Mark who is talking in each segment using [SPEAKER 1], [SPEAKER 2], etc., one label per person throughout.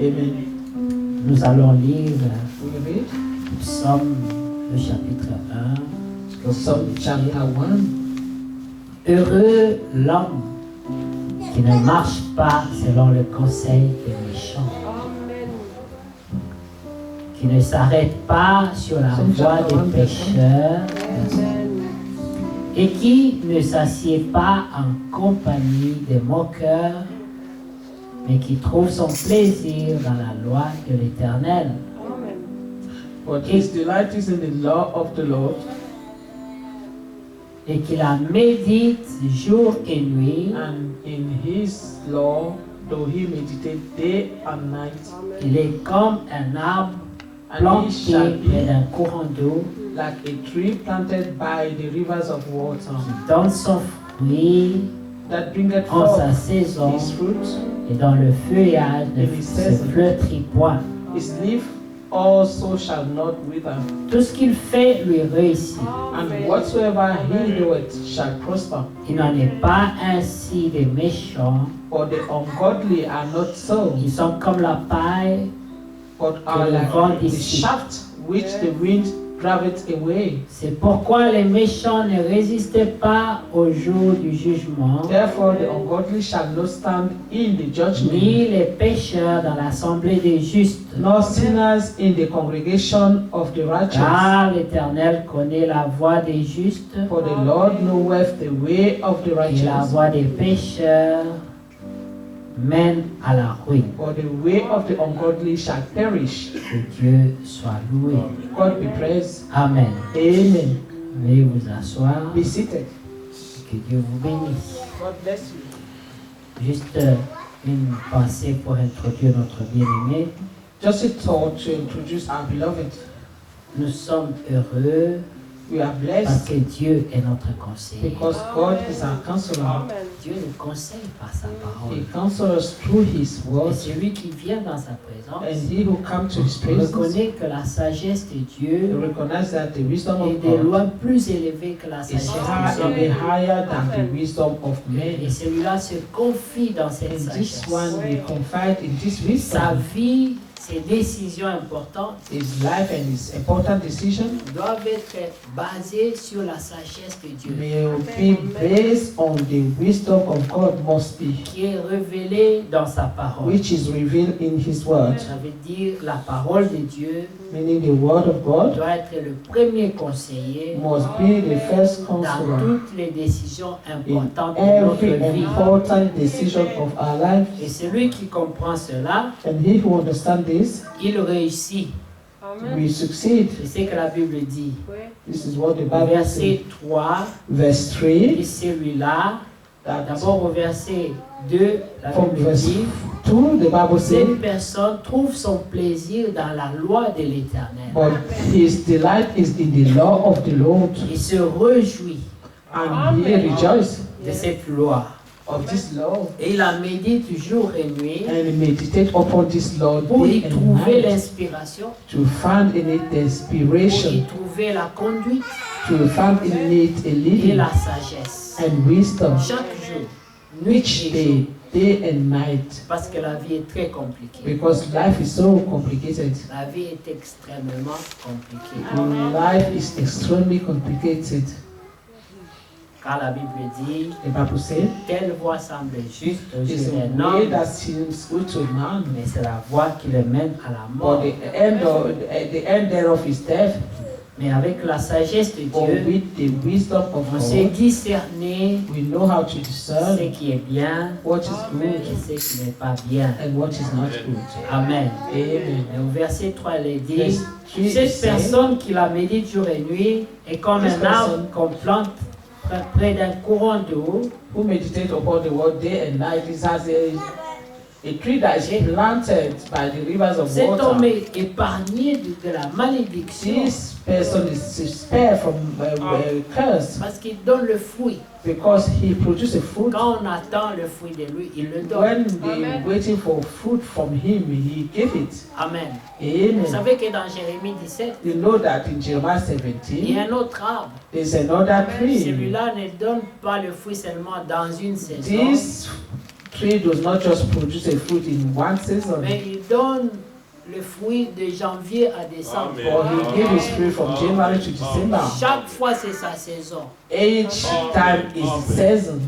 [SPEAKER 1] Amen.
[SPEAKER 2] Nous allons lire
[SPEAKER 1] We read
[SPEAKER 2] Psaume, le chapitre 1.
[SPEAKER 1] Psalm chapter 1.
[SPEAKER 2] Heureux l'homme qui ne marche pas selon le conseil des méchants, qui ne s'arrête pas sur la voie des pécheurs et qui ne s'assied pas en compagnie des moqueurs, mais qui trouve son plaisir dans la loi de l'Éternel.
[SPEAKER 1] But his delight is in the law of the Lord,
[SPEAKER 2] Et qui la médite jour et nuit.
[SPEAKER 1] and in his law do he meditate day and night.
[SPEAKER 2] Il est comme un arbre
[SPEAKER 1] And he
[SPEAKER 2] planté
[SPEAKER 1] shall
[SPEAKER 2] près
[SPEAKER 1] be
[SPEAKER 2] d'un courant d'eau,
[SPEAKER 1] like a tree planted by the rivers of water,
[SPEAKER 2] donne son fruit
[SPEAKER 1] that bringeth
[SPEAKER 2] en sa
[SPEAKER 1] forth
[SPEAKER 2] saison,
[SPEAKER 1] his fruit,
[SPEAKER 2] et dans le feuillage ne
[SPEAKER 1] And he
[SPEAKER 2] se
[SPEAKER 1] says-
[SPEAKER 2] flétrit point.
[SPEAKER 1] his leaf also shall not wither,
[SPEAKER 2] Tout ce qu'il fait lui réussit.
[SPEAKER 1] and whatsoever he doeth shall prosper.
[SPEAKER 2] Il n'en est pas ainsi des méchants.
[SPEAKER 1] For the ungodly are not so,
[SPEAKER 2] Ils sont comme la paille.
[SPEAKER 1] but are
[SPEAKER 2] le vent
[SPEAKER 1] like the
[SPEAKER 2] dissipe.
[SPEAKER 1] shaft which the wind driveth away.
[SPEAKER 2] C'est pourquoi les méchants ne résistaient pas au jour du jugement,
[SPEAKER 1] Therefore the ungodly shall not stand in the judgment,
[SPEAKER 2] ni les pécheurs dans l'assemblée des justes.
[SPEAKER 1] nor sinners in the congregation of the righteous.
[SPEAKER 2] Car l'Éternel connaît la voie des justes
[SPEAKER 1] For the Lord knoweth the way of the
[SPEAKER 2] et la
[SPEAKER 1] righteous,
[SPEAKER 2] voie des pécheurs mène à la ruine.
[SPEAKER 1] for the way of the ungodly shall perish.
[SPEAKER 2] Que Dieu soit loué.
[SPEAKER 1] God be praised.
[SPEAKER 2] Amen.
[SPEAKER 1] Amen.
[SPEAKER 2] Veuillez vous asseoir.
[SPEAKER 1] Be seated.
[SPEAKER 2] Que Dieu vous bénisse.
[SPEAKER 1] God bless you.
[SPEAKER 2] Juste une pensée pour introduire notre bien-aimé.
[SPEAKER 1] Just a thought to introduce our beloved.
[SPEAKER 2] Nous sommes heureux
[SPEAKER 1] We are
[SPEAKER 2] parce
[SPEAKER 1] blessed
[SPEAKER 2] que Dieu est notre conseiller.
[SPEAKER 1] because God is our counselor.
[SPEAKER 2] Dieu nous conseille par sa parole.
[SPEAKER 1] He counsels us through His
[SPEAKER 2] Et
[SPEAKER 1] word,
[SPEAKER 2] celui qui vient dans sa présence
[SPEAKER 1] and he who comes to His presence
[SPEAKER 2] reconnaît que la sagesse de Dieu
[SPEAKER 1] recognize that the wisdom
[SPEAKER 2] est
[SPEAKER 1] of
[SPEAKER 2] de
[SPEAKER 1] God
[SPEAKER 2] loin plus élevée que la
[SPEAKER 1] is
[SPEAKER 2] sagesse
[SPEAKER 1] high
[SPEAKER 2] des
[SPEAKER 1] and
[SPEAKER 2] hommes.
[SPEAKER 1] higher than the wisdom of
[SPEAKER 2] Et
[SPEAKER 1] men.
[SPEAKER 2] celui-là se confie dans cette
[SPEAKER 1] And this
[SPEAKER 2] sagesse.
[SPEAKER 1] one we confide in this
[SPEAKER 2] Sa
[SPEAKER 1] wisdom.
[SPEAKER 2] vie, ses décisions importantes
[SPEAKER 1] His life and his important decision
[SPEAKER 2] doivent être basées sur la sagesse de Dieu,
[SPEAKER 1] may be based on the wisdom of God, must be,
[SPEAKER 2] qui est révélée dans sa parole.
[SPEAKER 1] which is revealed in His word,
[SPEAKER 2] Ça veut dire la parole de Dieu
[SPEAKER 1] meaning the word of God
[SPEAKER 2] doit être le premier conseiller
[SPEAKER 1] must be the first
[SPEAKER 2] dans
[SPEAKER 1] counselor
[SPEAKER 2] toutes les décisions
[SPEAKER 1] in
[SPEAKER 2] importantes de notre
[SPEAKER 1] every
[SPEAKER 2] vie.
[SPEAKER 1] important decision of our life.
[SPEAKER 2] Et celui qui comprend cela,
[SPEAKER 1] And he who understands this,
[SPEAKER 2] il réussit.
[SPEAKER 1] we succeed.
[SPEAKER 2] C'est ce que la Bible dit.
[SPEAKER 1] This is what the
[SPEAKER 2] Au
[SPEAKER 1] Bible says.
[SPEAKER 2] verset 3,
[SPEAKER 1] Verse
[SPEAKER 2] et
[SPEAKER 1] 3,
[SPEAKER 2] celui-là,
[SPEAKER 1] that
[SPEAKER 2] d'abord au verset 2, la
[SPEAKER 1] from
[SPEAKER 2] Bible
[SPEAKER 1] verse
[SPEAKER 2] dit,
[SPEAKER 1] 2, the Bible says,
[SPEAKER 2] cette personne trouve son plaisir dans la loi de l'Éternel.
[SPEAKER 1] but his delight is in the law of the Lord,
[SPEAKER 2] Il se réjouit
[SPEAKER 1] and he rejoices
[SPEAKER 2] de cette loi.
[SPEAKER 1] of this law,
[SPEAKER 2] Et il la médite jour et nuit
[SPEAKER 1] and meditate upon this law
[SPEAKER 2] pour y
[SPEAKER 1] day and
[SPEAKER 2] trouver
[SPEAKER 1] night,
[SPEAKER 2] l'inspiration,
[SPEAKER 1] to find in it the
[SPEAKER 2] pour y
[SPEAKER 1] inspiration,
[SPEAKER 2] trouver la conduite
[SPEAKER 1] to find in it a
[SPEAKER 2] et
[SPEAKER 1] living
[SPEAKER 2] la sagesse.
[SPEAKER 1] and wisdom,
[SPEAKER 2] Chaque jour, nuit
[SPEAKER 1] each
[SPEAKER 2] et jour,
[SPEAKER 1] day and night,
[SPEAKER 2] parce que la vie est très compliquée.
[SPEAKER 1] because life is so complicated.
[SPEAKER 2] La vie est extrêmement compliquée.
[SPEAKER 1] Life is extremely complicated.
[SPEAKER 2] Car la Bible dit,
[SPEAKER 1] The Bible says,
[SPEAKER 2] telle voie semble juste aux
[SPEAKER 1] it's
[SPEAKER 2] yeux d'un
[SPEAKER 1] a way
[SPEAKER 2] homme,
[SPEAKER 1] that seems good to man,
[SPEAKER 2] mais c'est la voie qui le mène à la
[SPEAKER 1] but
[SPEAKER 2] mort.
[SPEAKER 1] the end thereof is death.
[SPEAKER 2] Mais avec la sagesse de
[SPEAKER 1] But
[SPEAKER 2] Dieu,
[SPEAKER 1] with the wisdom of
[SPEAKER 2] on sait
[SPEAKER 1] God,
[SPEAKER 2] discerner
[SPEAKER 1] we know how to
[SPEAKER 2] ce
[SPEAKER 1] discern
[SPEAKER 2] qui est bien
[SPEAKER 1] what is
[SPEAKER 2] et
[SPEAKER 1] good
[SPEAKER 2] ce qui n'est pas bien.
[SPEAKER 1] and what is not good.
[SPEAKER 2] Amen.
[SPEAKER 1] Amen.
[SPEAKER 2] Et au verset 3, il est dit,
[SPEAKER 1] Verse 3 is
[SPEAKER 2] cette
[SPEAKER 1] saying,
[SPEAKER 2] personne qui la médite jour et nuit est comme
[SPEAKER 1] This
[SPEAKER 2] un arbre
[SPEAKER 1] person-
[SPEAKER 2] qu'on plante près d'un courant d'eau,
[SPEAKER 1] who meditate upon the word day and night is as a tree that is planted by the rivers of
[SPEAKER 2] cet homme
[SPEAKER 1] water.
[SPEAKER 2] est épargné de la malédiction
[SPEAKER 1] This person is spared from curse
[SPEAKER 2] parce qu'il donne le fruit.
[SPEAKER 1] because he produces a fruit.
[SPEAKER 2] Quand on attend le fruit de lui, il le donne.
[SPEAKER 1] When they waiting for fruit from him, he gave it.
[SPEAKER 2] Amen. Vous
[SPEAKER 1] Amen.
[SPEAKER 2] savez que dans Jérémie 17,
[SPEAKER 1] You know that in Jeremiah
[SPEAKER 2] il y
[SPEAKER 1] 17,
[SPEAKER 2] a un autre arbre.
[SPEAKER 1] there's another tree.
[SPEAKER 2] Celui-là ne donne pas le fruit seulement dans une saison,
[SPEAKER 1] This tree does not just produce a fruit in one season,
[SPEAKER 2] mais il donne le fruit de janvier à décembre.
[SPEAKER 1] For he gave his fruit from January to December.
[SPEAKER 2] Chaque fois, c'est sa saison.
[SPEAKER 1] Each time is season.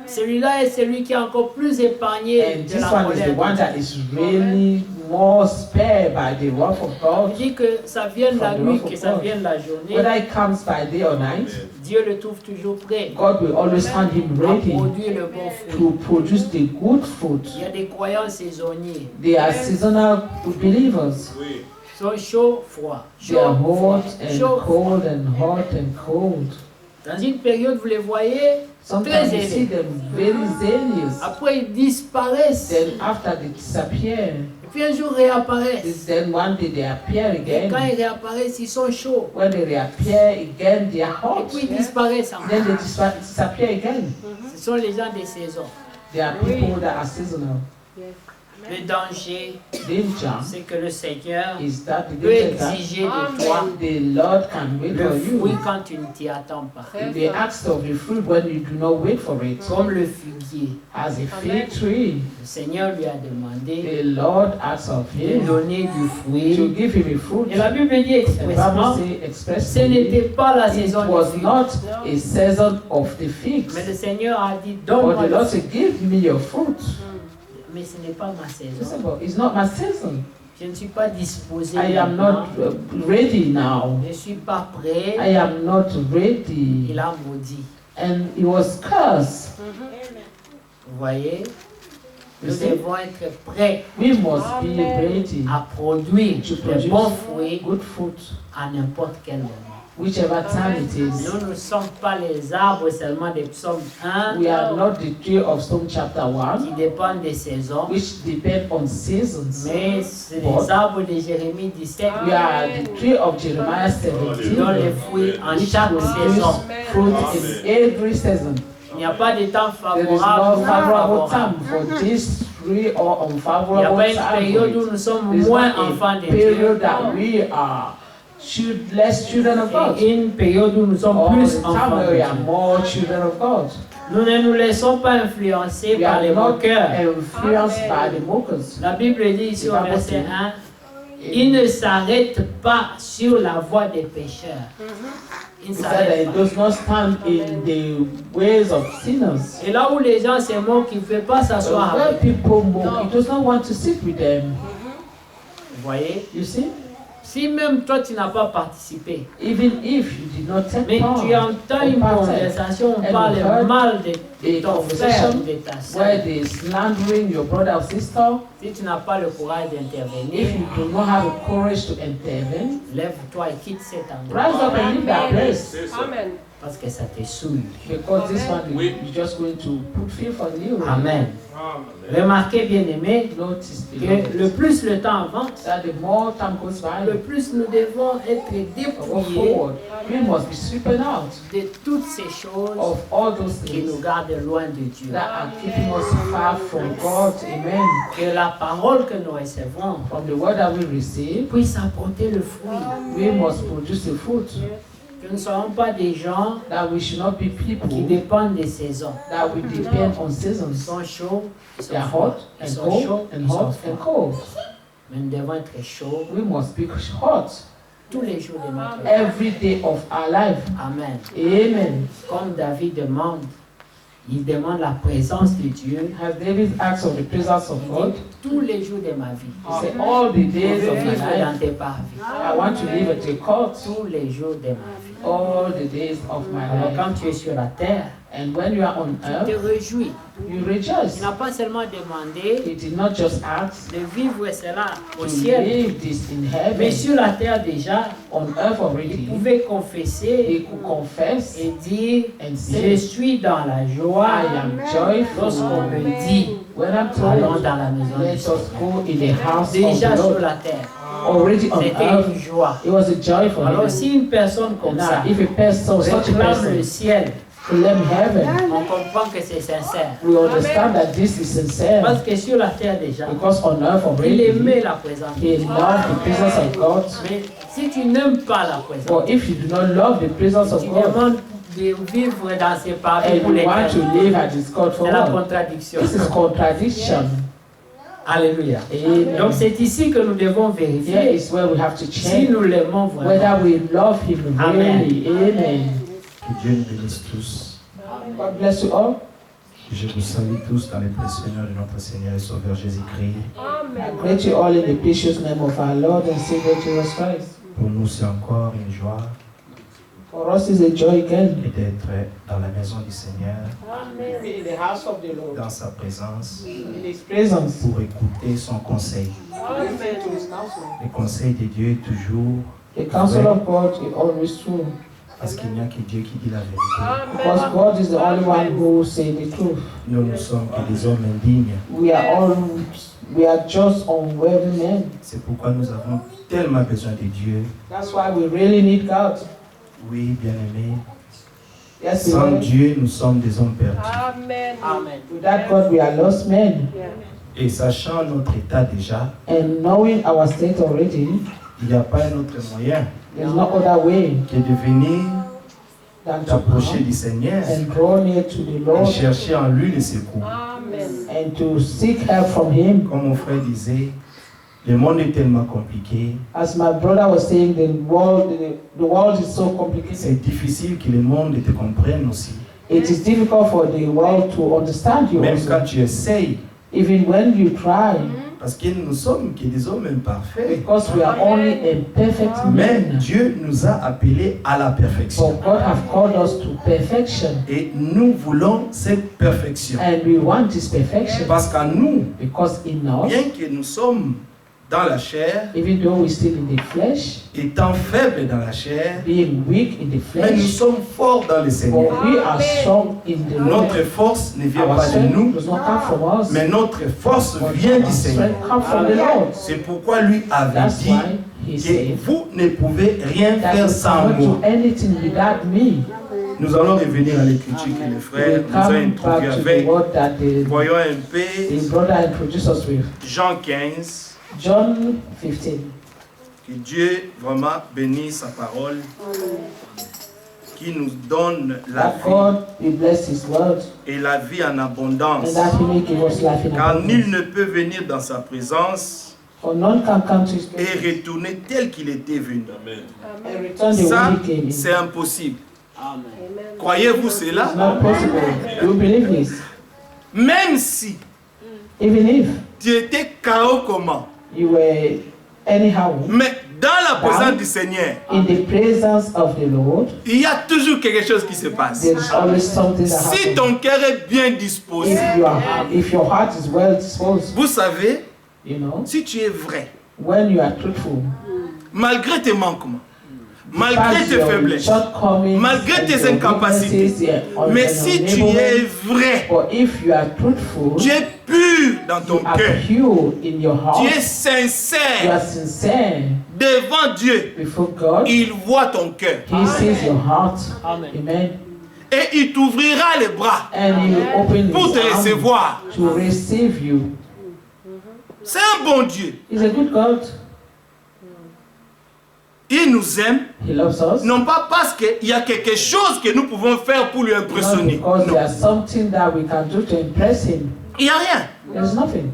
[SPEAKER 2] Celui-là est celui qui est encore plus épargné
[SPEAKER 1] And
[SPEAKER 2] de
[SPEAKER 1] this
[SPEAKER 2] la
[SPEAKER 1] one is the
[SPEAKER 2] colère.
[SPEAKER 1] one that is really more spared by the wrath of
[SPEAKER 2] Il
[SPEAKER 1] God.
[SPEAKER 2] dit que ça vienne la
[SPEAKER 1] From the
[SPEAKER 2] nuit,
[SPEAKER 1] wrath of
[SPEAKER 2] que ça
[SPEAKER 1] God.
[SPEAKER 2] vienne la journée.
[SPEAKER 1] Whether it comes by day or night,
[SPEAKER 2] Dieu le trouve toujours prêt
[SPEAKER 1] God will always find him
[SPEAKER 2] à
[SPEAKER 1] ready
[SPEAKER 2] produire le bon fruit.
[SPEAKER 1] to produce the good fruit.
[SPEAKER 2] Il y a des croyants saisonniers.
[SPEAKER 1] They are seasonal believers.
[SPEAKER 2] Ils sont chauds, froids.
[SPEAKER 1] They are
[SPEAKER 2] Chauds, froids.
[SPEAKER 1] hot and
[SPEAKER 2] Chauds, froids.
[SPEAKER 1] cold and hot and cold.
[SPEAKER 2] Dans une période, vous les voyez,
[SPEAKER 1] Sometimes you see
[SPEAKER 2] zélés.
[SPEAKER 1] them very zealous.
[SPEAKER 2] Après, ils disparaissent.
[SPEAKER 1] Then after they disappear,
[SPEAKER 2] Et puis un jour, réapparaissent.
[SPEAKER 1] then one day they appear
[SPEAKER 2] Et quand
[SPEAKER 1] again.
[SPEAKER 2] ils réapparaissent, ils sont chauds.
[SPEAKER 1] When they reappear again, they are
[SPEAKER 2] Et
[SPEAKER 1] hot.
[SPEAKER 2] puis ils disparaissent encore.
[SPEAKER 1] Then they disappear again.
[SPEAKER 2] Ce sont les gens des saisons.
[SPEAKER 1] There are people that are seasonal.
[SPEAKER 2] Le danger,
[SPEAKER 1] Danger
[SPEAKER 2] c'est que le Seigneur
[SPEAKER 1] is that the
[SPEAKER 2] peut
[SPEAKER 1] danger that
[SPEAKER 2] exiger de toi
[SPEAKER 1] the Lord can wait
[SPEAKER 2] le
[SPEAKER 1] for
[SPEAKER 2] fruit
[SPEAKER 1] you.
[SPEAKER 2] quand tu ne t'y attends pas.
[SPEAKER 1] If they ask of the fruit when you do not wait for it,
[SPEAKER 2] Comme le figuier.
[SPEAKER 1] as a fig tree,
[SPEAKER 2] Le Seigneur lui a demandé
[SPEAKER 1] the Lord asks of
[SPEAKER 2] de
[SPEAKER 1] him
[SPEAKER 2] donner du
[SPEAKER 1] to
[SPEAKER 2] fruit.
[SPEAKER 1] give him a fruit.
[SPEAKER 2] Et la Bible dit
[SPEAKER 1] The
[SPEAKER 2] expressément,
[SPEAKER 1] Bible says
[SPEAKER 2] ce
[SPEAKER 1] expressly,
[SPEAKER 2] n'était pas la
[SPEAKER 1] it
[SPEAKER 2] saison
[SPEAKER 1] was
[SPEAKER 2] des figues.
[SPEAKER 1] not a season of the figs.
[SPEAKER 2] Mais le Seigneur a dit,
[SPEAKER 1] But
[SPEAKER 2] donne-moi
[SPEAKER 1] the
[SPEAKER 2] le
[SPEAKER 1] Lord
[SPEAKER 2] fruit.
[SPEAKER 1] said, give me your fruit.
[SPEAKER 2] Mais ce n'est pas ma
[SPEAKER 1] He
[SPEAKER 2] saison.
[SPEAKER 1] said, but it's not my season.
[SPEAKER 2] Je ne suis pas disposé
[SPEAKER 1] I am
[SPEAKER 2] maintenant.
[SPEAKER 1] not ready now.
[SPEAKER 2] Je ne suis pas prêt.
[SPEAKER 1] I am not ready.
[SPEAKER 2] Il a maudit.
[SPEAKER 1] And he was cursed.
[SPEAKER 2] Vous voyez?
[SPEAKER 1] You
[SPEAKER 2] Nous
[SPEAKER 1] see?
[SPEAKER 2] devons être prêts
[SPEAKER 1] We must be ready
[SPEAKER 2] à produire
[SPEAKER 1] to
[SPEAKER 2] les bons
[SPEAKER 1] produce
[SPEAKER 2] fruits
[SPEAKER 1] good fruit,
[SPEAKER 2] à n'importe quel moment.
[SPEAKER 1] whichever time it is.
[SPEAKER 2] Nous ne sommes pas les arbres seulement des psaumes 1
[SPEAKER 1] We are not the tree of Stone chapter
[SPEAKER 2] qui
[SPEAKER 1] 1,
[SPEAKER 2] dépendent des saisons,
[SPEAKER 1] which depend on seasons.
[SPEAKER 2] mais c'est
[SPEAKER 1] But
[SPEAKER 2] les arbres de Jérémie 17
[SPEAKER 1] we are the tree of Jeremiah
[SPEAKER 2] qui donnent les
[SPEAKER 1] 17,
[SPEAKER 2] fruits en
[SPEAKER 1] which
[SPEAKER 2] chaque saison.
[SPEAKER 1] produce fruit in every season.
[SPEAKER 2] Il n'y a pas de temps
[SPEAKER 1] There is
[SPEAKER 2] favorable
[SPEAKER 1] no
[SPEAKER 2] ou
[SPEAKER 1] favorable
[SPEAKER 2] défavorable.
[SPEAKER 1] time for this tree or
[SPEAKER 2] Il n'y a
[SPEAKER 1] unfavorable
[SPEAKER 2] pas une
[SPEAKER 1] time
[SPEAKER 2] période
[SPEAKER 1] for
[SPEAKER 2] où
[SPEAKER 1] it.
[SPEAKER 2] nous sommes
[SPEAKER 1] There is
[SPEAKER 2] moins
[SPEAKER 1] not
[SPEAKER 2] enfants
[SPEAKER 1] a
[SPEAKER 2] de Dieu
[SPEAKER 1] period that we are less children of God.
[SPEAKER 2] et une période où nous sommes
[SPEAKER 1] Or
[SPEAKER 2] plus
[SPEAKER 1] the time
[SPEAKER 2] enfants
[SPEAKER 1] where
[SPEAKER 2] de
[SPEAKER 1] we are
[SPEAKER 2] Dieu.
[SPEAKER 1] more children of God.
[SPEAKER 2] Nous ne nous laissons pas influencer
[SPEAKER 1] We
[SPEAKER 2] par
[SPEAKER 1] are
[SPEAKER 2] les
[SPEAKER 1] not
[SPEAKER 2] moqueurs.
[SPEAKER 1] influenced by the mockers.
[SPEAKER 2] La Bible dit ici au
[SPEAKER 1] The Bible
[SPEAKER 2] verset
[SPEAKER 1] says,
[SPEAKER 2] 1, il ne s'arrête pas sur la voie des pécheurs. Il ne
[SPEAKER 1] He said that
[SPEAKER 2] s'arrête
[SPEAKER 1] it
[SPEAKER 2] pas.
[SPEAKER 1] does not stand in the ways of sinners.
[SPEAKER 2] Et là où les gens se moquent, il ne veut pas
[SPEAKER 1] So
[SPEAKER 2] s'asseoir
[SPEAKER 1] when
[SPEAKER 2] avec.
[SPEAKER 1] people mock, he does not want to sit with them.
[SPEAKER 2] Vous voyez?
[SPEAKER 1] You see?
[SPEAKER 2] Si même toi tu n'as pas participé,
[SPEAKER 1] Even if you did not take
[SPEAKER 2] mais
[SPEAKER 1] part
[SPEAKER 2] tu entends une
[SPEAKER 1] or partake,
[SPEAKER 2] conversation, on
[SPEAKER 1] and
[SPEAKER 2] parle
[SPEAKER 1] you heard
[SPEAKER 2] mal de
[SPEAKER 1] a
[SPEAKER 2] ton frère
[SPEAKER 1] conversation
[SPEAKER 2] ou de ta
[SPEAKER 1] where
[SPEAKER 2] soeur,
[SPEAKER 1] they is slandering your brother or sister,
[SPEAKER 2] si tu n'as pas le courage
[SPEAKER 1] if
[SPEAKER 2] d'intervenir,
[SPEAKER 1] you do not have the courage to intervene,
[SPEAKER 2] lève-toi et quitte cet endroit
[SPEAKER 1] rise up and leave that place.
[SPEAKER 3] Amen.
[SPEAKER 2] parce que ça te saoule.
[SPEAKER 1] Because this one is just going to put fear on you.
[SPEAKER 2] Amen. Remarquez, bien aimé,
[SPEAKER 1] Notice
[SPEAKER 2] que le
[SPEAKER 1] beloved,
[SPEAKER 2] plus le temps avance,
[SPEAKER 1] that the more time goes by,
[SPEAKER 2] le plus nous devons être
[SPEAKER 1] go
[SPEAKER 2] dépouillés
[SPEAKER 1] forward. We must be sweeping out
[SPEAKER 2] de toutes ces choses
[SPEAKER 1] of all those
[SPEAKER 2] qui nous
[SPEAKER 1] things
[SPEAKER 2] gardent loin de Dieu.
[SPEAKER 1] that are keeping us far from God. Amen.
[SPEAKER 2] Que la parole que nous recevons
[SPEAKER 1] From the word that we receive,
[SPEAKER 2] puisse apporter le fruit.
[SPEAKER 1] we must produce the fruit.
[SPEAKER 2] Que nous ne soyons pas des gens
[SPEAKER 1] That we should not be
[SPEAKER 2] qui
[SPEAKER 1] people
[SPEAKER 2] dépendent des saisons.
[SPEAKER 1] that we depend on
[SPEAKER 2] Ils
[SPEAKER 1] seasons.
[SPEAKER 2] sont chauds, ils
[SPEAKER 1] They
[SPEAKER 2] sont
[SPEAKER 1] are
[SPEAKER 2] froids.
[SPEAKER 1] hot
[SPEAKER 2] Ils
[SPEAKER 1] and
[SPEAKER 2] sont
[SPEAKER 1] cold
[SPEAKER 2] chauds,
[SPEAKER 1] and
[SPEAKER 2] ils sont
[SPEAKER 1] hot and
[SPEAKER 2] froids.
[SPEAKER 1] cold.
[SPEAKER 2] Mais nous devons être chauds
[SPEAKER 1] We must be hot
[SPEAKER 2] tous les jours de notre vie.
[SPEAKER 1] every day of our life.
[SPEAKER 2] Amen.
[SPEAKER 1] Amen.
[SPEAKER 2] Comme David demande, il demande la présence de Dieu.
[SPEAKER 1] As David asked of the presence of
[SPEAKER 2] Il
[SPEAKER 1] God,
[SPEAKER 2] dit, tous les jours de ma vie,
[SPEAKER 1] he said, all the
[SPEAKER 2] je
[SPEAKER 1] days
[SPEAKER 2] veux
[SPEAKER 1] of my
[SPEAKER 2] vivre
[SPEAKER 1] life,
[SPEAKER 2] dans tes parvis.
[SPEAKER 1] I want to live at your court
[SPEAKER 2] Tous les jours de ma vie.
[SPEAKER 1] all the days of my
[SPEAKER 2] Alors
[SPEAKER 1] life.
[SPEAKER 2] quand tu es sur la terre,
[SPEAKER 1] And when you are on
[SPEAKER 2] tu te
[SPEAKER 1] earth,
[SPEAKER 2] réjouis.
[SPEAKER 1] you
[SPEAKER 2] Il
[SPEAKER 1] rejoice.
[SPEAKER 2] n'a pas seulement demandé
[SPEAKER 1] He did not just ask
[SPEAKER 2] de vivre cela au
[SPEAKER 1] to
[SPEAKER 2] ciel,
[SPEAKER 1] live this in heaven,
[SPEAKER 2] mais sur la terre déjà,
[SPEAKER 1] on earth
[SPEAKER 2] il
[SPEAKER 1] already.
[SPEAKER 2] pouvait confesser
[SPEAKER 1] He could confess
[SPEAKER 2] et dire,
[SPEAKER 1] and
[SPEAKER 2] je
[SPEAKER 1] say,
[SPEAKER 2] suis dans la joie
[SPEAKER 1] I am
[SPEAKER 2] lorsqu'on
[SPEAKER 1] joyful.
[SPEAKER 2] me dit,
[SPEAKER 1] When I'm
[SPEAKER 2] allons
[SPEAKER 1] told,
[SPEAKER 2] dans la maison
[SPEAKER 1] let
[SPEAKER 2] du
[SPEAKER 1] us
[SPEAKER 2] Seigneur.
[SPEAKER 1] go in the house of
[SPEAKER 2] Déjà
[SPEAKER 1] the
[SPEAKER 2] sur
[SPEAKER 1] Lord.
[SPEAKER 2] la terre,
[SPEAKER 1] Already on
[SPEAKER 2] c'était
[SPEAKER 1] earth,
[SPEAKER 2] une joie.
[SPEAKER 1] it was a joy for
[SPEAKER 2] Alors
[SPEAKER 1] him.
[SPEAKER 2] si une personne comme
[SPEAKER 1] And
[SPEAKER 2] ça
[SPEAKER 1] now, if a person, such a
[SPEAKER 2] réclame le
[SPEAKER 1] person,
[SPEAKER 2] ciel,
[SPEAKER 1] claim heaven,
[SPEAKER 2] on comprend que c'est sincère.
[SPEAKER 1] we understand that this is sincere.
[SPEAKER 2] Parce que sur la terre déjà,
[SPEAKER 1] Because on earth
[SPEAKER 2] il
[SPEAKER 1] already,
[SPEAKER 2] aimait la présence de
[SPEAKER 1] he
[SPEAKER 2] Dieu.
[SPEAKER 1] loved the presence of God.
[SPEAKER 2] Mais si tu n'aimes pas la présence,
[SPEAKER 1] But if you do not love the presence of
[SPEAKER 2] tu
[SPEAKER 1] God,
[SPEAKER 2] demandes de vivre dans ses parvis
[SPEAKER 1] and
[SPEAKER 2] pour
[SPEAKER 1] you want to
[SPEAKER 2] l'éternité.
[SPEAKER 1] live at His court
[SPEAKER 2] C'est la
[SPEAKER 1] forever,
[SPEAKER 2] contradiction.
[SPEAKER 1] this is contradiction.
[SPEAKER 2] Alléluia.
[SPEAKER 1] Amen.
[SPEAKER 2] Donc c'est ici que nous devons
[SPEAKER 1] Here
[SPEAKER 2] vérifier
[SPEAKER 1] is where we have to
[SPEAKER 2] si
[SPEAKER 1] check
[SPEAKER 2] nous l'aimons vraiment.
[SPEAKER 1] whether we love Him
[SPEAKER 2] Amen.
[SPEAKER 1] really. Amen.
[SPEAKER 3] Que Dieu nous bénisse tous.
[SPEAKER 1] God bless you all.
[SPEAKER 3] Je vous salue tous dans le précieux nom de notre Seigneur et Sauveur Jésus-Christ.
[SPEAKER 1] I greet you all in the precious name of our Lord and Savior Jesus Christ.
[SPEAKER 3] Pour nous, c'est encore une joie
[SPEAKER 1] For us, it's a joy again
[SPEAKER 3] d'être dans la maison du Seigneur,
[SPEAKER 1] to be in the house of the Lord,
[SPEAKER 3] dans sa présence,
[SPEAKER 1] in His presence,
[SPEAKER 3] pour écouter son conseil.
[SPEAKER 1] listen to His counsel.
[SPEAKER 3] Le conseil de Dieu est toujours,
[SPEAKER 1] The counsel of God is always true,
[SPEAKER 3] parce qu'il n'y a que Dieu qui dit la vérité.
[SPEAKER 1] because God is the only one who say the truth.
[SPEAKER 3] Nous ne sommes que des hommes indignes.
[SPEAKER 1] We are just unworthy men.
[SPEAKER 3] C'est pourquoi nous avons tellement besoin de Dieu.
[SPEAKER 1] That's why we really need God.
[SPEAKER 3] Oui, bien-aimés,
[SPEAKER 1] Yes, we
[SPEAKER 3] sans
[SPEAKER 1] will.
[SPEAKER 3] Dieu, nous sommes des hommes perdus.
[SPEAKER 1] Amen. Without God, we are lost men.
[SPEAKER 3] Et sachant notre état déjà,
[SPEAKER 1] And knowing our state already,
[SPEAKER 3] il n'y a pas un autre moyen
[SPEAKER 1] there's no other way
[SPEAKER 3] que de venir
[SPEAKER 1] than to
[SPEAKER 3] t'approcher
[SPEAKER 1] come
[SPEAKER 3] du Seigneur
[SPEAKER 1] and draw near to the
[SPEAKER 3] et
[SPEAKER 1] Lord
[SPEAKER 3] chercher en lui le secours.
[SPEAKER 1] and to seek help from Him.
[SPEAKER 3] Comme mon frère disait, le monde est tellement compliqué,
[SPEAKER 1] As my brother was saying, the world is so complicated.
[SPEAKER 3] c'est difficile que le monde te comprenne aussi.
[SPEAKER 1] It is difficult for the world to understand you
[SPEAKER 3] Même quand
[SPEAKER 1] also.
[SPEAKER 3] tu essayes,
[SPEAKER 1] Even when you try,
[SPEAKER 3] parce que nous sommes que des hommes imparfaits.
[SPEAKER 1] because we are only imperfect
[SPEAKER 3] Mais
[SPEAKER 1] men.
[SPEAKER 3] Dieu nous a appelés à la perfection.
[SPEAKER 1] But God have called us to perfection,
[SPEAKER 3] Et nous voulons cette perfection.
[SPEAKER 1] and we want this perfection
[SPEAKER 3] Parce qu'en nous,
[SPEAKER 1] because in us,
[SPEAKER 3] bien que nous sommes dans la chair,
[SPEAKER 1] even though we're still in the flesh,
[SPEAKER 3] étant faibles dans la chair,
[SPEAKER 1] being weak in the
[SPEAKER 3] mais nous
[SPEAKER 1] flesh,
[SPEAKER 3] sommes forts dans le
[SPEAKER 1] but
[SPEAKER 3] Seigneur.
[SPEAKER 1] we are strong in the Lord.
[SPEAKER 3] Notre force ne vient
[SPEAKER 1] Our
[SPEAKER 3] pas de
[SPEAKER 1] strength
[SPEAKER 3] nous,
[SPEAKER 1] does not come from us,
[SPEAKER 3] mais notre force
[SPEAKER 1] but
[SPEAKER 3] vient
[SPEAKER 1] our
[SPEAKER 3] du Seigneur.
[SPEAKER 1] strength comes from the Lord.
[SPEAKER 3] C'est pourquoi lui avait
[SPEAKER 1] That's
[SPEAKER 3] dit
[SPEAKER 1] why He
[SPEAKER 3] que
[SPEAKER 1] said
[SPEAKER 3] vous ne pouvez rien
[SPEAKER 1] that
[SPEAKER 3] faire
[SPEAKER 1] you
[SPEAKER 3] sans
[SPEAKER 1] cannot
[SPEAKER 3] moi.
[SPEAKER 1] do anything without me.
[SPEAKER 3] Nous allons revenir à l'écriture que le frère
[SPEAKER 1] We
[SPEAKER 3] nous a
[SPEAKER 1] come
[SPEAKER 3] introduit
[SPEAKER 1] back to the
[SPEAKER 3] avec.
[SPEAKER 1] word that the
[SPEAKER 3] Voyons un peu
[SPEAKER 1] brother introduced us with.
[SPEAKER 3] Jean 15.
[SPEAKER 1] John 15.
[SPEAKER 3] Que Dieu vraiment bénisse sa parole, qui nous donne la
[SPEAKER 1] That
[SPEAKER 3] vie
[SPEAKER 1] God will bless His word
[SPEAKER 3] et la vie en abondance.
[SPEAKER 1] and that He may give us life in
[SPEAKER 3] Car nul
[SPEAKER 1] abundance.
[SPEAKER 3] ne peut venir dans sa présence
[SPEAKER 1] For none can come to His
[SPEAKER 3] et
[SPEAKER 1] presence
[SPEAKER 3] retourner tel qu'il était venu.
[SPEAKER 1] and return the
[SPEAKER 3] Ça,
[SPEAKER 1] way He came in.
[SPEAKER 3] c'est impossible. Croyez-vous cela?
[SPEAKER 1] It's not possible. Do you believe this?
[SPEAKER 3] Même si
[SPEAKER 1] Even if
[SPEAKER 3] tu étais chaos comment,
[SPEAKER 1] you were anyhow
[SPEAKER 3] mais dans la présence du Seigneur,
[SPEAKER 1] in the presence of the Lord,
[SPEAKER 3] il y a toujours quelque chose qui se passe.
[SPEAKER 1] there is always something that
[SPEAKER 3] Si
[SPEAKER 1] happens.
[SPEAKER 3] ton cœur est bien disposé,
[SPEAKER 1] If your heart is well disposed,
[SPEAKER 3] vous savez,
[SPEAKER 1] you know,
[SPEAKER 3] si tu es vrai,
[SPEAKER 1] when you are truthful,
[SPEAKER 3] malgré tes manquements, malgré
[SPEAKER 1] despite
[SPEAKER 3] tes
[SPEAKER 1] your
[SPEAKER 3] faiblesses,
[SPEAKER 1] shortcomings
[SPEAKER 3] malgré
[SPEAKER 1] and
[SPEAKER 3] tes
[SPEAKER 1] your
[SPEAKER 3] incapacités,
[SPEAKER 1] weaknesses and
[SPEAKER 3] mais si tu es vrai,
[SPEAKER 1] but if you are truthful,
[SPEAKER 3] tu es pur dans ton
[SPEAKER 1] you are
[SPEAKER 3] cœur,
[SPEAKER 1] pure in your heart,
[SPEAKER 3] tu es
[SPEAKER 1] you
[SPEAKER 3] sincère
[SPEAKER 1] are sincere
[SPEAKER 3] devant Dieu,
[SPEAKER 1] before God,
[SPEAKER 3] il voit ton cœur
[SPEAKER 1] He sees your heart. Amen.
[SPEAKER 3] et il t'ouvrira les bras
[SPEAKER 1] And He will open
[SPEAKER 3] pour
[SPEAKER 1] His
[SPEAKER 3] te
[SPEAKER 1] arms
[SPEAKER 3] recevoir.
[SPEAKER 1] to receive you.
[SPEAKER 3] C'est un bon Dieu.
[SPEAKER 1] He's a good God.
[SPEAKER 3] Il nous aime,
[SPEAKER 1] He loves us.
[SPEAKER 3] non pas parce qu'il y a quelque chose que nous pouvons faire pour lui
[SPEAKER 1] Not
[SPEAKER 3] impressionner.
[SPEAKER 1] because
[SPEAKER 3] Non,
[SPEAKER 1] there's something that we can do to impress Him.
[SPEAKER 3] il n'y a rien.
[SPEAKER 1] There's nothing.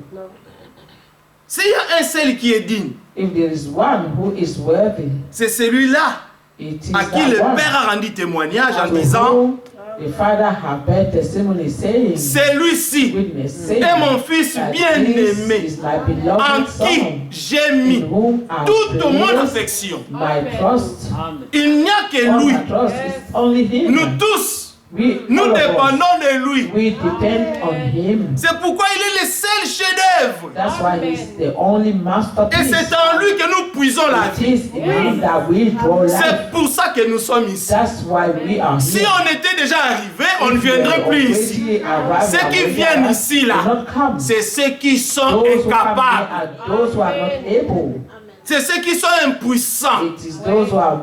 [SPEAKER 3] S'il y a un seul qui est digne,
[SPEAKER 1] If there is one who is worthy,
[SPEAKER 3] c'est celui-là
[SPEAKER 1] it is
[SPEAKER 3] à qui
[SPEAKER 1] that
[SPEAKER 3] le
[SPEAKER 1] one
[SPEAKER 3] Père a rendu témoignage en
[SPEAKER 1] to
[SPEAKER 3] disant,
[SPEAKER 1] whom the Father have bear testimony saying,
[SPEAKER 3] celui-ci
[SPEAKER 1] witness saying,
[SPEAKER 3] est mon Fils
[SPEAKER 1] that this
[SPEAKER 3] bien-aimé,
[SPEAKER 1] is my
[SPEAKER 3] en
[SPEAKER 1] beloved
[SPEAKER 3] qui
[SPEAKER 1] Son,
[SPEAKER 3] j'ai
[SPEAKER 1] in
[SPEAKER 3] mis
[SPEAKER 1] whom I
[SPEAKER 3] toute mon
[SPEAKER 1] place
[SPEAKER 3] affection.
[SPEAKER 1] my trust.
[SPEAKER 3] Il n'y a que
[SPEAKER 1] All
[SPEAKER 3] lui.
[SPEAKER 1] my trust is only Him.
[SPEAKER 3] Nous tous,
[SPEAKER 1] Nous
[SPEAKER 3] nous dépendons de lui.
[SPEAKER 1] We depend on Him.
[SPEAKER 3] C'est pourquoi il est le seul chef-d'œuvre.
[SPEAKER 1] That's why He's the only
[SPEAKER 3] Et
[SPEAKER 1] masterpiece.
[SPEAKER 3] c'est en lui que nous puisons la
[SPEAKER 1] It
[SPEAKER 3] vie.
[SPEAKER 1] is in Him that we draw life.
[SPEAKER 3] C'est pour ça que nous sommes ici.
[SPEAKER 1] That's why we are
[SPEAKER 3] Si
[SPEAKER 1] here.
[SPEAKER 3] on était déjà arrivé, on ne
[SPEAKER 1] If we
[SPEAKER 3] viendrait
[SPEAKER 1] were
[SPEAKER 3] plus ici.
[SPEAKER 1] already arrived,
[SPEAKER 3] Ceux qui
[SPEAKER 1] already
[SPEAKER 3] viennent
[SPEAKER 1] arrived,
[SPEAKER 3] ici,
[SPEAKER 1] will
[SPEAKER 3] là,
[SPEAKER 1] not come.
[SPEAKER 3] c'est ceux qui sont
[SPEAKER 1] Those who come here
[SPEAKER 3] incapables.
[SPEAKER 1] are those who are not able.
[SPEAKER 3] C'est ceux qui sont impuissants.
[SPEAKER 1] It is those who are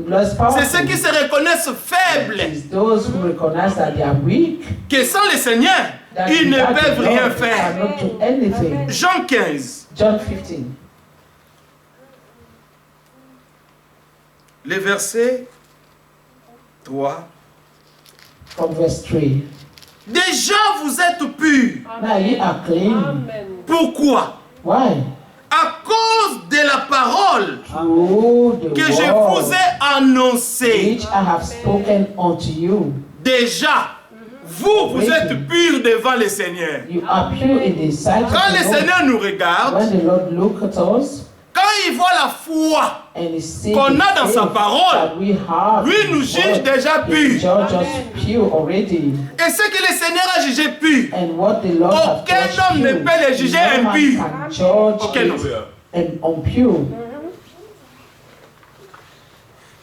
[SPEAKER 1] less powerful.
[SPEAKER 3] C'est ceux qui se reconnaissent faibles.
[SPEAKER 1] It is those who recognize that they are weak.
[SPEAKER 3] Que sans le Seigneur,
[SPEAKER 1] That
[SPEAKER 3] ils ne
[SPEAKER 1] without the
[SPEAKER 3] peuvent
[SPEAKER 1] Lord,
[SPEAKER 3] rien
[SPEAKER 1] they
[SPEAKER 3] faire.
[SPEAKER 1] cannot do anything.
[SPEAKER 3] Jean 15,
[SPEAKER 1] John 15,
[SPEAKER 3] le verset 3.
[SPEAKER 1] from verse 3.
[SPEAKER 3] Déjà, vous êtes purs.
[SPEAKER 1] Now you are clean.
[SPEAKER 4] Amen.
[SPEAKER 3] Pourquoi?
[SPEAKER 1] Why?
[SPEAKER 3] À cause de la parole
[SPEAKER 1] Through the
[SPEAKER 3] que je
[SPEAKER 1] word
[SPEAKER 3] vous ai annoncée.
[SPEAKER 1] which I have spoken unto you.
[SPEAKER 3] Déjà, vous êtes purs devant le Seigneur.
[SPEAKER 1] You are pure in the sight of
[SPEAKER 3] Quand le
[SPEAKER 1] the Lord.
[SPEAKER 3] Seigneur nous regarde,
[SPEAKER 1] When the Lord look at us
[SPEAKER 3] quand il voit la foi
[SPEAKER 1] and he sees
[SPEAKER 3] qu'on a
[SPEAKER 1] the
[SPEAKER 3] dans sa
[SPEAKER 1] faith
[SPEAKER 3] parole,
[SPEAKER 1] that we have,
[SPEAKER 3] lui
[SPEAKER 1] in
[SPEAKER 3] nous
[SPEAKER 1] his
[SPEAKER 3] juge
[SPEAKER 1] word,
[SPEAKER 3] déjà
[SPEAKER 1] he
[SPEAKER 3] purs.
[SPEAKER 1] judge us pure already.
[SPEAKER 3] Et ce que le Seigneur a jugé pur,
[SPEAKER 1] And what the Lord has
[SPEAKER 3] aucun
[SPEAKER 1] judged
[SPEAKER 3] homme ne
[SPEAKER 1] pure,
[SPEAKER 3] peut les juger
[SPEAKER 1] no man
[SPEAKER 3] impurs.
[SPEAKER 1] can judge
[SPEAKER 3] Aucun homme.
[SPEAKER 1] it and impure.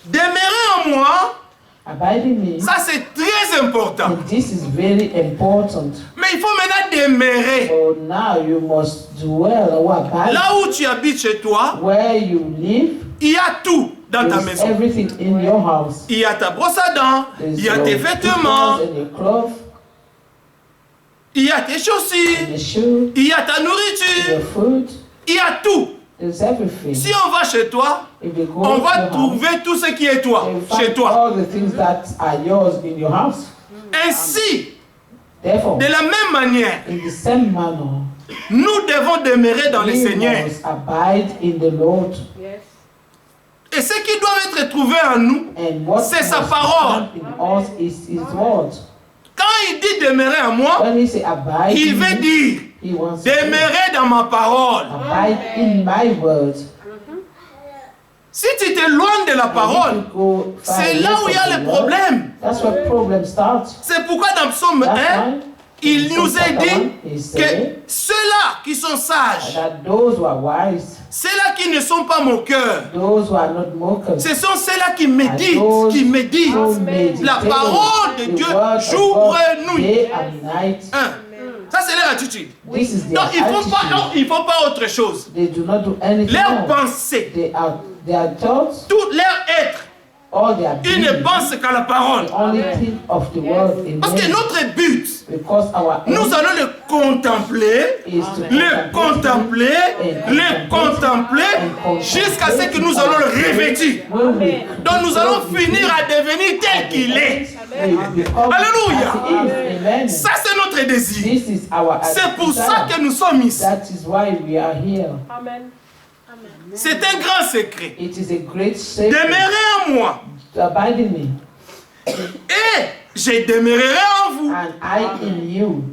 [SPEAKER 3] Demeurer en moi,
[SPEAKER 1] Abide in me.
[SPEAKER 3] ça c'est très important.
[SPEAKER 1] And this is very important.
[SPEAKER 3] Mais il faut maintenant demeurer.
[SPEAKER 1] So now you must dwell or abide
[SPEAKER 3] Là où tu habites chez toi,
[SPEAKER 1] where you live.
[SPEAKER 3] il y a tout dans ta
[SPEAKER 1] There's
[SPEAKER 3] maison.
[SPEAKER 1] everything in your house.
[SPEAKER 3] Il y a ta brosse à dents,
[SPEAKER 1] There's
[SPEAKER 3] il y a
[SPEAKER 1] your
[SPEAKER 3] tes vêtements,
[SPEAKER 1] toothbrush and your clothes,
[SPEAKER 3] il y a tes chaussures,
[SPEAKER 1] your shoe,
[SPEAKER 3] il y a ta
[SPEAKER 1] your
[SPEAKER 3] nourriture,
[SPEAKER 1] food.
[SPEAKER 3] il y a tout.
[SPEAKER 1] There's everything.
[SPEAKER 3] Si on va chez toi,
[SPEAKER 1] If you go
[SPEAKER 3] on
[SPEAKER 1] to
[SPEAKER 3] va
[SPEAKER 1] your house,
[SPEAKER 3] trouver tout ce qui est toi,
[SPEAKER 1] you
[SPEAKER 3] chez
[SPEAKER 1] find
[SPEAKER 3] toi.
[SPEAKER 1] all the things that are yours in your house.
[SPEAKER 3] Ainsi,
[SPEAKER 1] Therefore,
[SPEAKER 3] de la même manière,
[SPEAKER 1] in the same manner,
[SPEAKER 3] nous devons demeurer dans le
[SPEAKER 1] we
[SPEAKER 3] Seigneur.
[SPEAKER 1] must abide in the Lord.
[SPEAKER 4] Yes.
[SPEAKER 3] Et ce qui doit être trouvé en nous,
[SPEAKER 1] And what
[SPEAKER 3] c'est sa
[SPEAKER 1] must
[SPEAKER 3] parole.
[SPEAKER 1] stand in us is His word.
[SPEAKER 3] Quand il dit demeurer en moi,
[SPEAKER 1] When He say abide
[SPEAKER 3] il
[SPEAKER 1] in
[SPEAKER 3] veut
[SPEAKER 1] me,
[SPEAKER 3] dire
[SPEAKER 1] He wants to say,
[SPEAKER 3] demeurer dans ma parole.
[SPEAKER 1] abide in my word.
[SPEAKER 3] Si tu t'éloignes de la parole,
[SPEAKER 1] And if you go far
[SPEAKER 3] c'est
[SPEAKER 1] away
[SPEAKER 3] là où il y a
[SPEAKER 1] from
[SPEAKER 3] le
[SPEAKER 1] the word,
[SPEAKER 3] problème.
[SPEAKER 1] that's where problem starts.
[SPEAKER 3] C'est pourquoi dans Psaume
[SPEAKER 1] That's
[SPEAKER 3] 1,
[SPEAKER 1] why
[SPEAKER 3] il
[SPEAKER 1] in
[SPEAKER 3] nous
[SPEAKER 1] Psalm
[SPEAKER 3] est
[SPEAKER 1] chapter 1,
[SPEAKER 3] dit
[SPEAKER 1] he
[SPEAKER 3] que
[SPEAKER 1] said
[SPEAKER 3] ceux-là qui sont sages,
[SPEAKER 1] that those who are wise,
[SPEAKER 3] ceux-là qui ne sont pas moqueurs,
[SPEAKER 1] those who are not mockers,
[SPEAKER 3] ce sont ceux-là qui
[SPEAKER 1] are
[SPEAKER 3] méditent,
[SPEAKER 1] those
[SPEAKER 3] qui méditent.
[SPEAKER 1] who meditate
[SPEAKER 3] La parole de
[SPEAKER 1] the
[SPEAKER 3] Dieu
[SPEAKER 1] word of
[SPEAKER 3] jour
[SPEAKER 1] God
[SPEAKER 3] et nuit.
[SPEAKER 1] day and night.
[SPEAKER 3] Ça, c'est leur attitude.
[SPEAKER 1] This is their
[SPEAKER 3] Donc, il faut pas autre chose.
[SPEAKER 1] They do not do anything
[SPEAKER 3] Leur
[SPEAKER 1] else.
[SPEAKER 3] pensée,
[SPEAKER 1] They are thoughts,
[SPEAKER 3] tout leur être,
[SPEAKER 1] all their
[SPEAKER 3] ils ne
[SPEAKER 1] being,
[SPEAKER 3] pensent qu'à la parole.
[SPEAKER 1] they only think of the word in
[SPEAKER 3] Parce que
[SPEAKER 1] them.
[SPEAKER 3] notre but,
[SPEAKER 1] Because our aim
[SPEAKER 3] nous allons le contempler,
[SPEAKER 1] is to
[SPEAKER 3] le contempler, le contempler, jusqu'à ce que nous allons le revêtir.
[SPEAKER 1] when we
[SPEAKER 3] Donc nous allons finir à devenir tel qu'il est.
[SPEAKER 1] become
[SPEAKER 3] Alléluia.
[SPEAKER 1] as he is. Amen.
[SPEAKER 3] Ça, c'est notre désir.
[SPEAKER 1] This is our
[SPEAKER 3] C'est pour
[SPEAKER 1] desire.
[SPEAKER 3] ça que nous sommes ici.
[SPEAKER 1] That is why we are here.
[SPEAKER 4] Amen.
[SPEAKER 3] C'est un grand secret.
[SPEAKER 1] It is a great secret
[SPEAKER 3] Demeurez en moi
[SPEAKER 1] to abide in me,
[SPEAKER 3] et je demeurerai en vous.
[SPEAKER 1] and I in you.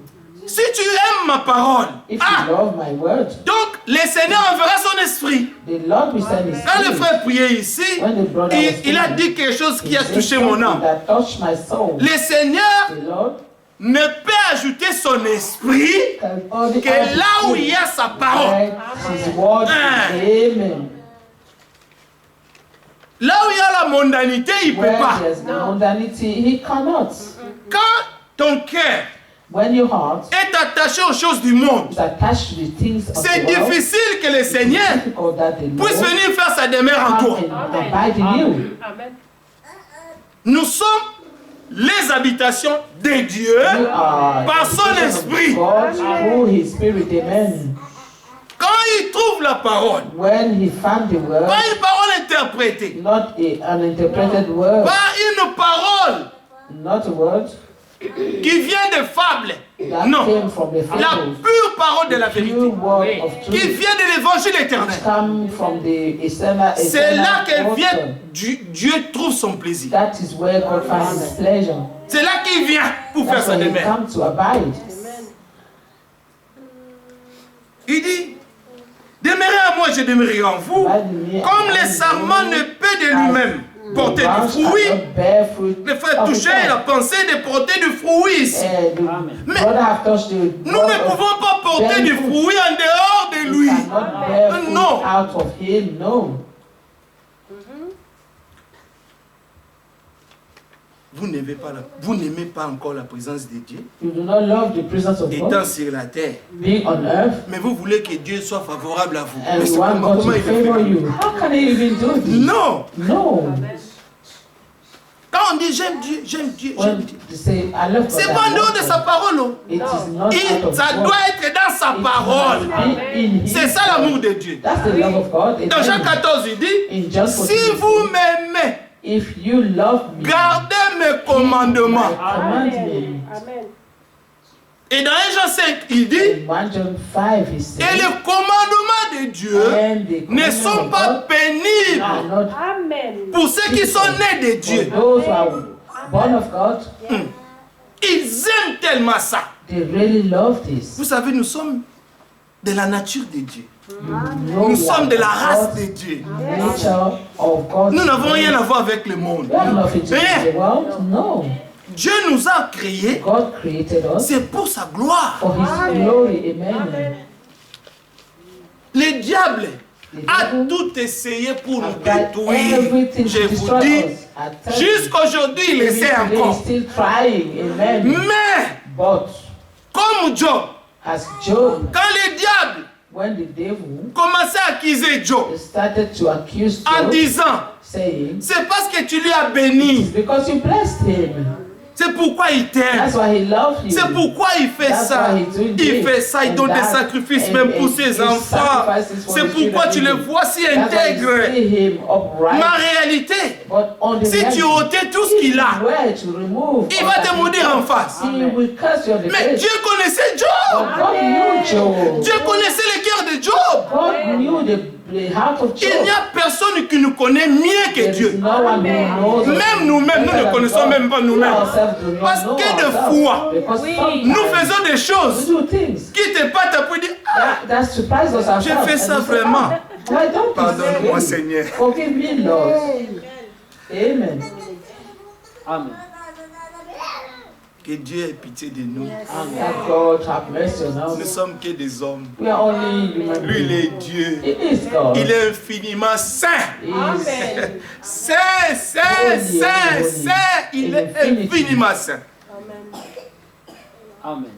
[SPEAKER 3] Si tu aimes ma parole,
[SPEAKER 1] If you love my word,
[SPEAKER 3] donc le Seigneur enverra son esprit.
[SPEAKER 1] the Lord will send His
[SPEAKER 3] Quand le
[SPEAKER 1] Spirit.
[SPEAKER 3] frère priait ici,
[SPEAKER 1] When the brother was
[SPEAKER 3] il a
[SPEAKER 1] praying,
[SPEAKER 3] dit quelque chose qui
[SPEAKER 1] he
[SPEAKER 3] a
[SPEAKER 1] said
[SPEAKER 3] touché mon
[SPEAKER 1] something
[SPEAKER 3] âme.
[SPEAKER 1] that touched my soul.
[SPEAKER 3] Le Seigneur
[SPEAKER 1] The Lord
[SPEAKER 3] ne peut ajouter son esprit
[SPEAKER 1] can only
[SPEAKER 3] que
[SPEAKER 1] add
[SPEAKER 3] là où
[SPEAKER 1] His
[SPEAKER 3] il y a sa parole.
[SPEAKER 1] word, His word. Amen.
[SPEAKER 3] Là où il y a la mondanité, il ne peut
[SPEAKER 1] Where
[SPEAKER 3] pas.
[SPEAKER 1] there's mundanity, He cannot.
[SPEAKER 3] Quand ton cœur
[SPEAKER 1] When your heart
[SPEAKER 3] est attaché aux choses du monde,
[SPEAKER 1] is attached to the things of
[SPEAKER 3] c'est
[SPEAKER 1] the world,
[SPEAKER 3] difficile que le Seigneur
[SPEAKER 1] it's difficult that the
[SPEAKER 3] puisse
[SPEAKER 1] Lord
[SPEAKER 3] venir faire sa demeure en toi.
[SPEAKER 1] come and abide in you.
[SPEAKER 4] Amen.
[SPEAKER 3] Nous sommes les habitations de Dieu
[SPEAKER 1] You are
[SPEAKER 3] par
[SPEAKER 1] the
[SPEAKER 3] son
[SPEAKER 1] children of
[SPEAKER 3] esprit.
[SPEAKER 1] God through His Spirit. Amen.
[SPEAKER 3] Quand il trouve la parole,
[SPEAKER 1] When He found the word,
[SPEAKER 3] pas une parole interprétée,
[SPEAKER 1] not an interpreted word,
[SPEAKER 3] pas une parole
[SPEAKER 1] not a word
[SPEAKER 3] qui vient de fables.
[SPEAKER 1] that
[SPEAKER 3] Non,
[SPEAKER 1] came from the
[SPEAKER 3] la
[SPEAKER 1] fables,
[SPEAKER 3] pure parole de la
[SPEAKER 1] pure
[SPEAKER 3] vérité
[SPEAKER 1] word of
[SPEAKER 3] qui
[SPEAKER 1] truth,
[SPEAKER 3] vient de l'évangile éternel.
[SPEAKER 1] come from the eternal,
[SPEAKER 3] C'est là que
[SPEAKER 1] eternal
[SPEAKER 3] vient
[SPEAKER 1] water.
[SPEAKER 3] Dieu trouve son plaisir.
[SPEAKER 1] That is where God finds His pleasure.
[SPEAKER 3] C'est là qu'il vient pour faire
[SPEAKER 1] That's
[SPEAKER 3] sa
[SPEAKER 1] where He
[SPEAKER 3] demeure.
[SPEAKER 1] comes to abide.
[SPEAKER 3] Il dit, demeurez à moi, je demeurerai en vous.
[SPEAKER 1] Abide in me,
[SPEAKER 3] Comme
[SPEAKER 1] and
[SPEAKER 3] le
[SPEAKER 1] I in
[SPEAKER 3] sarment
[SPEAKER 1] you.
[SPEAKER 3] ne peut de lui-même porter
[SPEAKER 1] The
[SPEAKER 3] du
[SPEAKER 1] branch
[SPEAKER 3] fruit,
[SPEAKER 1] cannot bear fruit
[SPEAKER 3] le frère
[SPEAKER 1] of
[SPEAKER 3] touché
[SPEAKER 1] itself.
[SPEAKER 3] la pensée de porter du fruit ici.
[SPEAKER 1] The
[SPEAKER 3] Mais
[SPEAKER 1] brother have touched the
[SPEAKER 3] nous
[SPEAKER 1] word
[SPEAKER 3] ne
[SPEAKER 1] of
[SPEAKER 3] pouvons pas porter du fruit en dehors de
[SPEAKER 1] you
[SPEAKER 3] lui.
[SPEAKER 1] cannot bear fruit
[SPEAKER 3] Non.
[SPEAKER 1] out of Him. No.
[SPEAKER 3] Vous n'aimez pas encore la présence de Dieu,
[SPEAKER 1] You do not love the presence of
[SPEAKER 3] étant
[SPEAKER 1] God,
[SPEAKER 3] sur la terre.
[SPEAKER 1] being on earth,
[SPEAKER 3] Mais vous voulez que Dieu soit favorable à vous.
[SPEAKER 1] and
[SPEAKER 3] Mais
[SPEAKER 1] you
[SPEAKER 3] c'est
[SPEAKER 1] want
[SPEAKER 3] comment
[SPEAKER 1] God to
[SPEAKER 3] il le
[SPEAKER 1] favor
[SPEAKER 3] fait?
[SPEAKER 1] you. How can He even do this?
[SPEAKER 3] Non.
[SPEAKER 1] No.
[SPEAKER 3] Quand on dit j'aime Dieu, j'aime Dieu, j'aime
[SPEAKER 1] When
[SPEAKER 3] Dieu.
[SPEAKER 1] they say, I love God,
[SPEAKER 3] C'est
[SPEAKER 1] I
[SPEAKER 3] pas en
[SPEAKER 1] love
[SPEAKER 3] dehors de
[SPEAKER 1] God,
[SPEAKER 3] sa parole. Oh.
[SPEAKER 1] it is not out of
[SPEAKER 3] Ça
[SPEAKER 1] God.
[SPEAKER 3] doit être dans sa
[SPEAKER 1] It
[SPEAKER 3] parole.
[SPEAKER 1] must be in His
[SPEAKER 3] C'est ça
[SPEAKER 1] word.
[SPEAKER 3] l'amour de Dieu.
[SPEAKER 1] That's the love of God.
[SPEAKER 3] Dans Jean
[SPEAKER 1] Amen.
[SPEAKER 3] 14, il dit,
[SPEAKER 1] In John 14,
[SPEAKER 3] si vous m'aimez,
[SPEAKER 1] if you love me,
[SPEAKER 3] gardez mes
[SPEAKER 1] keep
[SPEAKER 3] commandements.
[SPEAKER 1] my commandments.
[SPEAKER 4] Amen.
[SPEAKER 3] Et dans 1 Jean 5, il dit,
[SPEAKER 1] In 1 John 5, he says,
[SPEAKER 3] et les commandements de Dieu
[SPEAKER 1] and the
[SPEAKER 3] ne
[SPEAKER 1] commandments
[SPEAKER 3] sont
[SPEAKER 1] of
[SPEAKER 3] pas
[SPEAKER 1] God are
[SPEAKER 3] pénibles
[SPEAKER 1] not
[SPEAKER 4] Amen.
[SPEAKER 3] pour ceux qui sont nés de
[SPEAKER 1] for
[SPEAKER 3] Dieu.
[SPEAKER 1] those who are born of God.
[SPEAKER 3] Ils aiment tellement ça.
[SPEAKER 1] They really love this.
[SPEAKER 3] Vous savez, nous sommes de la nature de Dieu.
[SPEAKER 1] No
[SPEAKER 3] Nous sommes de la
[SPEAKER 1] one
[SPEAKER 3] race
[SPEAKER 1] knows
[SPEAKER 3] de Dieu.
[SPEAKER 1] nature of God.
[SPEAKER 3] Nous n'avons rien à voir avec le monde.
[SPEAKER 1] We have nothing to do with
[SPEAKER 3] Rien.
[SPEAKER 1] the world. No.
[SPEAKER 3] Dieu nous a créés,
[SPEAKER 1] God created us
[SPEAKER 3] c'est pour sa gloire.
[SPEAKER 1] for His glory. Amen.
[SPEAKER 3] Le diable
[SPEAKER 1] The
[SPEAKER 3] a
[SPEAKER 1] devil
[SPEAKER 3] tout essayé pour nous
[SPEAKER 1] has tried
[SPEAKER 3] détruire.
[SPEAKER 1] everything
[SPEAKER 3] Je
[SPEAKER 1] to
[SPEAKER 3] vous
[SPEAKER 1] destroy
[SPEAKER 3] dis,
[SPEAKER 1] us. I tell you,
[SPEAKER 3] jusqu'aujourd'hui, il
[SPEAKER 1] even
[SPEAKER 3] essaie
[SPEAKER 1] today
[SPEAKER 3] encore.
[SPEAKER 1] he's still trying. Amen.
[SPEAKER 3] Mais,
[SPEAKER 1] But
[SPEAKER 3] comme Job,
[SPEAKER 1] as Job,
[SPEAKER 3] quand le diable
[SPEAKER 1] when the devil
[SPEAKER 3] commençait à accuser Job
[SPEAKER 1] started to accuse
[SPEAKER 3] en
[SPEAKER 1] Job,
[SPEAKER 3] disant,
[SPEAKER 1] saying,
[SPEAKER 3] c'est parce que tu lui as
[SPEAKER 1] "It's
[SPEAKER 3] béni,
[SPEAKER 1] because you blessed him.
[SPEAKER 3] c'est pourquoi il t'aime,
[SPEAKER 1] That's why he loved you.
[SPEAKER 3] c'est pourquoi il fait
[SPEAKER 1] That's
[SPEAKER 3] ça,
[SPEAKER 1] why he's doing
[SPEAKER 3] il
[SPEAKER 1] this.
[SPEAKER 3] fait ça, il
[SPEAKER 1] And
[SPEAKER 3] donne des
[SPEAKER 1] that-
[SPEAKER 3] sacrifices
[SPEAKER 1] and-
[SPEAKER 3] même pour
[SPEAKER 1] and
[SPEAKER 3] ses
[SPEAKER 1] he
[SPEAKER 3] enfants,
[SPEAKER 1] sacrifices for
[SPEAKER 3] c'est
[SPEAKER 1] his
[SPEAKER 3] pourquoi tu le
[SPEAKER 1] children.
[SPEAKER 3] vois si
[SPEAKER 1] That's why you
[SPEAKER 3] intègre.
[SPEAKER 1] see him upright.
[SPEAKER 3] Mais en réalité,
[SPEAKER 1] But on the
[SPEAKER 3] si tu
[SPEAKER 1] reality,
[SPEAKER 3] ôtais tout ce qu'il a,
[SPEAKER 1] if you were to remove
[SPEAKER 3] il
[SPEAKER 1] all
[SPEAKER 3] va
[SPEAKER 1] that
[SPEAKER 3] te
[SPEAKER 1] he
[SPEAKER 3] maudire en
[SPEAKER 1] does,
[SPEAKER 3] face.
[SPEAKER 1] he will curse you on the
[SPEAKER 3] Mais
[SPEAKER 1] face.
[SPEAKER 3] Dieu connaissait
[SPEAKER 1] But
[SPEAKER 3] Job.
[SPEAKER 1] God knew Job.
[SPEAKER 3] Dieu connaissait le cœur de Job.
[SPEAKER 1] God knew the heart of Job.
[SPEAKER 3] Il n'y a personne qui nous connaît mieux que
[SPEAKER 1] There is
[SPEAKER 3] Dieu.
[SPEAKER 1] no one who knows us
[SPEAKER 3] Même nous-mêmes, nous
[SPEAKER 1] better
[SPEAKER 3] ne
[SPEAKER 1] than
[SPEAKER 3] connaissons
[SPEAKER 1] God.
[SPEAKER 3] même pas nous-mêmes.
[SPEAKER 1] Ourselves do not
[SPEAKER 3] Parce
[SPEAKER 1] know
[SPEAKER 3] que de
[SPEAKER 1] ourselves.
[SPEAKER 3] fois,
[SPEAKER 1] Because
[SPEAKER 4] Oui.
[SPEAKER 1] sometimes
[SPEAKER 3] nous faisons des
[SPEAKER 1] we
[SPEAKER 3] choses
[SPEAKER 1] do things
[SPEAKER 3] qui te battent après dire, ah,
[SPEAKER 1] that surprise us ourselves.
[SPEAKER 3] j'ai fait ça
[SPEAKER 1] And we say,
[SPEAKER 3] vraiment.
[SPEAKER 1] "Ah, why don't you
[SPEAKER 3] Pardonne-moi,
[SPEAKER 1] say it?
[SPEAKER 3] Seigneur.
[SPEAKER 1] Forgive me, Lord. Amen.
[SPEAKER 2] Amen.
[SPEAKER 3] Que Dieu ait pitié de nous.
[SPEAKER 1] That God have mercy on
[SPEAKER 3] Nous
[SPEAKER 1] us.
[SPEAKER 3] sommes que des hommes.
[SPEAKER 1] We are only human
[SPEAKER 3] Lui, il
[SPEAKER 1] beings.
[SPEAKER 3] est Dieu.
[SPEAKER 1] It is God.
[SPEAKER 3] Il est infiniment saint.
[SPEAKER 1] He is
[SPEAKER 4] Amen.
[SPEAKER 3] Saint, saint, saint, saint. Il est infiniment saint.
[SPEAKER 2] Amen.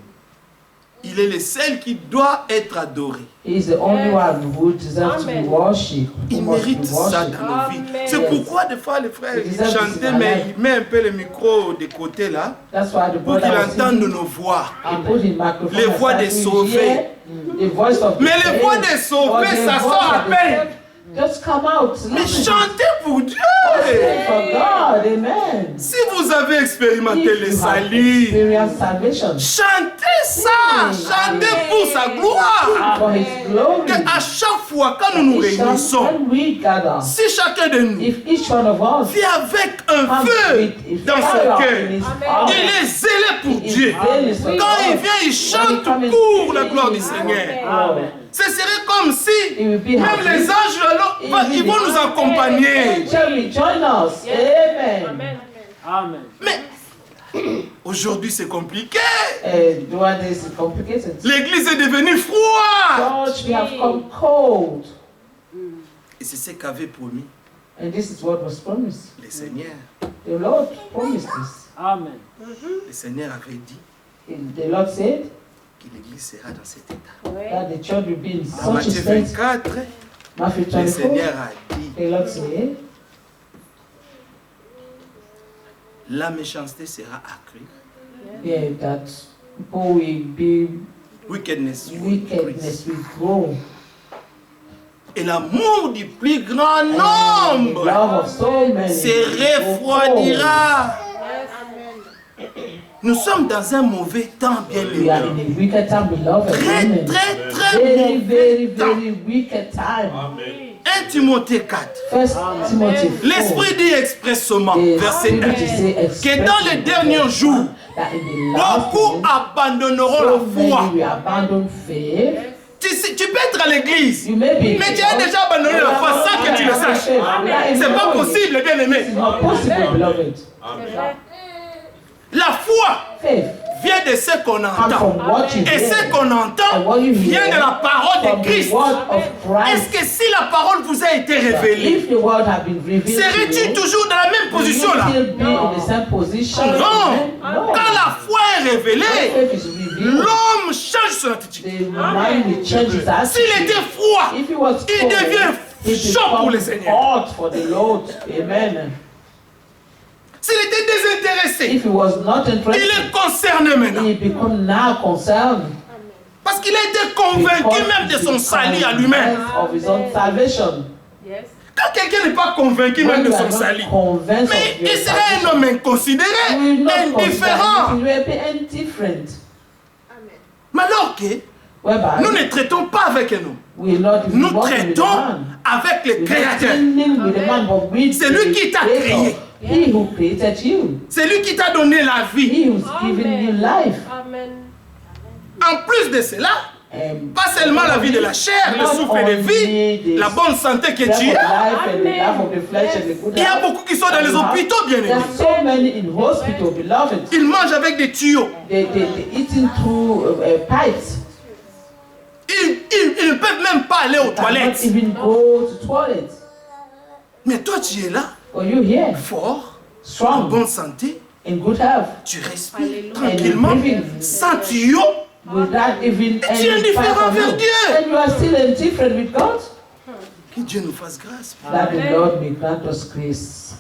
[SPEAKER 3] Il est le seul qui doit être adoré.
[SPEAKER 1] He is the only one who deserves to be
[SPEAKER 4] Amen.
[SPEAKER 1] worshipped. Who
[SPEAKER 3] Il
[SPEAKER 1] must be
[SPEAKER 3] mérite ça
[SPEAKER 1] worshipped.
[SPEAKER 3] dans nos vies.
[SPEAKER 4] Amen.
[SPEAKER 3] C'est pourquoi des fois les frères
[SPEAKER 1] Il
[SPEAKER 3] ils
[SPEAKER 1] deserve
[SPEAKER 3] chantent,
[SPEAKER 1] this in
[SPEAKER 3] mais
[SPEAKER 1] our life.
[SPEAKER 3] il met un peu le micro de côté là
[SPEAKER 1] That's why the
[SPEAKER 3] pour qu'il
[SPEAKER 1] brother was
[SPEAKER 3] entende
[SPEAKER 1] singing.
[SPEAKER 3] nos voix.
[SPEAKER 1] He put his microphone
[SPEAKER 3] Les voix des
[SPEAKER 1] aside to
[SPEAKER 3] sauvés.
[SPEAKER 1] hear the voice of the
[SPEAKER 3] Mais les voix
[SPEAKER 1] saved.
[SPEAKER 3] des sauvés,
[SPEAKER 1] But the
[SPEAKER 3] ça
[SPEAKER 1] voice
[SPEAKER 3] sort à
[SPEAKER 1] of the
[SPEAKER 3] peine.
[SPEAKER 1] saved, just come out.
[SPEAKER 3] Mais
[SPEAKER 1] Listen.
[SPEAKER 3] chantez pour Dieu.
[SPEAKER 1] Sing for God. Amen.
[SPEAKER 3] Si vous avez expérimenté
[SPEAKER 1] If
[SPEAKER 3] le
[SPEAKER 1] you have
[SPEAKER 3] salut,
[SPEAKER 1] experienced salvation
[SPEAKER 3] chantez ça. Chantez pour sa gloire.
[SPEAKER 1] for His glory.
[SPEAKER 3] Que à chaque fois quand nous nous
[SPEAKER 1] Each time
[SPEAKER 3] réunissons,
[SPEAKER 1] when we gather,
[SPEAKER 3] si chacun de nous
[SPEAKER 1] if each one of us
[SPEAKER 3] vit avec un
[SPEAKER 1] comes
[SPEAKER 3] feu
[SPEAKER 1] with a
[SPEAKER 3] dans son
[SPEAKER 1] fire
[SPEAKER 3] cœur,
[SPEAKER 1] in his
[SPEAKER 4] Amen.
[SPEAKER 1] heart,
[SPEAKER 3] il est zélé pour
[SPEAKER 1] he is
[SPEAKER 3] Dieu.
[SPEAKER 1] zealous for
[SPEAKER 3] Quand il
[SPEAKER 1] God,
[SPEAKER 3] vient, il chante pour la gloire du Seigneur.
[SPEAKER 2] Amen.
[SPEAKER 3] Ce serait comme si
[SPEAKER 1] he will be
[SPEAKER 3] même
[SPEAKER 1] happy.
[SPEAKER 3] les anges, alors, ils vont nous accompagner.
[SPEAKER 1] Shall we join us? Amen.
[SPEAKER 4] Amen.
[SPEAKER 2] Amen.
[SPEAKER 3] Mais aujourd'hui, c'est compliqué.
[SPEAKER 1] Doing this is complicated.
[SPEAKER 3] L'église est devenue froide.
[SPEAKER 1] Church, we have come cold.
[SPEAKER 3] Et c'est ce qu'avait promis
[SPEAKER 1] And this is what was promised.
[SPEAKER 3] le Seigneur.
[SPEAKER 1] The Lord promised this.
[SPEAKER 2] Amen.
[SPEAKER 3] Le Seigneur avait dit
[SPEAKER 1] And the Lord said
[SPEAKER 3] que l'église sera dans cet état.
[SPEAKER 1] that the church will be in
[SPEAKER 3] En
[SPEAKER 1] such a
[SPEAKER 3] Matthieu
[SPEAKER 1] state.
[SPEAKER 3] 24,
[SPEAKER 1] Matthew
[SPEAKER 3] le
[SPEAKER 1] 24,
[SPEAKER 3] Seigneur a dit,
[SPEAKER 1] the Lord said,
[SPEAKER 3] la méchanceté sera accrue.
[SPEAKER 1] yeah, that people will be
[SPEAKER 3] Wickedness will
[SPEAKER 1] wickedness
[SPEAKER 3] increase.
[SPEAKER 1] will grow.
[SPEAKER 3] Et l'amour du plus grand
[SPEAKER 1] And the
[SPEAKER 3] nombre
[SPEAKER 1] love of so many
[SPEAKER 3] se
[SPEAKER 1] will grow.
[SPEAKER 3] refroidira. Nous sommes dans un mauvais temps, bien
[SPEAKER 1] We are
[SPEAKER 3] aimé.
[SPEAKER 1] in a wicked time, beloved.
[SPEAKER 3] Très,
[SPEAKER 1] Amen.
[SPEAKER 3] très, très
[SPEAKER 1] Very, very,
[SPEAKER 3] mauvais temps.
[SPEAKER 1] very wicked time.
[SPEAKER 3] 1 Timothée 4.
[SPEAKER 1] First Timothy 4.
[SPEAKER 3] L'Esprit dit expressément,
[SPEAKER 1] The
[SPEAKER 3] verset
[SPEAKER 1] Spirit
[SPEAKER 3] 1,
[SPEAKER 1] say
[SPEAKER 3] que dans les derniers jours,
[SPEAKER 1] that in the last
[SPEAKER 3] beaucoup
[SPEAKER 1] days,
[SPEAKER 3] abandonneront
[SPEAKER 1] so
[SPEAKER 3] la foi.
[SPEAKER 1] many will abandon faith.
[SPEAKER 3] Tu peux être à l'église,
[SPEAKER 1] You may be,
[SPEAKER 3] mais tu as déjà abandonné la foi sans que tu le saches. C'est pas possible, bien aimé.
[SPEAKER 1] It's not possible, beloved.
[SPEAKER 3] La foi
[SPEAKER 1] Faith
[SPEAKER 3] vient de ce qu'on
[SPEAKER 1] comes
[SPEAKER 3] entend.
[SPEAKER 1] from what you
[SPEAKER 3] Et ce
[SPEAKER 1] hear.
[SPEAKER 3] qu'on
[SPEAKER 1] And
[SPEAKER 3] entend
[SPEAKER 1] what you
[SPEAKER 3] vient de
[SPEAKER 1] hear
[SPEAKER 3] la parole
[SPEAKER 1] from
[SPEAKER 3] de
[SPEAKER 1] the
[SPEAKER 3] Christ.
[SPEAKER 1] word of
[SPEAKER 3] Est-ce
[SPEAKER 1] Christ.
[SPEAKER 3] que si la parole vous a été révélée,
[SPEAKER 1] If the word had been revealed to
[SPEAKER 3] serais-tu
[SPEAKER 1] you,
[SPEAKER 3] toujours dans la même
[SPEAKER 1] will you
[SPEAKER 3] position là?
[SPEAKER 1] still be in the same position?
[SPEAKER 3] Non.
[SPEAKER 1] No.
[SPEAKER 3] Quand la foi est révélée,
[SPEAKER 1] Faith is revealed.
[SPEAKER 3] l'homme change son attitude.
[SPEAKER 1] The mind will change his attitude.
[SPEAKER 3] S'il était froid,
[SPEAKER 1] If he was
[SPEAKER 3] il
[SPEAKER 1] cold,
[SPEAKER 3] devient
[SPEAKER 1] he
[SPEAKER 3] chaud pour le
[SPEAKER 1] becomes
[SPEAKER 3] Seigneur.
[SPEAKER 1] hot for the Lord. Amen.
[SPEAKER 3] S'il était désintéressé,
[SPEAKER 1] If he was not
[SPEAKER 3] il
[SPEAKER 1] interested,
[SPEAKER 3] est concerné maintenant.
[SPEAKER 1] he become now concerned.
[SPEAKER 3] Parce qu'il a été convaincu même de son salut à lui-même.
[SPEAKER 1] Of his own salvation.
[SPEAKER 4] Yes.
[SPEAKER 3] Quand quelqu'un n'est pas convaincu même
[SPEAKER 1] When
[SPEAKER 3] de
[SPEAKER 1] you are
[SPEAKER 3] son
[SPEAKER 1] not
[SPEAKER 3] salut,
[SPEAKER 1] convinced
[SPEAKER 3] mais
[SPEAKER 1] of your
[SPEAKER 3] il serait
[SPEAKER 1] salvation,
[SPEAKER 3] un homme inconsidéré,
[SPEAKER 1] you will not
[SPEAKER 3] indifférent.
[SPEAKER 1] consider it, you will be indifferent.
[SPEAKER 3] Mais alors que
[SPEAKER 1] whereby
[SPEAKER 3] nous ne traitons pas avec un homme.
[SPEAKER 1] we not even
[SPEAKER 3] Nous
[SPEAKER 1] working with the
[SPEAKER 3] traitons
[SPEAKER 1] man.
[SPEAKER 3] avec le
[SPEAKER 1] We're not
[SPEAKER 3] Créateur.
[SPEAKER 1] dealing with the man, but with
[SPEAKER 3] C'est lui
[SPEAKER 1] the
[SPEAKER 3] qui t'a
[SPEAKER 1] Creator.
[SPEAKER 3] créé.
[SPEAKER 1] He who created you.
[SPEAKER 3] C'est lui qui t'a donné la vie.
[SPEAKER 1] He who's given you life.
[SPEAKER 4] Amen.
[SPEAKER 3] En plus de cela,
[SPEAKER 1] And
[SPEAKER 3] pas seulement la vie de la chair, le souffle de vie, la bonne santé que
[SPEAKER 1] breath
[SPEAKER 3] tu
[SPEAKER 1] of
[SPEAKER 3] as.
[SPEAKER 1] life and the life of the flesh and the good
[SPEAKER 3] Il y a
[SPEAKER 1] health.
[SPEAKER 3] beaucoup qui sont dans les hôpitaux, bien
[SPEAKER 1] There
[SPEAKER 3] aimés.
[SPEAKER 1] are so many in hospital, beloved.
[SPEAKER 3] Ils mangent avec des tuyaux.
[SPEAKER 1] They eating through pipes.
[SPEAKER 3] Ils ne peuvent même pas aller aux
[SPEAKER 1] Cannot
[SPEAKER 3] toilettes.
[SPEAKER 1] even go to toilet.
[SPEAKER 3] Mais toi, tu es là,
[SPEAKER 1] Or you here,
[SPEAKER 3] fort, en
[SPEAKER 1] strong,
[SPEAKER 3] bonne santé,
[SPEAKER 1] in good health,
[SPEAKER 3] tu respires
[SPEAKER 4] Alléluia.
[SPEAKER 3] tranquillement, sans tuyau.
[SPEAKER 1] without even
[SPEAKER 3] Tu es
[SPEAKER 1] any
[SPEAKER 3] indifférent
[SPEAKER 1] pipe on
[SPEAKER 3] vers
[SPEAKER 1] you.
[SPEAKER 3] Dieu.
[SPEAKER 1] And you are still indifferent with God.
[SPEAKER 3] Que Dieu nous fasse grâce.
[SPEAKER 1] That the Lord may grant us grace.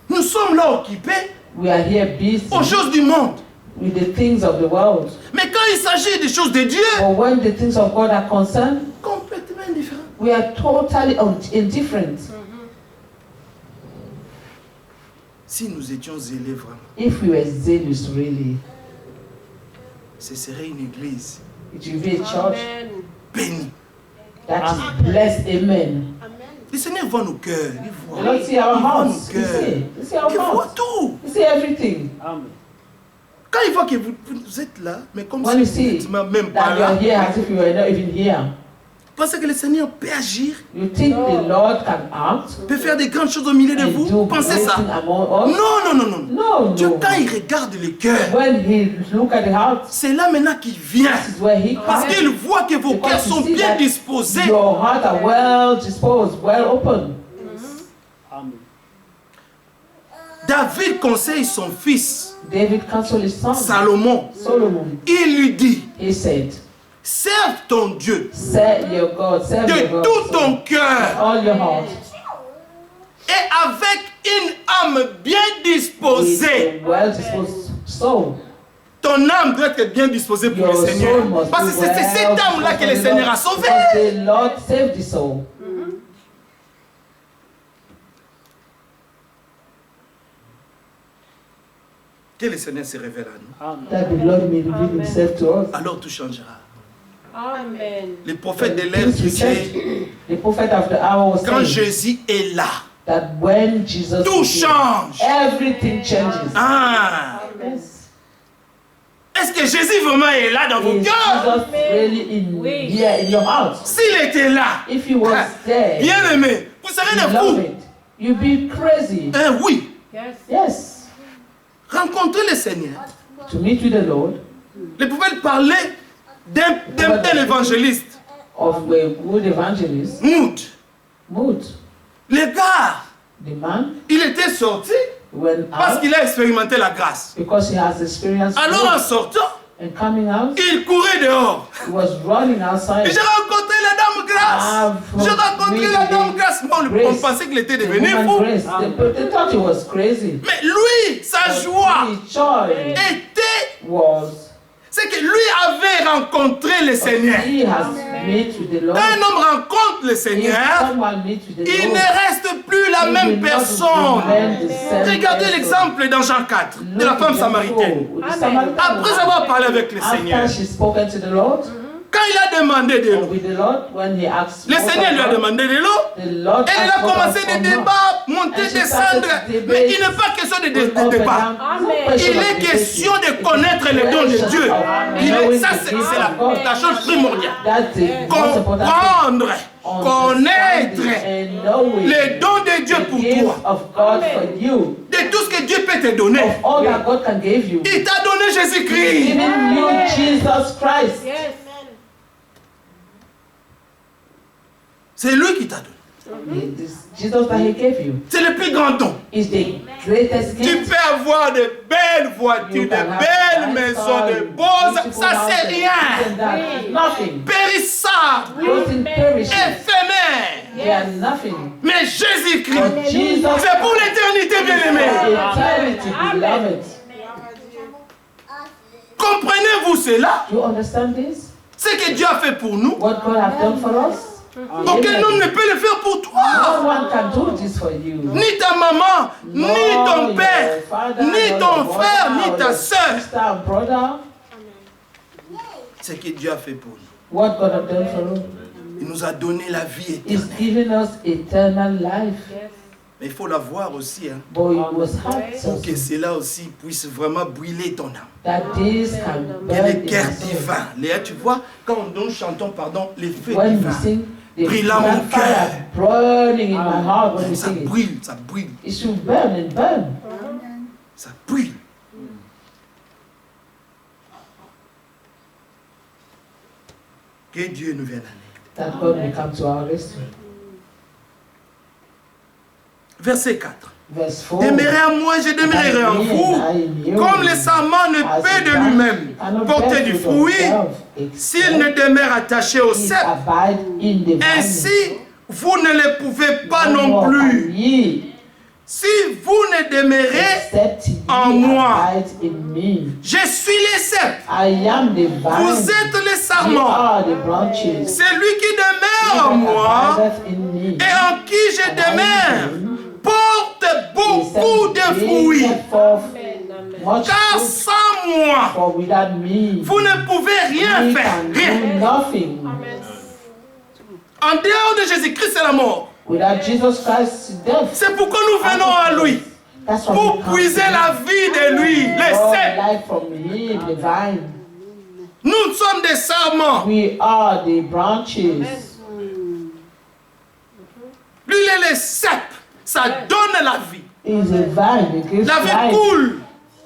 [SPEAKER 3] Nous sommes là occupés
[SPEAKER 1] We are here busy
[SPEAKER 3] aux choses du monde.
[SPEAKER 1] with the things of the world.
[SPEAKER 3] Mais quand il s'agit des choses de Dieu,
[SPEAKER 1] But when the things of God are concerned,
[SPEAKER 3] complètement indifférent.
[SPEAKER 1] we are totally indifferent.
[SPEAKER 3] Si nous étions zélés vraiment,
[SPEAKER 1] If we were zealous really,
[SPEAKER 3] ce serait une église
[SPEAKER 1] it would be a church
[SPEAKER 4] Amen.
[SPEAKER 3] bénie.
[SPEAKER 1] that is blessed. Amen.
[SPEAKER 3] Le Seigneur voit nos cœurs, il
[SPEAKER 1] The
[SPEAKER 3] voit.
[SPEAKER 1] Lord see our
[SPEAKER 3] Il voit nos
[SPEAKER 1] hearts. You
[SPEAKER 3] cœurs.
[SPEAKER 1] see. You see our
[SPEAKER 3] Il voit
[SPEAKER 1] hearts.
[SPEAKER 3] tout.
[SPEAKER 1] You see everything.
[SPEAKER 3] Quand il voit que vous êtes là, mais comme
[SPEAKER 1] When
[SPEAKER 3] si
[SPEAKER 1] you
[SPEAKER 3] vous
[SPEAKER 1] see
[SPEAKER 3] n'étiez même pas
[SPEAKER 1] that you
[SPEAKER 3] là,
[SPEAKER 1] are here as if you were not even here,
[SPEAKER 3] pensez que le Seigneur peut agir,
[SPEAKER 1] you think the Lord can act
[SPEAKER 3] peut faire des grandes choses au milieu de
[SPEAKER 1] and
[SPEAKER 3] vous.
[SPEAKER 1] do
[SPEAKER 3] Pensez
[SPEAKER 1] great
[SPEAKER 3] ça.
[SPEAKER 1] things among us?
[SPEAKER 3] Non, non, non, non.
[SPEAKER 1] No,
[SPEAKER 3] Dieu,
[SPEAKER 1] no.
[SPEAKER 3] quand il regarde le cœur,
[SPEAKER 1] When he look at the heart,
[SPEAKER 3] c'est là maintenant qu'il vient.
[SPEAKER 1] this is where he
[SPEAKER 3] Parce
[SPEAKER 1] comes.
[SPEAKER 3] qu'il voit que vos
[SPEAKER 1] Because
[SPEAKER 3] cœurs
[SPEAKER 1] you
[SPEAKER 3] sont
[SPEAKER 1] see
[SPEAKER 3] bien
[SPEAKER 1] that
[SPEAKER 3] disposés.
[SPEAKER 1] Your heart are well disposed, well open.
[SPEAKER 3] David conseille son fils,
[SPEAKER 1] David counseled his son,
[SPEAKER 3] Salomon.
[SPEAKER 1] Solomon.
[SPEAKER 3] Il lui dit,
[SPEAKER 1] He said,
[SPEAKER 3] serve ton Dieu
[SPEAKER 1] serve your God, serve
[SPEAKER 3] de
[SPEAKER 1] your God
[SPEAKER 3] tout ton cœur
[SPEAKER 1] all your heart,
[SPEAKER 3] et avec une âme bien
[SPEAKER 1] with
[SPEAKER 3] disposée.
[SPEAKER 1] a well disposed soul.
[SPEAKER 3] Ton âme doit être bien disposée pour
[SPEAKER 1] Your
[SPEAKER 3] le
[SPEAKER 1] soul
[SPEAKER 3] Seigneur.
[SPEAKER 1] must
[SPEAKER 3] Parce
[SPEAKER 1] be
[SPEAKER 3] que c'est cette
[SPEAKER 1] well
[SPEAKER 3] âme-là que le
[SPEAKER 1] disposed for the
[SPEAKER 3] Seigneur a
[SPEAKER 1] Lord,
[SPEAKER 3] sauvée.
[SPEAKER 1] because the Lord saved the soul.
[SPEAKER 3] Que le Seigneur se révèle à nous.
[SPEAKER 1] That the Lord may reveal himself to us.
[SPEAKER 3] Alors tout changera.
[SPEAKER 4] Amen.
[SPEAKER 3] Les prophètes de l'ère
[SPEAKER 1] Things we
[SPEAKER 3] disaient,
[SPEAKER 1] said, the prophet of the hour was
[SPEAKER 3] quand
[SPEAKER 1] saying
[SPEAKER 3] Jésus est là,
[SPEAKER 1] that when Jesus
[SPEAKER 3] tout
[SPEAKER 1] is here,
[SPEAKER 3] change.
[SPEAKER 1] everything changes.
[SPEAKER 3] Ah.
[SPEAKER 1] Yes.
[SPEAKER 3] Est-ce que Jésus vraiment est là dans vos
[SPEAKER 1] Is
[SPEAKER 3] cœurs?
[SPEAKER 1] Jesus really in
[SPEAKER 4] Oui.
[SPEAKER 1] here in your heart?
[SPEAKER 3] S'il était là,
[SPEAKER 1] If he was there,
[SPEAKER 3] bien aimé, vous serez des
[SPEAKER 1] love
[SPEAKER 3] fous.
[SPEAKER 1] it. You'd be crazy.
[SPEAKER 3] Hein, oui,
[SPEAKER 4] Yes.
[SPEAKER 1] Yes.
[SPEAKER 3] rencontrer le Seigneur.
[SPEAKER 1] To meet with the Lord,
[SPEAKER 3] Les prophètes parlaient d'un évangéliste,
[SPEAKER 1] of a good evangelist,
[SPEAKER 3] Mood. Le gars,
[SPEAKER 1] the man
[SPEAKER 3] il était sorti
[SPEAKER 1] went
[SPEAKER 3] parce
[SPEAKER 1] out
[SPEAKER 3] qu'il a expérimenté la grâce.
[SPEAKER 1] because he has experienced
[SPEAKER 3] Alors en
[SPEAKER 1] grace.
[SPEAKER 3] sortant,
[SPEAKER 1] And coming out,
[SPEAKER 3] il courait dehors.
[SPEAKER 1] he was running
[SPEAKER 3] Et
[SPEAKER 1] outside.
[SPEAKER 3] j'ai rencontré la dame grâce. J'ai rencontré la dame grâce. Bon, on pensait qu'il était
[SPEAKER 1] The
[SPEAKER 3] devenu
[SPEAKER 1] woman
[SPEAKER 3] fou.
[SPEAKER 1] grace. They thought he was crazy.
[SPEAKER 3] Mais lui, sa
[SPEAKER 1] But
[SPEAKER 3] joie
[SPEAKER 1] his joy
[SPEAKER 3] était,
[SPEAKER 1] was
[SPEAKER 3] c'est que lui avait rencontré le Seigneur.
[SPEAKER 1] he has met with the Lord.
[SPEAKER 3] Quand un homme rencontre le
[SPEAKER 1] If
[SPEAKER 3] Seigneur,
[SPEAKER 1] someone meets with the
[SPEAKER 3] il
[SPEAKER 1] Lord,
[SPEAKER 3] ne reste plus la
[SPEAKER 1] he
[SPEAKER 3] même
[SPEAKER 1] will not
[SPEAKER 3] personne.
[SPEAKER 1] remain the same
[SPEAKER 3] Regardez
[SPEAKER 1] person.
[SPEAKER 3] l'exemple dans Jean 4 de la
[SPEAKER 1] Look
[SPEAKER 3] femme
[SPEAKER 1] at the
[SPEAKER 3] samaritaine.
[SPEAKER 1] soul, the
[SPEAKER 4] Amen.
[SPEAKER 1] Samaritan
[SPEAKER 3] Après
[SPEAKER 1] woman.
[SPEAKER 3] avoir parlé avec le Seigneur,
[SPEAKER 1] After she spoken to the Lord,
[SPEAKER 3] quand il a demandé de
[SPEAKER 1] and
[SPEAKER 3] l'eau,
[SPEAKER 1] with the Lord, when he asked,
[SPEAKER 3] le
[SPEAKER 1] for
[SPEAKER 3] Seigneur lui a
[SPEAKER 1] water,
[SPEAKER 3] demandé de l'eau.
[SPEAKER 1] the Lord
[SPEAKER 3] Et il
[SPEAKER 1] asked
[SPEAKER 3] a
[SPEAKER 1] for
[SPEAKER 3] commencé
[SPEAKER 1] water
[SPEAKER 3] des
[SPEAKER 1] from her.
[SPEAKER 3] débats, monter,
[SPEAKER 1] And she
[SPEAKER 3] descendre.
[SPEAKER 1] started to
[SPEAKER 3] Mais
[SPEAKER 1] debate.
[SPEAKER 3] il n'est pas question de
[SPEAKER 1] Up and
[SPEAKER 3] débat.
[SPEAKER 1] down.
[SPEAKER 4] Amen.
[SPEAKER 1] No question
[SPEAKER 3] Il
[SPEAKER 1] of
[SPEAKER 3] est
[SPEAKER 1] debating.
[SPEAKER 3] question de
[SPEAKER 1] It's
[SPEAKER 3] connaître
[SPEAKER 1] a
[SPEAKER 3] les dons de
[SPEAKER 1] question
[SPEAKER 3] Dieu.
[SPEAKER 1] of knowing
[SPEAKER 3] Ça,
[SPEAKER 1] the
[SPEAKER 3] c'est
[SPEAKER 1] gifts
[SPEAKER 3] la,
[SPEAKER 1] of God.
[SPEAKER 3] la chose primordiale.
[SPEAKER 1] That's the most important thing.
[SPEAKER 3] Comprendre,
[SPEAKER 1] Understanding
[SPEAKER 3] connaître
[SPEAKER 1] and knowing
[SPEAKER 3] les dons de Dieu
[SPEAKER 1] the
[SPEAKER 3] pour
[SPEAKER 1] gifts
[SPEAKER 3] toi.
[SPEAKER 1] of God for you,
[SPEAKER 3] De tout ce que Dieu peut te donner.
[SPEAKER 1] of all that God can give you.
[SPEAKER 3] Il t'a donné Jésus-Christ.
[SPEAKER 1] Giving you Jesus Christ.
[SPEAKER 4] Yes.
[SPEAKER 3] C'est lui qui t'a donné.
[SPEAKER 1] It is Jesus that He gave you
[SPEAKER 3] C'est le plus grand don.
[SPEAKER 1] is the greatest
[SPEAKER 3] Tu
[SPEAKER 1] gift.
[SPEAKER 3] peux avoir de belles voitures,
[SPEAKER 1] You
[SPEAKER 3] de
[SPEAKER 1] can have
[SPEAKER 3] belles
[SPEAKER 1] nice
[SPEAKER 3] maisons,
[SPEAKER 1] cars,
[SPEAKER 3] de beaux...
[SPEAKER 1] beautiful
[SPEAKER 3] Ça, c'est
[SPEAKER 1] houses,
[SPEAKER 3] rien.
[SPEAKER 1] and that. Nothing.
[SPEAKER 3] Périssable,
[SPEAKER 1] Nothing perishes.
[SPEAKER 3] éphémère.
[SPEAKER 1] They are nothing.
[SPEAKER 3] Mais Jésus-Christ,
[SPEAKER 1] But Jesus
[SPEAKER 3] c'est pour l'éternité,
[SPEAKER 1] for
[SPEAKER 3] bien-aimé.
[SPEAKER 1] eternity, beloved.
[SPEAKER 3] Comprenez-vous cela?
[SPEAKER 1] Do you understand this?
[SPEAKER 3] Ce que Dieu a fait pour nous,
[SPEAKER 1] What God has done for us?
[SPEAKER 3] aucun homme ne peut le faire pour
[SPEAKER 1] No
[SPEAKER 3] toi.
[SPEAKER 1] one can do this for you.
[SPEAKER 3] Ni ta maman, ni ton
[SPEAKER 1] your
[SPEAKER 3] père,
[SPEAKER 1] father,
[SPEAKER 3] ni
[SPEAKER 1] nor
[SPEAKER 3] ton
[SPEAKER 1] your
[SPEAKER 3] frère,
[SPEAKER 1] mother,
[SPEAKER 3] ni
[SPEAKER 1] or
[SPEAKER 3] ta
[SPEAKER 1] your
[SPEAKER 3] soeur.
[SPEAKER 1] sister and brother.
[SPEAKER 3] ce que Dieu a fait pour nous.
[SPEAKER 1] What God has done for us.
[SPEAKER 3] Il nous a donné la vie
[SPEAKER 1] He's
[SPEAKER 3] éternelle.
[SPEAKER 1] given us eternal life.
[SPEAKER 3] Mais il faut la voir aussi, hein,
[SPEAKER 1] But it was hard
[SPEAKER 3] pour que cela aussi puisse vraiment brûler ton âme.
[SPEAKER 1] that this can
[SPEAKER 3] Et
[SPEAKER 1] burn
[SPEAKER 3] les
[SPEAKER 1] in
[SPEAKER 3] guerres
[SPEAKER 1] our soul.
[SPEAKER 3] divins. Léa, tu vois, quand nous chantons, pardon, les feux
[SPEAKER 1] When we
[SPEAKER 3] divins,
[SPEAKER 1] sing, the
[SPEAKER 3] Brûlant mon
[SPEAKER 1] divine fire burning in my heart when we
[SPEAKER 3] ça
[SPEAKER 1] sing it.
[SPEAKER 3] brûle, ça brûle,
[SPEAKER 1] It should burn and burn.
[SPEAKER 3] ça brûle. Que Dieu nous vienne en aide.
[SPEAKER 1] That God may come to our rescue.
[SPEAKER 3] Verset 4.
[SPEAKER 1] Verse 4.
[SPEAKER 3] Demeurez en moi, je demeurerai en vous. Comme le sarment ne peut de lui-même porter du fruit s'il ne demeure attaché au cep. Ainsi, vous ne le pouvez pas non plus. Si vous ne demeurez en moi, je suis le cep. Vous êtes le sarment. Celui qui demeure en moi et en qui je demeure porte beaucoup de fruits. Car sans moi, vous ne pouvez rien faire. Rien. En dehors de Jésus-Christ, c'est la mort. C'est pourquoi nous venons à lui. Pour puiser la vie de lui, le cep. Nous sommes des sarments.
[SPEAKER 1] We are the branches.
[SPEAKER 3] Lui, il est le cep. Ça donne la vie.
[SPEAKER 1] He is a vine. It gives
[SPEAKER 3] La vie
[SPEAKER 1] life.
[SPEAKER 3] coule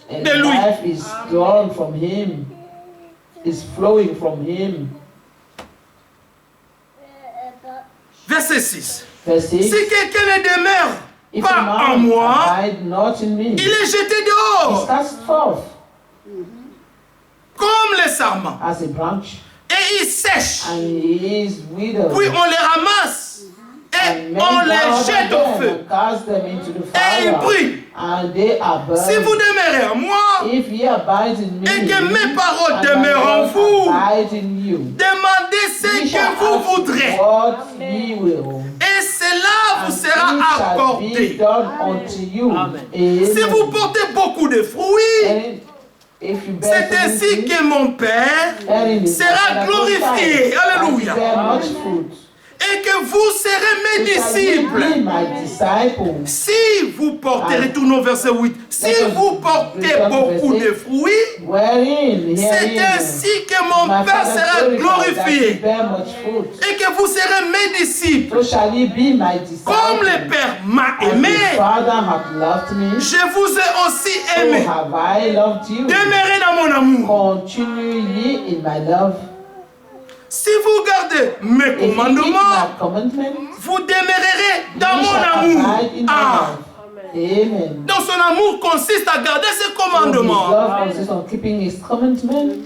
[SPEAKER 1] And
[SPEAKER 3] de lui.
[SPEAKER 1] life is drawn from him. Is flowing from him.
[SPEAKER 3] Verset 6.
[SPEAKER 1] Verse 6.
[SPEAKER 3] Si quelqu'un ne demeure
[SPEAKER 1] If a
[SPEAKER 3] pas en
[SPEAKER 1] man
[SPEAKER 3] moi,
[SPEAKER 1] abide not in me,
[SPEAKER 3] il est jeté
[SPEAKER 1] he
[SPEAKER 3] dehors
[SPEAKER 1] cast forth
[SPEAKER 3] comme le sarment.
[SPEAKER 1] as a branch,
[SPEAKER 3] Et il sèche.
[SPEAKER 1] and he is withered.
[SPEAKER 3] Puis on les ramasse
[SPEAKER 1] And
[SPEAKER 3] et
[SPEAKER 1] men
[SPEAKER 3] on les
[SPEAKER 1] gather
[SPEAKER 3] jette au
[SPEAKER 1] them
[SPEAKER 3] feu.
[SPEAKER 1] and cast them into the
[SPEAKER 3] Et ils
[SPEAKER 1] fire,
[SPEAKER 3] brûlent.
[SPEAKER 1] and they are burned.
[SPEAKER 3] Si vous demeurez en moi
[SPEAKER 1] If ye abide in me,
[SPEAKER 3] et que mes paroles
[SPEAKER 1] and my
[SPEAKER 3] demeurent en
[SPEAKER 1] words
[SPEAKER 3] vous,
[SPEAKER 1] abide in you,
[SPEAKER 3] demandez ce
[SPEAKER 1] ye shall
[SPEAKER 3] que vous
[SPEAKER 1] ask
[SPEAKER 3] voudrez.
[SPEAKER 1] what ye will,
[SPEAKER 3] Et cela vous
[SPEAKER 1] and
[SPEAKER 3] sera
[SPEAKER 1] it shall be
[SPEAKER 3] accordé.
[SPEAKER 1] done unto you.
[SPEAKER 2] Amen.
[SPEAKER 3] Si
[SPEAKER 1] Amen.
[SPEAKER 3] vous portez beaucoup de fruits,
[SPEAKER 1] And if you bear
[SPEAKER 3] c'est
[SPEAKER 1] certain
[SPEAKER 3] ainsi
[SPEAKER 1] fruit,
[SPEAKER 3] que mon Père
[SPEAKER 1] and in his
[SPEAKER 3] sera
[SPEAKER 1] Father
[SPEAKER 3] glorifié.
[SPEAKER 1] glorified,
[SPEAKER 3] Alléluia.
[SPEAKER 1] and bear much fruit.
[SPEAKER 3] Et que vous serez mes
[SPEAKER 1] You shall be
[SPEAKER 3] disciples.
[SPEAKER 1] my disciples.
[SPEAKER 3] Si vous porterez, tournons au verset 8, si vous portez beaucoup de fruits,
[SPEAKER 1] Wherein,
[SPEAKER 3] c'est
[SPEAKER 1] herein,
[SPEAKER 3] ainsi que mon
[SPEAKER 1] my
[SPEAKER 3] Père
[SPEAKER 1] Father
[SPEAKER 3] sera
[SPEAKER 1] glorified, that ye
[SPEAKER 3] glorifié.
[SPEAKER 1] bear much fruit.
[SPEAKER 3] Et que vous serez mes disciples.
[SPEAKER 1] So shall ye be my
[SPEAKER 3] Comme le
[SPEAKER 1] disciples.
[SPEAKER 3] Père m'a
[SPEAKER 1] As the
[SPEAKER 3] aimé,
[SPEAKER 1] Father hath loved me,
[SPEAKER 3] je vous ai aussi
[SPEAKER 1] so
[SPEAKER 3] aimé.
[SPEAKER 1] have I loved you.
[SPEAKER 3] Demeurez dans mon amour.
[SPEAKER 1] Continue ye in my love.
[SPEAKER 3] Si vous gardez mes
[SPEAKER 1] If ye keep
[SPEAKER 3] commandements,
[SPEAKER 1] my commandments,
[SPEAKER 3] vous demeurerez dans
[SPEAKER 1] ye
[SPEAKER 3] mon
[SPEAKER 1] shall
[SPEAKER 3] amour.
[SPEAKER 1] abide in my
[SPEAKER 3] Ah,
[SPEAKER 1] love. Amen.
[SPEAKER 3] donc son amour consiste à garder ses
[SPEAKER 1] So his
[SPEAKER 3] commandements.
[SPEAKER 1] love consists on keeping his commandments.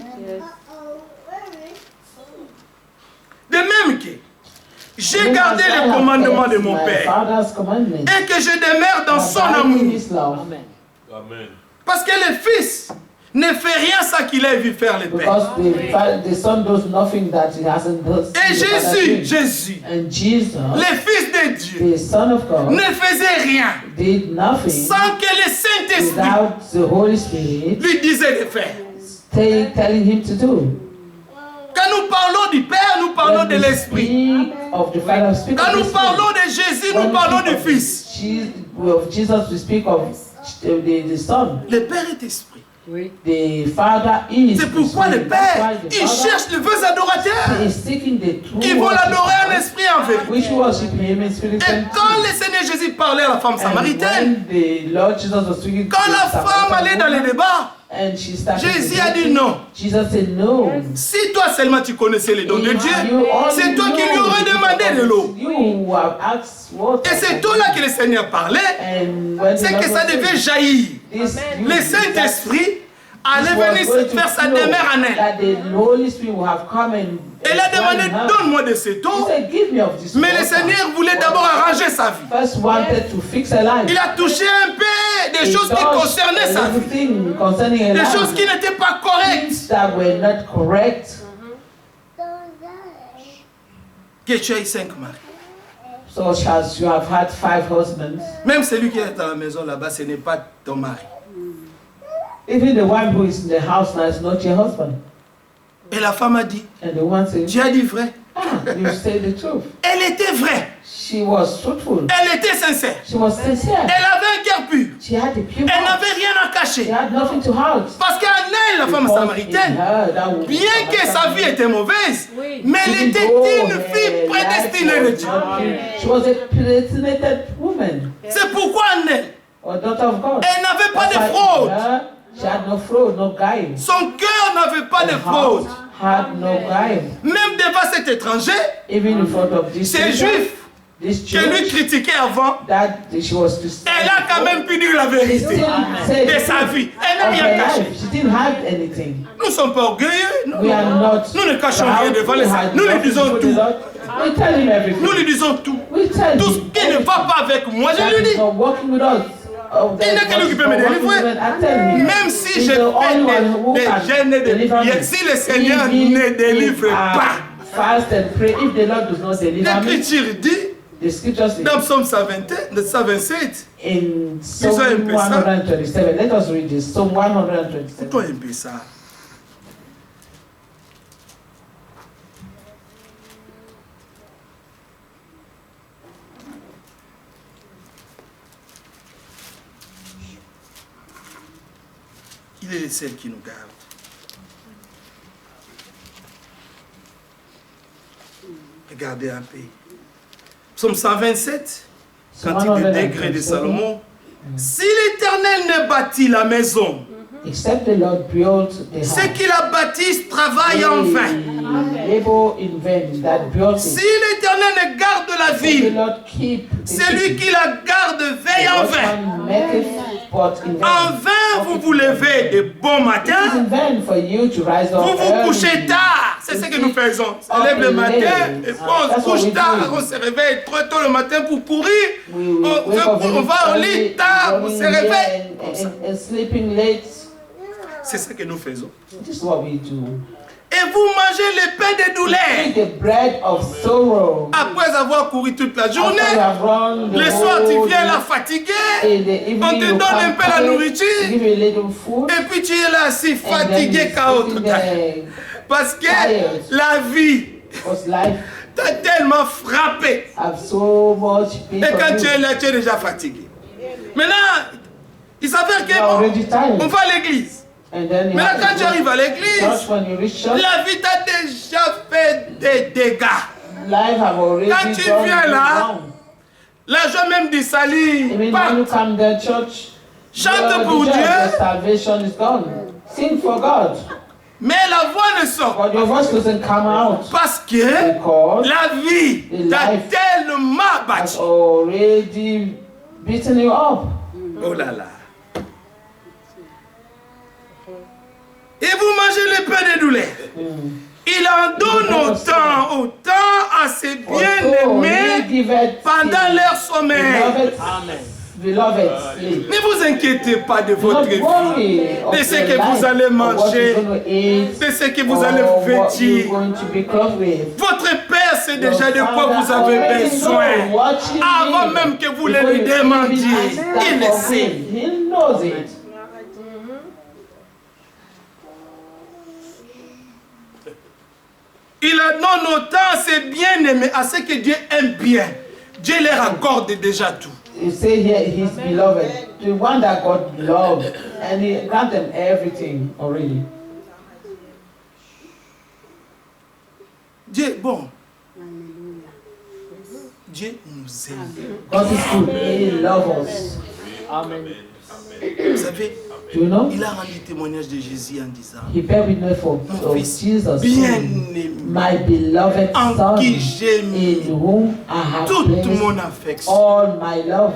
[SPEAKER 3] De même que j'ai gardé les commandements de mon Père
[SPEAKER 1] Father's commandments.
[SPEAKER 3] et que je demeure dans son
[SPEAKER 1] Abide in
[SPEAKER 3] amour.
[SPEAKER 1] his love.
[SPEAKER 2] Amen.
[SPEAKER 3] Parce que le Fils ne fait rien sans qu'il ait vu faire le Père.
[SPEAKER 1] Because the son does nothing that he hasn't done.
[SPEAKER 3] Et Jésus, Jésus,
[SPEAKER 1] And Jesus,
[SPEAKER 3] le Fils de Dieu,
[SPEAKER 1] the Son of God,
[SPEAKER 3] ne faisait rien
[SPEAKER 1] did nothing
[SPEAKER 3] sans que le Saint-Esprit
[SPEAKER 1] without the Holy Spirit
[SPEAKER 3] lui disait de faire.
[SPEAKER 1] telling him to do.
[SPEAKER 3] Quand nous parlons du Père, nous parlons de
[SPEAKER 1] When we
[SPEAKER 3] l'Esprit.
[SPEAKER 1] speak of the Father, we speak
[SPEAKER 3] Quand
[SPEAKER 1] of
[SPEAKER 3] nous
[SPEAKER 1] the
[SPEAKER 3] parlons
[SPEAKER 1] Spirit.
[SPEAKER 3] de Jésus,
[SPEAKER 1] When
[SPEAKER 3] nous
[SPEAKER 1] we
[SPEAKER 3] parlons
[SPEAKER 1] speak
[SPEAKER 3] du Fils.
[SPEAKER 1] of Jesus, we speak of the Son.
[SPEAKER 3] Le Père est Esprit.
[SPEAKER 1] The Father is.
[SPEAKER 3] C'est pourquoi
[SPEAKER 1] the
[SPEAKER 3] le
[SPEAKER 1] Spirit.
[SPEAKER 3] Père,
[SPEAKER 1] That's why the
[SPEAKER 3] il
[SPEAKER 1] Father
[SPEAKER 3] cherche les vrais adorateurs
[SPEAKER 1] is seeking the true
[SPEAKER 3] qui vont l'adorer en
[SPEAKER 1] worshipers,
[SPEAKER 3] esprit en vérité.
[SPEAKER 1] which worship him in spirit
[SPEAKER 3] Et
[SPEAKER 1] and
[SPEAKER 3] quand
[SPEAKER 1] truth.
[SPEAKER 3] le Seigneur Jésus parlait à la femme
[SPEAKER 1] And
[SPEAKER 3] samaritaine,
[SPEAKER 1] when the Lord Jesus was speaking to
[SPEAKER 3] quand
[SPEAKER 1] the
[SPEAKER 3] la femme
[SPEAKER 1] Samaritan
[SPEAKER 3] allait dans les
[SPEAKER 1] woman,
[SPEAKER 3] débats,
[SPEAKER 1] and she started
[SPEAKER 3] Jésus
[SPEAKER 1] to
[SPEAKER 3] a dit
[SPEAKER 1] speak,
[SPEAKER 3] non.
[SPEAKER 1] Jesus said no.
[SPEAKER 3] Si toi seulement tu connaissais les dons de Dieu, c'est toi qui lui aurais demandé de l'eau.
[SPEAKER 1] You who have asked water.
[SPEAKER 3] Et c'est tout là que le Seigneur parlait,
[SPEAKER 1] And when the
[SPEAKER 3] c'est
[SPEAKER 1] Lord
[SPEAKER 3] que ça
[SPEAKER 1] was
[SPEAKER 3] devait
[SPEAKER 1] saying,
[SPEAKER 3] jaillir.
[SPEAKER 1] this
[SPEAKER 3] Le Saint-Esprit allait
[SPEAKER 1] this was
[SPEAKER 3] venir
[SPEAKER 1] going to
[SPEAKER 3] faire sa
[SPEAKER 1] flow,
[SPEAKER 3] demeure en elle.
[SPEAKER 1] that the Holy Spirit will have come and
[SPEAKER 3] Elle a
[SPEAKER 1] dwell
[SPEAKER 3] demandé,
[SPEAKER 1] in her.
[SPEAKER 3] donne-moi de ces
[SPEAKER 1] He
[SPEAKER 3] dons.
[SPEAKER 1] said, give me of this
[SPEAKER 3] Mais le
[SPEAKER 1] water.
[SPEAKER 3] Seigneur voulait d'abord arranger sa vie.
[SPEAKER 1] First wanted to fix her life.
[SPEAKER 3] Il a touché un peu des
[SPEAKER 1] He
[SPEAKER 3] choses qui
[SPEAKER 1] touched
[SPEAKER 3] concernaient sa vie.
[SPEAKER 1] everything concerning her
[SPEAKER 3] Des
[SPEAKER 1] life.
[SPEAKER 3] choses qui n'étaient pas correctes.
[SPEAKER 1] Things that were not correct.
[SPEAKER 3] Que tu aies 5 maris.
[SPEAKER 1] So as you have had 5 husbands,
[SPEAKER 3] Même celui qui est à la maison là-bas, ce n'est pas ton mari.
[SPEAKER 1] even the one who is in the house now is not your husband.
[SPEAKER 3] Et la femme a dit,
[SPEAKER 1] And the woman said,
[SPEAKER 3] tu as dit vrai.
[SPEAKER 1] ah, you say the truth.
[SPEAKER 3] Elle était vraie.
[SPEAKER 1] She was truthful.
[SPEAKER 3] Elle était sincère.
[SPEAKER 1] She was sincere.
[SPEAKER 3] Elle avait un cœur pur.
[SPEAKER 1] She had a pure
[SPEAKER 3] Elle
[SPEAKER 1] heart.
[SPEAKER 3] n'avait rien à
[SPEAKER 1] She
[SPEAKER 3] cacher.
[SPEAKER 1] had nothing to hide.
[SPEAKER 3] Parce qu'en elle, la femme
[SPEAKER 1] Because
[SPEAKER 3] samaritaine,
[SPEAKER 1] in her, that woman-
[SPEAKER 3] bien que sa vie était mauvaise,
[SPEAKER 4] Oui.
[SPEAKER 3] mais elle était une fille prédestinée de Dieu.
[SPEAKER 1] She was a predestinated woman,
[SPEAKER 3] C'est pourquoi en elle,
[SPEAKER 1] or daughter of God.
[SPEAKER 3] elle n'avait pas
[SPEAKER 1] That's
[SPEAKER 3] de
[SPEAKER 1] why in
[SPEAKER 3] fraude.
[SPEAKER 1] her, she had no fraud, no guile.
[SPEAKER 3] Son cœur n'avait pas de
[SPEAKER 1] Her
[SPEAKER 3] fraude.
[SPEAKER 1] heart had no guile.
[SPEAKER 3] Même devant cet étranger,
[SPEAKER 1] Even in front of this
[SPEAKER 3] ces juifs
[SPEAKER 1] this
[SPEAKER 3] qui lui
[SPEAKER 1] church,
[SPEAKER 3] critiquaient avant,
[SPEAKER 1] that she was to
[SPEAKER 3] elle a quand même pu dire la
[SPEAKER 1] She
[SPEAKER 3] vérité
[SPEAKER 1] still said
[SPEAKER 3] de sa vie. Elle n'a
[SPEAKER 1] of
[SPEAKER 3] rien
[SPEAKER 1] her
[SPEAKER 3] caché.
[SPEAKER 1] life. She didn't hide anything.
[SPEAKER 3] Nous ne sommes pas orgueilleux.
[SPEAKER 1] We are not.
[SPEAKER 3] Nous ne cachons
[SPEAKER 1] proud.
[SPEAKER 3] rien devant les
[SPEAKER 1] We
[SPEAKER 3] hommes.
[SPEAKER 1] had
[SPEAKER 3] Nous lui
[SPEAKER 1] nothing
[SPEAKER 3] disons
[SPEAKER 1] to the
[SPEAKER 3] tout.
[SPEAKER 1] Lord. We tell him everything.
[SPEAKER 3] Nous lui disons tout.
[SPEAKER 1] We tell
[SPEAKER 3] Tout
[SPEAKER 1] him
[SPEAKER 3] ce qui ne va pas avec moi,
[SPEAKER 1] that
[SPEAKER 3] je lui
[SPEAKER 1] he's
[SPEAKER 3] dis.
[SPEAKER 1] not working with us. Oh,
[SPEAKER 3] Il n'est que lui qui peut me délivrer. Même si je fais des jeûnes et des prières, si le Seigneur ne délivre pas,
[SPEAKER 1] Fast and pray. If the Lord does not deliver me,
[SPEAKER 3] l'Écriture dit,
[SPEAKER 1] the scriptures say
[SPEAKER 3] dans Psaume 127,
[SPEAKER 1] in
[SPEAKER 3] Lisons un
[SPEAKER 1] Psalm
[SPEAKER 3] peu ça.
[SPEAKER 1] 127. Let us read this. Psalm 127.
[SPEAKER 3] pourquoi un peu ça? Il est le seul qui nous garde. Regardez un peu. Psaume 127, cantique de degré de Salomon. Si l'Éternel ne bâtit la maison,
[SPEAKER 1] Except the Lord built the
[SPEAKER 3] ceux
[SPEAKER 1] house,
[SPEAKER 3] qui la bâtissent travaillent en vain.
[SPEAKER 1] they labor in vain that built
[SPEAKER 3] Si
[SPEAKER 1] it.
[SPEAKER 3] l'Éternel ne garde la
[SPEAKER 1] The
[SPEAKER 3] ville,
[SPEAKER 1] Lord keep the
[SPEAKER 3] celui
[SPEAKER 1] city.
[SPEAKER 3] qui la garde veille en vain.
[SPEAKER 1] Watchman maketh, but in
[SPEAKER 3] En
[SPEAKER 1] vain.
[SPEAKER 3] vain, vous vous levez de bon
[SPEAKER 1] It is
[SPEAKER 3] matin,
[SPEAKER 1] in vain for you to rise up
[SPEAKER 3] vous vous
[SPEAKER 1] early.
[SPEAKER 3] couchez tard. C'est ce que nous faisons. On se lève le matin et puis on se couche tard. On se réveille très tôt le matin pour courir.
[SPEAKER 1] We
[SPEAKER 3] On,
[SPEAKER 1] wake up
[SPEAKER 3] on va au
[SPEAKER 1] early,
[SPEAKER 3] lit tard, on se
[SPEAKER 1] running
[SPEAKER 3] réveille.
[SPEAKER 1] late
[SPEAKER 3] Comme ça.
[SPEAKER 1] and sleeping late.
[SPEAKER 3] C'est ce que nous faisons.
[SPEAKER 1] This is what we do.
[SPEAKER 3] Et vous mangez le pain de
[SPEAKER 1] Eat
[SPEAKER 3] douleur.
[SPEAKER 1] the bread of sorrow.
[SPEAKER 3] Après avoir couru toute la journée,
[SPEAKER 1] After you have run the
[SPEAKER 3] le soir tu
[SPEAKER 1] whole
[SPEAKER 3] viens
[SPEAKER 1] day,
[SPEAKER 3] là fatigué.
[SPEAKER 1] in the evening
[SPEAKER 3] On te
[SPEAKER 1] you
[SPEAKER 3] donne un
[SPEAKER 1] come
[SPEAKER 3] peu la
[SPEAKER 1] tired,
[SPEAKER 3] nourriture.
[SPEAKER 1] give you a little food,
[SPEAKER 3] Et puis tu es là assis
[SPEAKER 1] and then
[SPEAKER 3] fatigué
[SPEAKER 1] you're
[SPEAKER 3] KO
[SPEAKER 1] sitting
[SPEAKER 3] total.
[SPEAKER 1] there
[SPEAKER 3] Parce que
[SPEAKER 1] tired.
[SPEAKER 3] la vie
[SPEAKER 1] because life
[SPEAKER 3] t'a tellement frappé.
[SPEAKER 1] have so much pain
[SPEAKER 3] Et quand
[SPEAKER 1] on
[SPEAKER 3] tu
[SPEAKER 1] you.
[SPEAKER 3] es là, tu es déjà fatigué. Maintenant, il s'avère
[SPEAKER 1] You are already
[SPEAKER 3] qu'on
[SPEAKER 1] tired.
[SPEAKER 3] va à l'église.
[SPEAKER 1] And then you
[SPEAKER 3] Mais là,
[SPEAKER 1] have
[SPEAKER 3] quand
[SPEAKER 1] to
[SPEAKER 3] tu
[SPEAKER 1] go
[SPEAKER 3] arrives à
[SPEAKER 1] to
[SPEAKER 3] l'église,
[SPEAKER 1] church. When you reach church,
[SPEAKER 3] la vie t'a déjà fait des dégâts.
[SPEAKER 1] life have already
[SPEAKER 3] Quand tu
[SPEAKER 1] done
[SPEAKER 3] viens
[SPEAKER 1] you
[SPEAKER 3] là,
[SPEAKER 1] wrong.
[SPEAKER 3] L'argent même du salut
[SPEAKER 1] Even
[SPEAKER 3] part.
[SPEAKER 1] when you come to church,
[SPEAKER 3] Chante pour
[SPEAKER 1] the
[SPEAKER 3] Dieu,
[SPEAKER 1] salvation is gone. Sing for God,
[SPEAKER 3] mais la voix ne sort pas.
[SPEAKER 1] but your voice doesn't come out
[SPEAKER 3] Parce que
[SPEAKER 1] because
[SPEAKER 3] la vie t'a
[SPEAKER 1] life
[SPEAKER 3] tellement
[SPEAKER 1] has
[SPEAKER 3] battu.
[SPEAKER 1] already beaten you up.
[SPEAKER 3] Oh là là. Et vous mangez le pain de douleur. Il en donne autant à ses bien-aimés pendant leur sommeil.
[SPEAKER 1] Beloved, sleep.
[SPEAKER 3] Ne vous inquiétez pas de
[SPEAKER 1] Do
[SPEAKER 3] votre
[SPEAKER 1] not
[SPEAKER 3] vie,
[SPEAKER 1] worry of
[SPEAKER 3] de ce
[SPEAKER 1] your
[SPEAKER 3] que vous
[SPEAKER 1] life,
[SPEAKER 3] allez
[SPEAKER 1] of what
[SPEAKER 3] manger,
[SPEAKER 1] you're going to eat,
[SPEAKER 3] de ce que vous allez
[SPEAKER 1] or what
[SPEAKER 3] vêtir.
[SPEAKER 1] you're going to be clothed with.
[SPEAKER 3] Votre Père sait
[SPEAKER 1] Your
[SPEAKER 3] déjà de quoi
[SPEAKER 1] Father
[SPEAKER 3] vous avez
[SPEAKER 1] already
[SPEAKER 3] besoin.
[SPEAKER 1] knows what you
[SPEAKER 3] Avant
[SPEAKER 1] need.
[SPEAKER 3] même que vous le
[SPEAKER 1] Before
[SPEAKER 3] lui
[SPEAKER 1] you even
[SPEAKER 3] demandiez,
[SPEAKER 1] ask that
[SPEAKER 3] il le
[SPEAKER 1] for
[SPEAKER 3] sait.
[SPEAKER 1] him. He knows it.
[SPEAKER 3] Il donne autant à ses bien-aimés, à ceux que Dieu aime bien. Dieu leur accorde déjà tout.
[SPEAKER 1] You say here, his beloved, the one that God loved, and he grant them everything already.
[SPEAKER 3] Dieu, bon. Dieu nous aime.
[SPEAKER 1] God is good. He loves us.
[SPEAKER 3] Vous savez,
[SPEAKER 1] Do you know?
[SPEAKER 3] il a rendu témoignage de Jésus en disant,
[SPEAKER 1] He bear witness of
[SPEAKER 3] mon fils
[SPEAKER 1] Jesus,
[SPEAKER 3] bien-aimé,
[SPEAKER 1] my beloved
[SPEAKER 3] en
[SPEAKER 1] son,
[SPEAKER 3] qui j'ai
[SPEAKER 1] in
[SPEAKER 3] mis
[SPEAKER 1] whom I have
[SPEAKER 3] toute
[SPEAKER 1] placed
[SPEAKER 3] mon affection.
[SPEAKER 1] all my love.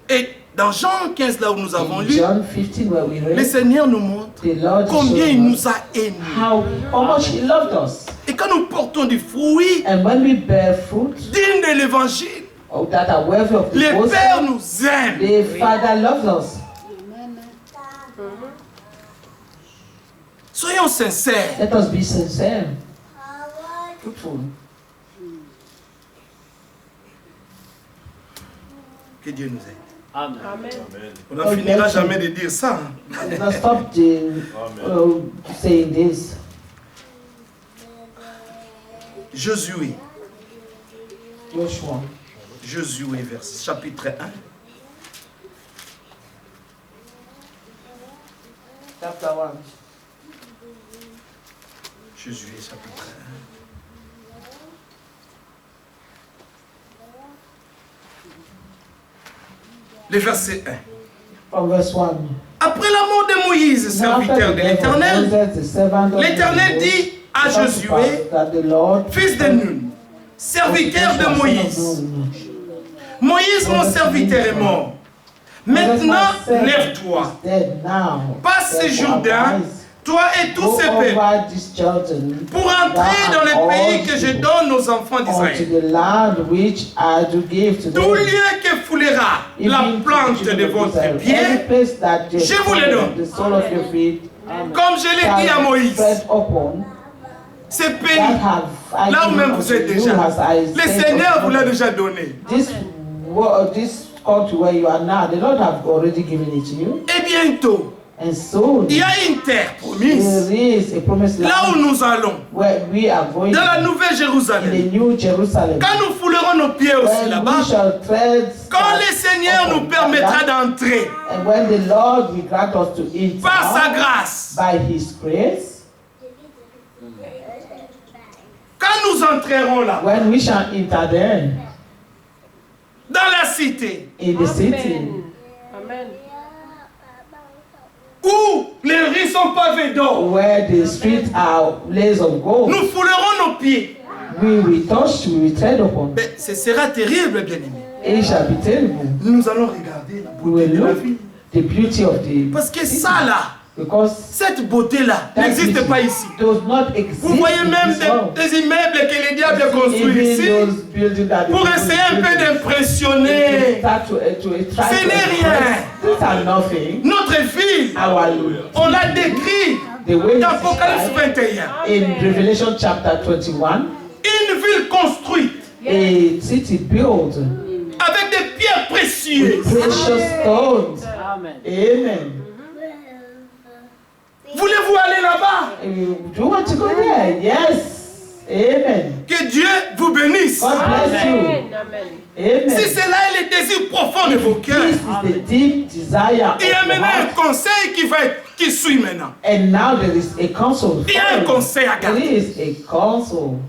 [SPEAKER 3] Et dans Jean 15, là où nous avons
[SPEAKER 1] In
[SPEAKER 3] lu,
[SPEAKER 1] John 15, where we
[SPEAKER 3] le
[SPEAKER 1] read,
[SPEAKER 3] Seigneur nous montre
[SPEAKER 1] the Lord
[SPEAKER 3] combien il
[SPEAKER 1] showed
[SPEAKER 3] nous
[SPEAKER 1] us
[SPEAKER 3] a aimés.
[SPEAKER 1] how much He loved us.
[SPEAKER 3] Et quand nous portons du fruit
[SPEAKER 1] And when we bear fruit
[SPEAKER 3] digne de l'évangile,
[SPEAKER 1] that are worthy of the
[SPEAKER 3] le Père
[SPEAKER 1] gospel,
[SPEAKER 3] nous aime.
[SPEAKER 1] the Father loves us.
[SPEAKER 3] Soyons sincères.
[SPEAKER 1] Let us be sincere. Truthful.
[SPEAKER 3] Que Dieu nous aide.
[SPEAKER 2] Amen.
[SPEAKER 4] Amen.
[SPEAKER 3] On n'en finira jamais de dire ça.
[SPEAKER 1] Let's stop saying this.
[SPEAKER 3] Josué.
[SPEAKER 1] Joshua.
[SPEAKER 3] Josué, chapitre 1.
[SPEAKER 1] Chapter 1.
[SPEAKER 3] Josué, chapitre 1. Le verset 1.
[SPEAKER 1] From verse 1.
[SPEAKER 3] Après la mort de Moïse, serviteur de l'Éternel, l'Éternel dit à Josué, fils de Nun, serviteur de Moïse, Moïse, mon serviteur, est mort. Maintenant, lève-toi, passe ce Jourdain, toi et tous ces peuples, pour entrer dans le pays que je donne aux enfants d'Israël. Tout lieu que foulera la plante de votre pied, je vous le donne. Comme je l'ai dit à Moïse, ce pays, là où même vous êtes déjà, le Seigneur vous l'a déjà donné.
[SPEAKER 1] This country where you are now, the Lord have already given it to you.
[SPEAKER 3] Et bientôt,
[SPEAKER 1] And so,
[SPEAKER 3] il y a une terre promise.
[SPEAKER 1] there is a promised land
[SPEAKER 3] Là où nous allons,
[SPEAKER 1] where we are going
[SPEAKER 3] dans la
[SPEAKER 1] in
[SPEAKER 3] Nouvelle Jérusalem.
[SPEAKER 1] the New Jerusalem.
[SPEAKER 3] Quand nous foulerons nos pieds aussi
[SPEAKER 1] When
[SPEAKER 3] là-bas,
[SPEAKER 1] we shall tread
[SPEAKER 3] quand le Seigneur nous permettra d'entrer
[SPEAKER 1] and when the Lord will grant us to enter
[SPEAKER 3] par sa grâce,
[SPEAKER 1] by His grace,
[SPEAKER 3] quand nous entrerons là,
[SPEAKER 1] when we shall enter there
[SPEAKER 3] dans la cité,
[SPEAKER 1] in the city,
[SPEAKER 4] Amen.
[SPEAKER 3] où les rues sont pavées d'or,
[SPEAKER 1] where the streets are layers of gold,
[SPEAKER 3] nous foulerons nos pieds.
[SPEAKER 1] we will touch, we will tread upon.
[SPEAKER 3] Mais ce sera terrible, bien-aimé.
[SPEAKER 1] It shall be terrible.
[SPEAKER 3] Nous allons regarder la
[SPEAKER 1] We
[SPEAKER 3] beauté
[SPEAKER 1] will
[SPEAKER 3] de la
[SPEAKER 1] look
[SPEAKER 3] vie.
[SPEAKER 1] the beauty of the
[SPEAKER 3] Parce que ça là,
[SPEAKER 1] because
[SPEAKER 3] cette beauté-là
[SPEAKER 1] that
[SPEAKER 3] n'existe
[SPEAKER 1] beauty
[SPEAKER 3] pas ici.
[SPEAKER 1] does not exist.
[SPEAKER 3] Vous voyez
[SPEAKER 1] in
[SPEAKER 3] même
[SPEAKER 1] this world.
[SPEAKER 3] des immeubles que les diables ont construits
[SPEAKER 1] Even
[SPEAKER 3] ici
[SPEAKER 1] those buildings that
[SPEAKER 3] pour
[SPEAKER 1] they
[SPEAKER 3] essayer un peu
[SPEAKER 1] build,
[SPEAKER 3] d'impressionner.
[SPEAKER 1] start to try
[SPEAKER 3] Ce
[SPEAKER 1] to
[SPEAKER 3] n'est rien.
[SPEAKER 1] These are nothing.
[SPEAKER 3] Notre ville,
[SPEAKER 1] Our
[SPEAKER 3] on l'a décrit
[SPEAKER 1] the way
[SPEAKER 3] dans
[SPEAKER 1] this is
[SPEAKER 3] Apocalypse
[SPEAKER 1] described
[SPEAKER 3] 21.
[SPEAKER 1] in Revelation chapter 21,
[SPEAKER 3] Une ville construite
[SPEAKER 1] a city built
[SPEAKER 3] avec des pierres précieuses.
[SPEAKER 1] precious stones.
[SPEAKER 2] Amen.
[SPEAKER 1] Amen.
[SPEAKER 3] Voulez-vous aller là-bas?
[SPEAKER 1] Do you want to go there? Yes. Amen.
[SPEAKER 3] Que Dieu vous bénisse.
[SPEAKER 1] God bless you.
[SPEAKER 4] Amen. Amen.
[SPEAKER 1] Amen.
[SPEAKER 3] Si cela est le désir profond de vos cœurs,
[SPEAKER 1] This is the deep desire of
[SPEAKER 3] il y a
[SPEAKER 1] the
[SPEAKER 3] maintenant un
[SPEAKER 1] heart.
[SPEAKER 3] conseil qui suit maintenant.
[SPEAKER 1] And now there is a counsel.
[SPEAKER 3] Il y a un conseil à
[SPEAKER 1] There
[SPEAKER 3] garder.
[SPEAKER 1] is a counsel.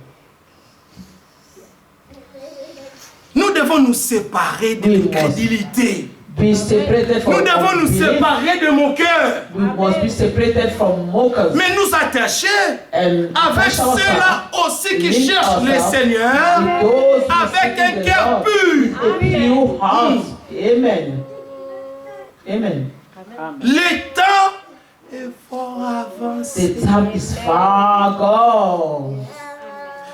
[SPEAKER 3] Nous devons nous séparer de
[SPEAKER 1] Oui,
[SPEAKER 3] l'incrédulité.
[SPEAKER 1] Be separated from
[SPEAKER 3] Nous devons nous
[SPEAKER 1] unbelief.
[SPEAKER 3] séparer de mon cœur.
[SPEAKER 1] We must be separated from mockers.
[SPEAKER 3] Mais nous attacher
[SPEAKER 1] And
[SPEAKER 3] avec
[SPEAKER 1] attach ourselves
[SPEAKER 3] ceux-là aussi qui
[SPEAKER 1] link
[SPEAKER 3] cherchent le
[SPEAKER 1] ourselves
[SPEAKER 3] Seigneur
[SPEAKER 1] with those who
[SPEAKER 3] avec
[SPEAKER 1] seek
[SPEAKER 3] un
[SPEAKER 1] the
[SPEAKER 3] cœur
[SPEAKER 1] Lord
[SPEAKER 3] pur.
[SPEAKER 1] with a pure heart. Amen. Amen.
[SPEAKER 3] Le temps est fort avancé.
[SPEAKER 1] The time is far gone.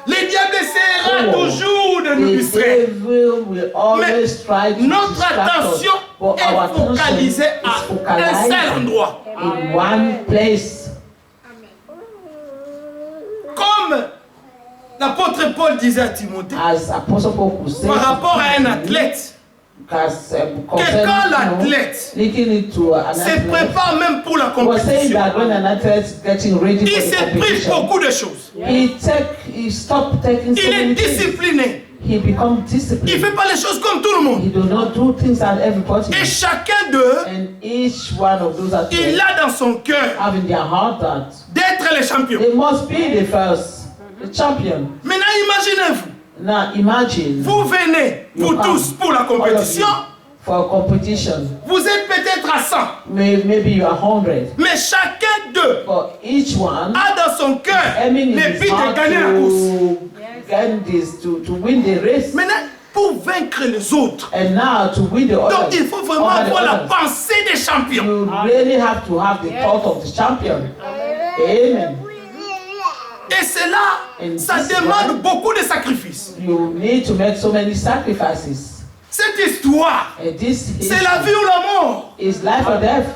[SPEAKER 3] Le diable essaiera
[SPEAKER 1] Oh.
[SPEAKER 3] toujours de nous
[SPEAKER 1] The
[SPEAKER 3] distraire.
[SPEAKER 1] devil will always try to
[SPEAKER 3] Notre
[SPEAKER 1] distract us.
[SPEAKER 3] attention
[SPEAKER 1] But our
[SPEAKER 3] est
[SPEAKER 1] attention
[SPEAKER 3] focalisée
[SPEAKER 1] is
[SPEAKER 3] à un seul
[SPEAKER 1] focalized
[SPEAKER 3] endroit.
[SPEAKER 1] in one place.
[SPEAKER 3] Comme l'apôtre Paul disait à Timothée,
[SPEAKER 1] As Apostle Paul could say,
[SPEAKER 3] par rapport à un athlète, que quand l'athlète
[SPEAKER 1] linking it to an
[SPEAKER 3] se
[SPEAKER 1] athlete,
[SPEAKER 3] prépare même pour la
[SPEAKER 1] he was saying
[SPEAKER 3] compétition,
[SPEAKER 1] that when an athlete is getting ready
[SPEAKER 3] il
[SPEAKER 1] for the
[SPEAKER 3] se prive
[SPEAKER 1] competition,
[SPEAKER 3] beaucoup de choses.
[SPEAKER 1] he stopped taking so
[SPEAKER 3] Il est
[SPEAKER 1] many things.
[SPEAKER 3] discipliné.
[SPEAKER 1] He become
[SPEAKER 3] Il ne
[SPEAKER 1] disciplined.
[SPEAKER 3] fait pas les choses comme tout le
[SPEAKER 1] He
[SPEAKER 3] monde.
[SPEAKER 1] do not do things that everybody.
[SPEAKER 3] Et chacun d'eux,
[SPEAKER 1] And each one of those
[SPEAKER 3] il
[SPEAKER 1] athletes
[SPEAKER 3] a dans son cœur
[SPEAKER 1] have in their heart that
[SPEAKER 3] d'être les champions.
[SPEAKER 1] they must be the first, the champion.
[SPEAKER 3] Maintenant, imaginez-vous,
[SPEAKER 1] Now imagine
[SPEAKER 3] vous venez, vous tous, pour la
[SPEAKER 1] all of
[SPEAKER 3] compétition.
[SPEAKER 1] you for a competition.
[SPEAKER 3] Vous êtes peut-être à 100,
[SPEAKER 1] Maybe you are 100.
[SPEAKER 3] mais chacun d'eux
[SPEAKER 1] For each one,
[SPEAKER 3] a dans son cœur
[SPEAKER 1] aiming in
[SPEAKER 3] le
[SPEAKER 1] his
[SPEAKER 3] but de
[SPEAKER 1] heart
[SPEAKER 3] gagner la course.
[SPEAKER 1] to get this, to win the race.
[SPEAKER 3] Maintenant, pour vaincre les autres,
[SPEAKER 1] And now to win the
[SPEAKER 3] donc
[SPEAKER 1] others.
[SPEAKER 3] il faut vraiment
[SPEAKER 1] over the
[SPEAKER 3] avoir la
[SPEAKER 1] others.
[SPEAKER 3] pensée des champions.
[SPEAKER 1] You really have to have the thought of the champion. Amen.
[SPEAKER 3] Et cela, ça demande beaucoup de sacrifices.
[SPEAKER 1] You need to make so many sacrifices.
[SPEAKER 3] Cette histoire,
[SPEAKER 1] And this
[SPEAKER 3] c'est la vie ou la mort.
[SPEAKER 1] is life or death.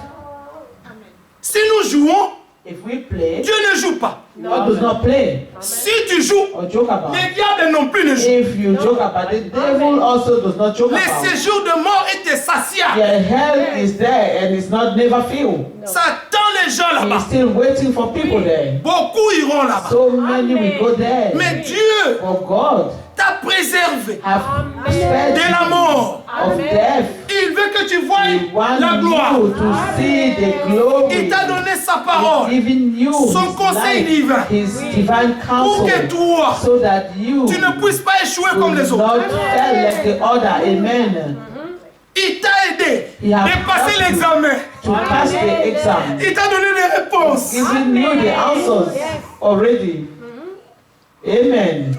[SPEAKER 3] Si nous jouons,
[SPEAKER 1] If we play,
[SPEAKER 3] Dieu ne joue pas.
[SPEAKER 1] God does not play
[SPEAKER 3] Si tu joues,
[SPEAKER 1] or joke about.
[SPEAKER 3] les diables non plus ne jouent.
[SPEAKER 1] If you joke about it, the devil also does not joke
[SPEAKER 3] Le
[SPEAKER 1] about.
[SPEAKER 3] séjour de mort est insatiable.
[SPEAKER 1] Yeah, hell is there and it's not never filled.
[SPEAKER 3] Ça attend les gens
[SPEAKER 1] He's
[SPEAKER 3] là-bas.
[SPEAKER 1] still waiting for people there.
[SPEAKER 3] Beaucoup iront là-bas.
[SPEAKER 1] So many will go there.
[SPEAKER 3] Mais Dieu
[SPEAKER 1] For God
[SPEAKER 3] t'a préservé
[SPEAKER 1] have spared
[SPEAKER 3] de la
[SPEAKER 1] you
[SPEAKER 3] mort.
[SPEAKER 1] of death.
[SPEAKER 3] Il veut que tu voies
[SPEAKER 1] He wants
[SPEAKER 3] la gloire.
[SPEAKER 1] you to see the glory.
[SPEAKER 3] Il t'a donné sa
[SPEAKER 1] He's
[SPEAKER 3] parole
[SPEAKER 1] given you
[SPEAKER 3] Son
[SPEAKER 1] his
[SPEAKER 3] conseil
[SPEAKER 1] life,
[SPEAKER 3] divin.
[SPEAKER 1] his divine
[SPEAKER 3] pour que
[SPEAKER 1] counsel,
[SPEAKER 3] toi,
[SPEAKER 1] so that you
[SPEAKER 3] tu ne puisses pas échouer comme
[SPEAKER 1] will
[SPEAKER 3] les
[SPEAKER 1] not
[SPEAKER 3] autres.
[SPEAKER 1] fail like the other. Amen.
[SPEAKER 3] Il t'a aidé
[SPEAKER 1] He has
[SPEAKER 3] de passer
[SPEAKER 1] helped you
[SPEAKER 3] l'examen.
[SPEAKER 1] to pass the exam.
[SPEAKER 3] Il t'a donné des réponses.
[SPEAKER 1] Giving you the answers already. Amen.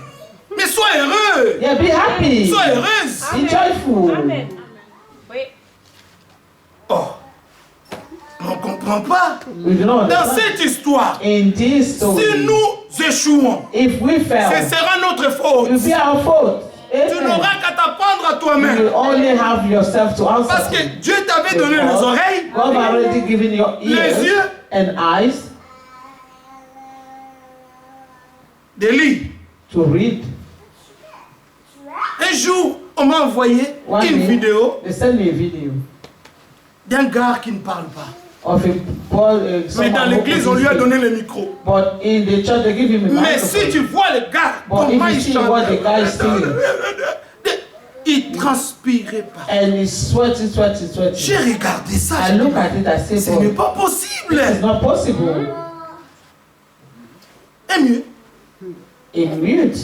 [SPEAKER 3] Mais sois heureux.
[SPEAKER 1] Yeah, be happy.
[SPEAKER 3] Sois heureuse.
[SPEAKER 1] Be joyful.
[SPEAKER 4] Amen. Oui.
[SPEAKER 3] Oh, on ne comprend pas.
[SPEAKER 1] We do not
[SPEAKER 3] Dans
[SPEAKER 1] understand.
[SPEAKER 3] cette histoire,
[SPEAKER 1] In this story,
[SPEAKER 3] si nous échouons,
[SPEAKER 1] if we
[SPEAKER 3] ce
[SPEAKER 1] fail,
[SPEAKER 3] sera notre
[SPEAKER 1] it
[SPEAKER 3] faute.
[SPEAKER 1] will be our fault.
[SPEAKER 3] Tu
[SPEAKER 1] Amen.
[SPEAKER 3] n'auras qu'à t'apprendre à
[SPEAKER 1] You
[SPEAKER 3] toi-même.
[SPEAKER 1] will only have yourself to answer.
[SPEAKER 3] Parce que Dieu t'avait donné les
[SPEAKER 1] Because
[SPEAKER 3] oreilles,
[SPEAKER 1] God already given your
[SPEAKER 3] les
[SPEAKER 1] ears
[SPEAKER 3] yeux,
[SPEAKER 1] and eyes
[SPEAKER 3] des livres.
[SPEAKER 1] to read.
[SPEAKER 3] Un jour, on m'a envoyé
[SPEAKER 1] One
[SPEAKER 3] une
[SPEAKER 1] day,
[SPEAKER 3] vidéo
[SPEAKER 1] they sent me a video
[SPEAKER 3] d'un gars qui ne parle pas.
[SPEAKER 1] of a boy.
[SPEAKER 3] Mais
[SPEAKER 1] Someone
[SPEAKER 3] dans
[SPEAKER 1] who
[SPEAKER 3] l'église,
[SPEAKER 1] couldn't
[SPEAKER 3] on lui a
[SPEAKER 1] speak.
[SPEAKER 3] donné le micro.
[SPEAKER 1] But in the church, they give him a
[SPEAKER 3] Mais si
[SPEAKER 1] microphone.
[SPEAKER 3] tu vois le gars,
[SPEAKER 1] But
[SPEAKER 3] comment
[SPEAKER 1] if you
[SPEAKER 3] il
[SPEAKER 1] see
[SPEAKER 3] chante,
[SPEAKER 1] what the guy is singing,
[SPEAKER 3] il transpirait pas.
[SPEAKER 1] and he's sweating, sweating,
[SPEAKER 3] J'ai
[SPEAKER 1] sweating.
[SPEAKER 3] regardé ça.
[SPEAKER 1] I
[SPEAKER 3] j'ai dit,
[SPEAKER 1] look at it, I say,
[SPEAKER 3] ce n'est
[SPEAKER 1] but
[SPEAKER 3] pas possible.
[SPEAKER 1] it's not possible.
[SPEAKER 3] Et mieux,
[SPEAKER 1] In mute,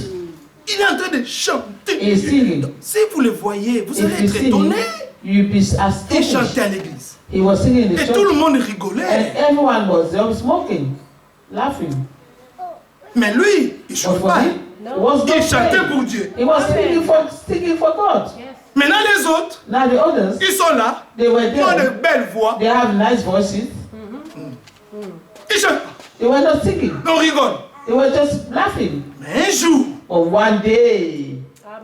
[SPEAKER 3] il est en train de chanter.
[SPEAKER 1] he's singing.
[SPEAKER 3] Si vous le voyez, vous
[SPEAKER 1] If
[SPEAKER 3] allez
[SPEAKER 1] you
[SPEAKER 3] être
[SPEAKER 1] see
[SPEAKER 3] étonné.
[SPEAKER 1] him, you'll be
[SPEAKER 3] Il
[SPEAKER 1] astonished.
[SPEAKER 3] chantait à l'église.
[SPEAKER 1] He was singing in the
[SPEAKER 3] Et tout le
[SPEAKER 1] church,
[SPEAKER 3] monde
[SPEAKER 1] and
[SPEAKER 3] rigolait.
[SPEAKER 1] everyone was there smoking, laughing.
[SPEAKER 3] Mais lui, il ne
[SPEAKER 1] But
[SPEAKER 3] chante
[SPEAKER 1] for
[SPEAKER 3] pas.
[SPEAKER 1] him, he was
[SPEAKER 3] Il
[SPEAKER 1] not
[SPEAKER 3] chantait
[SPEAKER 1] praying.
[SPEAKER 3] pour Dieu.
[SPEAKER 1] He was singing for God.
[SPEAKER 3] Maintenant, les autres,
[SPEAKER 1] Now the others,
[SPEAKER 3] ils sont là.
[SPEAKER 1] they were
[SPEAKER 3] Ils ont de
[SPEAKER 1] there.
[SPEAKER 3] belles voix.
[SPEAKER 1] They have nice voices.
[SPEAKER 3] Ils chantent pas.
[SPEAKER 1] They were not singing.
[SPEAKER 3] On rigole.
[SPEAKER 1] They were just laughing.
[SPEAKER 3] Mais un jour,
[SPEAKER 1] But one day,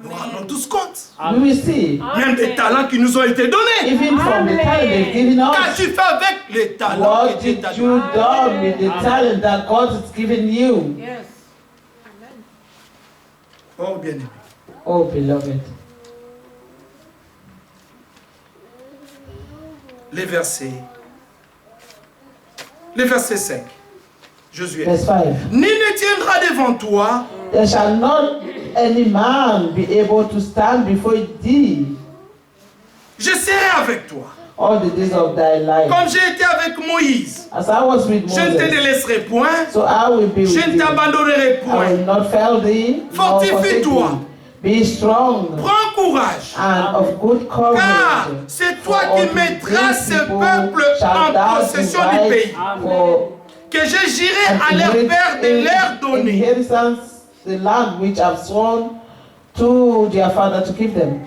[SPEAKER 3] nous rendons tous compte.
[SPEAKER 1] we will see,
[SPEAKER 3] Même des talents qui nous ont été donnés.
[SPEAKER 1] even from the talent they've given
[SPEAKER 3] Qu'as-tu
[SPEAKER 1] us,
[SPEAKER 3] fait avec les talents
[SPEAKER 1] what
[SPEAKER 3] que Dieu
[SPEAKER 1] did
[SPEAKER 3] t'a
[SPEAKER 1] you
[SPEAKER 3] donnés?
[SPEAKER 1] do with the talent that God has given you?
[SPEAKER 4] Yes.
[SPEAKER 3] Oh, bien-aimé.
[SPEAKER 1] Oh, beloved.
[SPEAKER 3] Les versets 5. Josué.
[SPEAKER 1] Verse 5.
[SPEAKER 3] Nul ne tiendra devant toi
[SPEAKER 1] There shall not any man be able to stand before thee
[SPEAKER 3] je serai avec toi.
[SPEAKER 1] all the days of thy life.
[SPEAKER 3] Comme j'ai été avec Moïse,
[SPEAKER 1] As I was with
[SPEAKER 3] je ne te
[SPEAKER 1] Moses,
[SPEAKER 3] délaisserai point,
[SPEAKER 1] so I will be
[SPEAKER 3] je
[SPEAKER 1] with
[SPEAKER 3] ne
[SPEAKER 1] thee.
[SPEAKER 3] t'abandonnerai
[SPEAKER 1] I
[SPEAKER 3] point.
[SPEAKER 1] will not fail thee, nor forsake
[SPEAKER 3] Fortifie-toi.
[SPEAKER 1] thee. Be strong
[SPEAKER 3] Prends courage,
[SPEAKER 1] and of good
[SPEAKER 3] car
[SPEAKER 1] courage.
[SPEAKER 3] c'est toi
[SPEAKER 1] For
[SPEAKER 3] qui
[SPEAKER 1] unto
[SPEAKER 3] mettras
[SPEAKER 1] these
[SPEAKER 3] ce
[SPEAKER 1] people
[SPEAKER 3] peuple
[SPEAKER 1] shall
[SPEAKER 3] en
[SPEAKER 1] thou
[SPEAKER 3] possession du
[SPEAKER 1] divide
[SPEAKER 3] pays,
[SPEAKER 1] for
[SPEAKER 3] que je j'irai
[SPEAKER 1] an
[SPEAKER 3] à leur père de leur donner.
[SPEAKER 1] inheritance the land which I've sworn to their father to give them.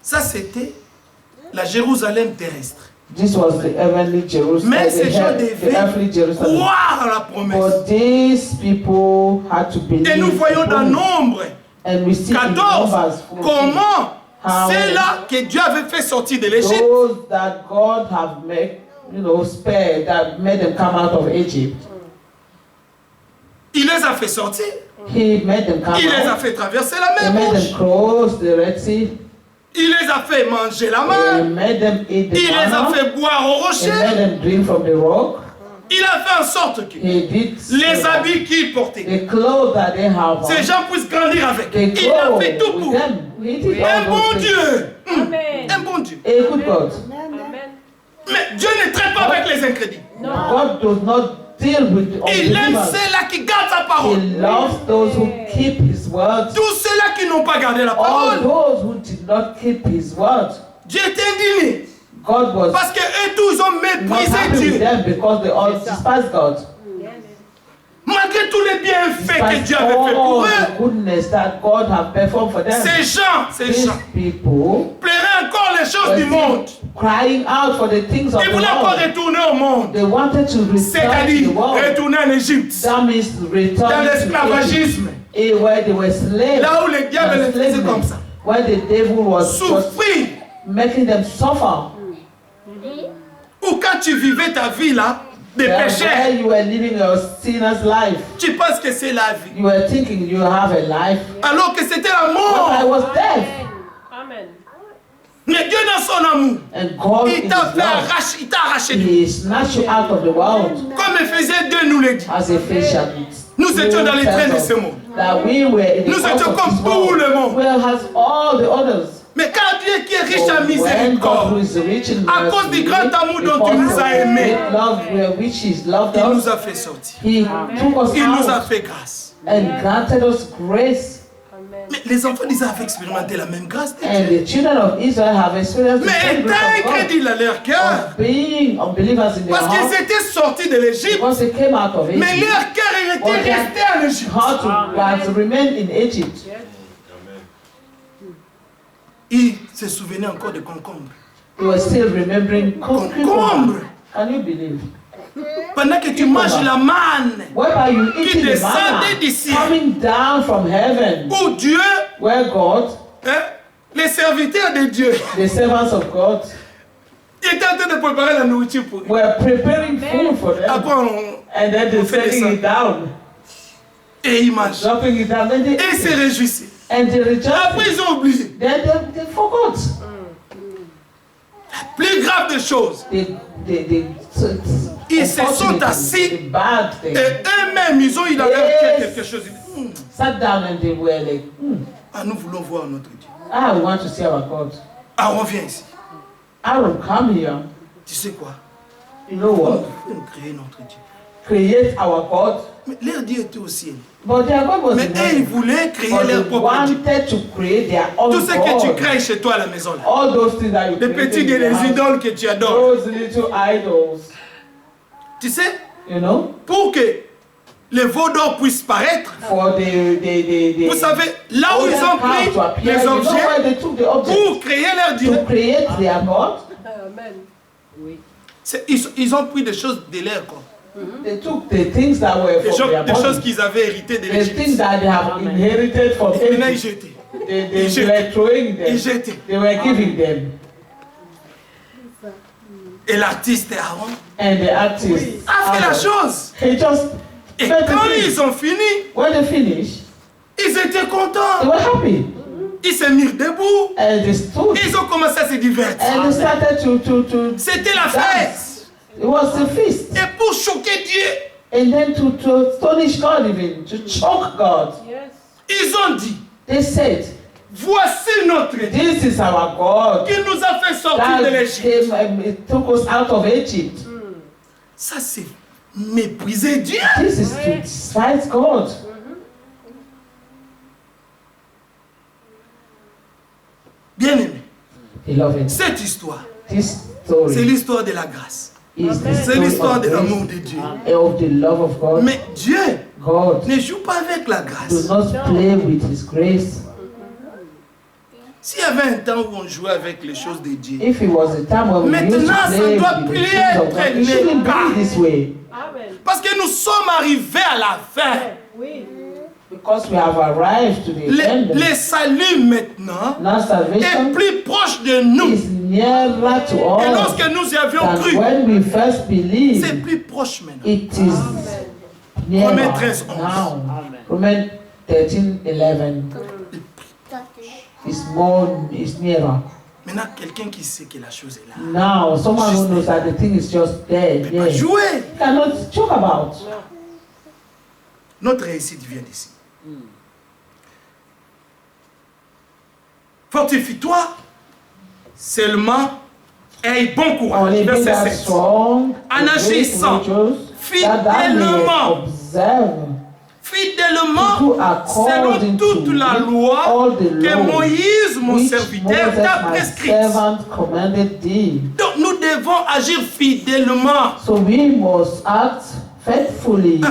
[SPEAKER 3] Ça, c'était la Jérusalem terrestre.
[SPEAKER 1] This was the heavenly Jerusalem,
[SPEAKER 3] Mais ces gens
[SPEAKER 1] the earthly
[SPEAKER 3] devaient
[SPEAKER 1] Jerusalem.
[SPEAKER 3] croire à la promesse.
[SPEAKER 1] But these people had to believe.
[SPEAKER 3] Et nous voyons
[SPEAKER 1] the
[SPEAKER 3] dans
[SPEAKER 1] promise.
[SPEAKER 3] Nombre
[SPEAKER 1] And we see in
[SPEAKER 3] 14
[SPEAKER 1] Numbers 14,
[SPEAKER 3] comment
[SPEAKER 1] how
[SPEAKER 3] c'est là que Dieu avait fait sortir de l'Égypte.
[SPEAKER 1] those that God have made, spared, that made them come out of Egypt.
[SPEAKER 3] Il les a fait sortir.
[SPEAKER 1] He made them come
[SPEAKER 3] Il les a
[SPEAKER 1] out.
[SPEAKER 3] fait traverser la
[SPEAKER 1] He
[SPEAKER 3] mer
[SPEAKER 1] made
[SPEAKER 3] Rouge.
[SPEAKER 1] them cross the Red Sea.
[SPEAKER 3] Il les a fait manger la
[SPEAKER 1] He
[SPEAKER 3] mer.
[SPEAKER 1] made them eat the
[SPEAKER 3] Il les a
[SPEAKER 1] manna.
[SPEAKER 3] fait boire au
[SPEAKER 1] He
[SPEAKER 3] rocher.
[SPEAKER 1] made them drink from the rock.
[SPEAKER 3] Il a fait en sorte que
[SPEAKER 1] He did
[SPEAKER 3] les
[SPEAKER 1] so that
[SPEAKER 3] habits qu'ils portaient,
[SPEAKER 1] the clothes that they have on,
[SPEAKER 3] ces gens puissent grandir avec.
[SPEAKER 1] they
[SPEAKER 3] Il a
[SPEAKER 1] grow
[SPEAKER 3] fait tout
[SPEAKER 1] with
[SPEAKER 3] pour.
[SPEAKER 1] them. He did
[SPEAKER 3] Un
[SPEAKER 1] all
[SPEAKER 3] bon
[SPEAKER 1] those things.
[SPEAKER 3] Dieu.
[SPEAKER 4] Amen.
[SPEAKER 3] Un bon Dieu.
[SPEAKER 1] A good God.
[SPEAKER 4] Amen.
[SPEAKER 3] Mais Dieu ne traite pas avec les incrédules.
[SPEAKER 1] God does not deal with the
[SPEAKER 3] Il aime
[SPEAKER 1] unbelievers.
[SPEAKER 3] ceux-là qui gardent sa parole.
[SPEAKER 1] He loves those who keep His words.
[SPEAKER 3] Tous ceux-là qui n'ont pas gardé la
[SPEAKER 1] All
[SPEAKER 3] parole.
[SPEAKER 1] those who did not keep His words.
[SPEAKER 3] Dieu est indigné.
[SPEAKER 1] God was
[SPEAKER 3] Parce qu'eux tous ont
[SPEAKER 1] not
[SPEAKER 3] méprisé
[SPEAKER 1] happy with
[SPEAKER 3] Dieu.
[SPEAKER 1] them because they all despised God.
[SPEAKER 3] Malgré tous les bienfaits que
[SPEAKER 1] Despite
[SPEAKER 3] Dieu avait fait pour
[SPEAKER 1] all
[SPEAKER 3] eux.
[SPEAKER 1] the goodness that God have performed for them.
[SPEAKER 3] Ces gens
[SPEAKER 1] These people
[SPEAKER 3] plairaient encore les choses
[SPEAKER 1] were
[SPEAKER 3] du monde.
[SPEAKER 1] crying out for the things of
[SPEAKER 3] Ils
[SPEAKER 1] the
[SPEAKER 3] voulaient encore
[SPEAKER 1] world.
[SPEAKER 3] retourner au monde.
[SPEAKER 1] They wanted to return to
[SPEAKER 3] C'est-à-dire
[SPEAKER 1] the world.
[SPEAKER 3] retourner en Égypte.
[SPEAKER 1] That means
[SPEAKER 3] Dans
[SPEAKER 1] return to Egypt,
[SPEAKER 3] l'esclavagisme.
[SPEAKER 1] where they were slaves.
[SPEAKER 3] Là où le diable les faisait
[SPEAKER 1] enslavement,
[SPEAKER 3] comme ça.
[SPEAKER 1] where the devil was
[SPEAKER 3] Souffrir.
[SPEAKER 1] making them suffer.
[SPEAKER 3] Ou quand tu vivais ta vie là, des
[SPEAKER 1] Where
[SPEAKER 3] pécheurs.
[SPEAKER 1] you were living your sinner's life.
[SPEAKER 3] Tu penses que c'est la vie.
[SPEAKER 1] You were thinking you have a life.
[SPEAKER 3] Alors que c'était la
[SPEAKER 1] But I
[SPEAKER 3] mort.
[SPEAKER 1] was dead.
[SPEAKER 4] Amen.
[SPEAKER 3] Mais Dieu dans son amour,
[SPEAKER 1] And God in
[SPEAKER 3] il
[SPEAKER 1] His
[SPEAKER 3] t'a fait
[SPEAKER 1] love,
[SPEAKER 3] arracher, il t'a arraché. de-
[SPEAKER 1] He snatched you out of the world.
[SPEAKER 3] Comme Éphésiens 2 nous le dit.
[SPEAKER 1] As Ephesians.
[SPEAKER 3] Nous étions dans les trains de ce monde.
[SPEAKER 1] That we were in the
[SPEAKER 3] Nous
[SPEAKER 1] course
[SPEAKER 3] étions
[SPEAKER 1] of
[SPEAKER 3] comme
[SPEAKER 1] this
[SPEAKER 3] tout
[SPEAKER 1] world.
[SPEAKER 3] le monde.
[SPEAKER 1] Well, has all the others.
[SPEAKER 3] Mais quand Dieu qui est riche en
[SPEAKER 1] When God who
[SPEAKER 3] miséricorde,
[SPEAKER 1] is rich in
[SPEAKER 3] à cause du
[SPEAKER 1] mercy,
[SPEAKER 3] grand amour dont
[SPEAKER 1] because
[SPEAKER 3] il nous a
[SPEAKER 1] of the
[SPEAKER 3] aimés,
[SPEAKER 1] great love which is loved
[SPEAKER 3] il nous
[SPEAKER 1] us,
[SPEAKER 3] a fait sortir.
[SPEAKER 1] He took us
[SPEAKER 3] Il nous a
[SPEAKER 1] out
[SPEAKER 3] fait grâce.
[SPEAKER 1] and granted us grace.
[SPEAKER 4] Amen.
[SPEAKER 3] Mais les enfants d'Israël avaient expérimenté la même grâce de
[SPEAKER 1] And
[SPEAKER 3] Dieu.
[SPEAKER 1] the children of Israel have experienced the
[SPEAKER 3] Mais
[SPEAKER 1] same
[SPEAKER 3] étant
[SPEAKER 1] grace of God.
[SPEAKER 3] incrédules à leur cœur,
[SPEAKER 1] Of being unbelievers in their
[SPEAKER 3] parce qu'ils
[SPEAKER 1] heart,
[SPEAKER 3] étaient sortis de l'Égypte,
[SPEAKER 1] because they came out of
[SPEAKER 3] mais
[SPEAKER 1] Egypt,
[SPEAKER 3] leur cœur était resté en Égypte.
[SPEAKER 1] how to remain in Egypt.
[SPEAKER 3] Ils se souvenaient encore de concombre.
[SPEAKER 1] They were still remembering
[SPEAKER 3] Concombre.
[SPEAKER 1] cucumber. Can you believe?
[SPEAKER 3] Pendant que tu manges la manne,
[SPEAKER 1] Whereby you eating the
[SPEAKER 3] descendait
[SPEAKER 1] manna
[SPEAKER 3] d'ici.
[SPEAKER 1] coming down from heaven,
[SPEAKER 3] où Dieu,
[SPEAKER 1] where God,
[SPEAKER 3] hein, les serviteurs de Dieu,
[SPEAKER 1] the servants of God,
[SPEAKER 3] étaient en train de préparer la nourriture pour eux.
[SPEAKER 1] were preparing food for them,
[SPEAKER 3] Après,
[SPEAKER 1] and then they
[SPEAKER 3] on fait
[SPEAKER 1] setting
[SPEAKER 3] ça.
[SPEAKER 1] it down,
[SPEAKER 3] et ils mangent.
[SPEAKER 1] dropping it down, and they,
[SPEAKER 3] Et ils se réjouissaient.
[SPEAKER 1] and they
[SPEAKER 3] Après,
[SPEAKER 1] rejoiced.
[SPEAKER 3] ils ont oublié.
[SPEAKER 1] Then they forgot.
[SPEAKER 3] Plus grave des choses. Ils se sont assis
[SPEAKER 1] The bad
[SPEAKER 3] et
[SPEAKER 1] thing.
[SPEAKER 3] eux-mêmes, ils ont eu dans leur cœur quelque chose. Ils disent,
[SPEAKER 1] Sat down and they were like,
[SPEAKER 3] ah, nous voulons voir notre Dieu.
[SPEAKER 1] we want to see our God.
[SPEAKER 3] Ah, on vient ici.
[SPEAKER 1] Aaron, come here.
[SPEAKER 3] Tu sais quoi?
[SPEAKER 1] You know
[SPEAKER 3] On
[SPEAKER 1] what?
[SPEAKER 3] veut créer notre Dieu.
[SPEAKER 1] Create our God.
[SPEAKER 3] Mais leur Dieu était au ciel.
[SPEAKER 1] But their God was
[SPEAKER 3] Mais
[SPEAKER 1] in
[SPEAKER 3] eux, ils
[SPEAKER 1] heaven.
[SPEAKER 3] voulaient créer
[SPEAKER 1] But
[SPEAKER 3] leur
[SPEAKER 1] they
[SPEAKER 3] propre Dieu.
[SPEAKER 1] wanted to create their own
[SPEAKER 3] Tout ce que tu
[SPEAKER 1] God.
[SPEAKER 3] crées chez toi à la maison, là.
[SPEAKER 1] All those things that you
[SPEAKER 3] Les
[SPEAKER 1] created
[SPEAKER 3] petits
[SPEAKER 1] in
[SPEAKER 3] et
[SPEAKER 1] your
[SPEAKER 3] les
[SPEAKER 1] house,
[SPEAKER 3] idoles que tu adores.
[SPEAKER 1] those little idols,
[SPEAKER 3] Tu sais,
[SPEAKER 1] you know,
[SPEAKER 3] pour que les veaux d'or puissent paraître,
[SPEAKER 1] for the
[SPEAKER 3] vous savez, là où ils ont
[SPEAKER 1] golden calf to
[SPEAKER 3] pris
[SPEAKER 1] appear.
[SPEAKER 3] les
[SPEAKER 1] You know
[SPEAKER 3] objets
[SPEAKER 1] why they took the object?
[SPEAKER 3] pour créer leur Dieu,
[SPEAKER 1] To create their God.
[SPEAKER 4] Amen.
[SPEAKER 3] ils ont pris des choses de leur corps.
[SPEAKER 1] They took the things that were from their
[SPEAKER 3] Des choses
[SPEAKER 1] body.
[SPEAKER 3] qu'ils avaient héritées de
[SPEAKER 1] The things
[SPEAKER 3] l'Égypte.
[SPEAKER 1] that they have inherited from
[SPEAKER 3] Et maintenant, ils
[SPEAKER 1] Egypt.
[SPEAKER 3] jetaient.
[SPEAKER 1] They
[SPEAKER 3] Ils
[SPEAKER 1] were throwing
[SPEAKER 3] Ils
[SPEAKER 1] them.
[SPEAKER 3] jetaient.
[SPEAKER 1] They were giving them.
[SPEAKER 3] Et l'artiste Aaron
[SPEAKER 1] And the artist
[SPEAKER 3] a fait la chose.
[SPEAKER 1] he just
[SPEAKER 3] Et
[SPEAKER 1] fed the
[SPEAKER 3] quand
[SPEAKER 1] thing.
[SPEAKER 3] ils ont fini,
[SPEAKER 1] When they finished,
[SPEAKER 3] ils étaient
[SPEAKER 1] they
[SPEAKER 3] contents.
[SPEAKER 1] were happy.
[SPEAKER 3] Ils se mirent debout.
[SPEAKER 1] And they stood.
[SPEAKER 3] Ils ont commencé à se divertir.
[SPEAKER 1] And they started to
[SPEAKER 3] C'était la fête.
[SPEAKER 1] it was a feast.
[SPEAKER 3] Et pour choquer Dieu,
[SPEAKER 1] And then to astonish God even, to choke God.
[SPEAKER 4] Yes.
[SPEAKER 3] ils ont dit,
[SPEAKER 1] They said,
[SPEAKER 3] voici notre Dieu
[SPEAKER 1] this is our God.
[SPEAKER 3] qui nous a fait sortir de
[SPEAKER 1] That
[SPEAKER 3] l'Égypte.
[SPEAKER 1] came, it took us out of Egypt.
[SPEAKER 3] Ça, c'est mépriser Dieu.
[SPEAKER 1] This is to despise God.
[SPEAKER 3] Bien aimé,
[SPEAKER 1] Beloved,
[SPEAKER 3] cette histoire,
[SPEAKER 1] this
[SPEAKER 3] c'est
[SPEAKER 1] story
[SPEAKER 3] l'histoire de la grâce.
[SPEAKER 1] is the
[SPEAKER 3] C'est
[SPEAKER 1] story
[SPEAKER 3] l'histoire
[SPEAKER 1] of
[SPEAKER 3] de l'amour
[SPEAKER 1] grace,
[SPEAKER 3] de Dieu.
[SPEAKER 1] of the love of God.
[SPEAKER 3] Mais Dieu
[SPEAKER 1] God
[SPEAKER 3] ne joue pas avec la
[SPEAKER 1] do
[SPEAKER 3] grâce.
[SPEAKER 1] not play with His grace.
[SPEAKER 3] S'il y avait un temps où on jouait avec les choses de Dieu,
[SPEAKER 1] If it was a time when we used
[SPEAKER 3] Maintenant,
[SPEAKER 1] to
[SPEAKER 3] ça
[SPEAKER 1] play
[SPEAKER 3] doit
[SPEAKER 1] with the
[SPEAKER 3] plus
[SPEAKER 1] things of
[SPEAKER 3] être
[SPEAKER 1] God, it
[SPEAKER 3] le
[SPEAKER 1] shouldn't
[SPEAKER 3] cas.
[SPEAKER 1] be this way.
[SPEAKER 4] Amen.
[SPEAKER 3] parce que nous sommes arrivés à la fin.
[SPEAKER 4] Oui.
[SPEAKER 1] Because we have arrived to the end.
[SPEAKER 3] Le salut maintenant
[SPEAKER 1] Now
[SPEAKER 3] est
[SPEAKER 1] salvation
[SPEAKER 3] plus proche de nous.
[SPEAKER 1] is nearer to
[SPEAKER 3] Et
[SPEAKER 1] us
[SPEAKER 3] lorsque nous y avions
[SPEAKER 1] than
[SPEAKER 3] cru,
[SPEAKER 1] when we first believed.
[SPEAKER 3] c'est plus proche maintenant.
[SPEAKER 1] It is nearer
[SPEAKER 3] Romains 13, 11.
[SPEAKER 1] now. Romans 13:11 is nearer.
[SPEAKER 3] Maintenant, quelqu'un qui sait que la chose est là,
[SPEAKER 1] Now, someone who knows that the thing is just there.
[SPEAKER 3] ne peut pas
[SPEAKER 1] Yeah. You
[SPEAKER 3] jouer.
[SPEAKER 1] cannot talk about.
[SPEAKER 3] Notre réussite vient d'ici. Fortifie-toi seulement et bon courage.
[SPEAKER 1] Only be
[SPEAKER 3] Verset
[SPEAKER 1] that
[SPEAKER 3] 7.
[SPEAKER 1] strong,
[SPEAKER 3] En agissant
[SPEAKER 1] that thou may
[SPEAKER 3] fidèlement,
[SPEAKER 1] observe
[SPEAKER 3] fidèlement,
[SPEAKER 1] to do
[SPEAKER 3] selon
[SPEAKER 1] according
[SPEAKER 3] toute
[SPEAKER 1] to
[SPEAKER 3] la loi
[SPEAKER 1] all the
[SPEAKER 3] que
[SPEAKER 1] law
[SPEAKER 3] Moïse, mon
[SPEAKER 1] which
[SPEAKER 3] serviteur,
[SPEAKER 1] Moses,
[SPEAKER 3] t'a
[SPEAKER 1] my
[SPEAKER 3] prescrite.
[SPEAKER 1] servant, commanded thee.
[SPEAKER 3] Donc nous devons agir fidèlement,
[SPEAKER 1] So we must act faithfully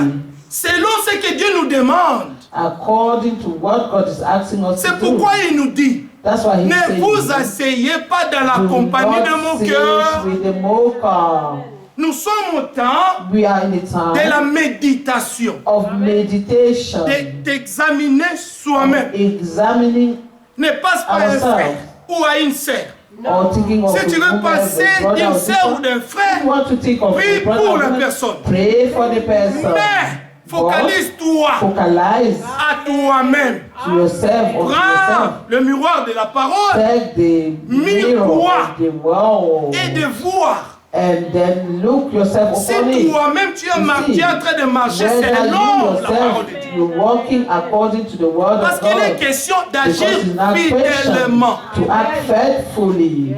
[SPEAKER 3] selon ce que Dieu nous demande.
[SPEAKER 1] according to what God is asking us to
[SPEAKER 3] C'est
[SPEAKER 1] do.
[SPEAKER 3] pourquoi il nous dit,
[SPEAKER 1] That's why he
[SPEAKER 3] ne
[SPEAKER 1] said,
[SPEAKER 3] vous asseyez pas dans la
[SPEAKER 1] do
[SPEAKER 3] compagnie de
[SPEAKER 1] not
[SPEAKER 3] mon
[SPEAKER 1] sit
[SPEAKER 3] cœur.
[SPEAKER 1] with the mocker.
[SPEAKER 3] Nous sommes au temps
[SPEAKER 1] We are in the
[SPEAKER 3] de la
[SPEAKER 1] time
[SPEAKER 3] méditation,
[SPEAKER 1] of meditation,
[SPEAKER 3] d'examiner soi-même.
[SPEAKER 1] examining
[SPEAKER 3] Ne passe pas à un frère
[SPEAKER 1] ourselves.
[SPEAKER 3] ou à une sœur
[SPEAKER 1] or thinking of
[SPEAKER 3] Si tu
[SPEAKER 1] the
[SPEAKER 3] veux
[SPEAKER 1] woman,
[SPEAKER 3] penser
[SPEAKER 1] the brother
[SPEAKER 3] d'une
[SPEAKER 1] or
[SPEAKER 3] sœur ou
[SPEAKER 1] sister,
[SPEAKER 3] d'un
[SPEAKER 1] if
[SPEAKER 3] frère,
[SPEAKER 1] you want to think of
[SPEAKER 3] prie
[SPEAKER 1] the brother
[SPEAKER 3] pour
[SPEAKER 1] or
[SPEAKER 3] la
[SPEAKER 1] woman,
[SPEAKER 3] personne.
[SPEAKER 1] pray for the person.
[SPEAKER 3] Mais
[SPEAKER 1] But
[SPEAKER 3] focalise-toi
[SPEAKER 1] focalize
[SPEAKER 3] à toi-même.
[SPEAKER 1] to yourself or to yourself.
[SPEAKER 3] Prends le miroir de la parole
[SPEAKER 1] Take the mirror of the world
[SPEAKER 3] et de voir.
[SPEAKER 1] and then look yourself
[SPEAKER 3] Si
[SPEAKER 1] upon it.
[SPEAKER 3] toi-même tu es
[SPEAKER 1] You see,
[SPEAKER 3] en train de marcher
[SPEAKER 1] whether
[SPEAKER 3] selon
[SPEAKER 1] you
[SPEAKER 3] la parole de
[SPEAKER 1] yourself,
[SPEAKER 3] Dieu.
[SPEAKER 1] you're walking according to the word
[SPEAKER 3] Parce
[SPEAKER 1] of
[SPEAKER 3] qu'il est
[SPEAKER 1] God.
[SPEAKER 3] question
[SPEAKER 1] Because
[SPEAKER 3] d'agir
[SPEAKER 1] it's not
[SPEAKER 3] fidèlement.
[SPEAKER 1] question to act faithfully.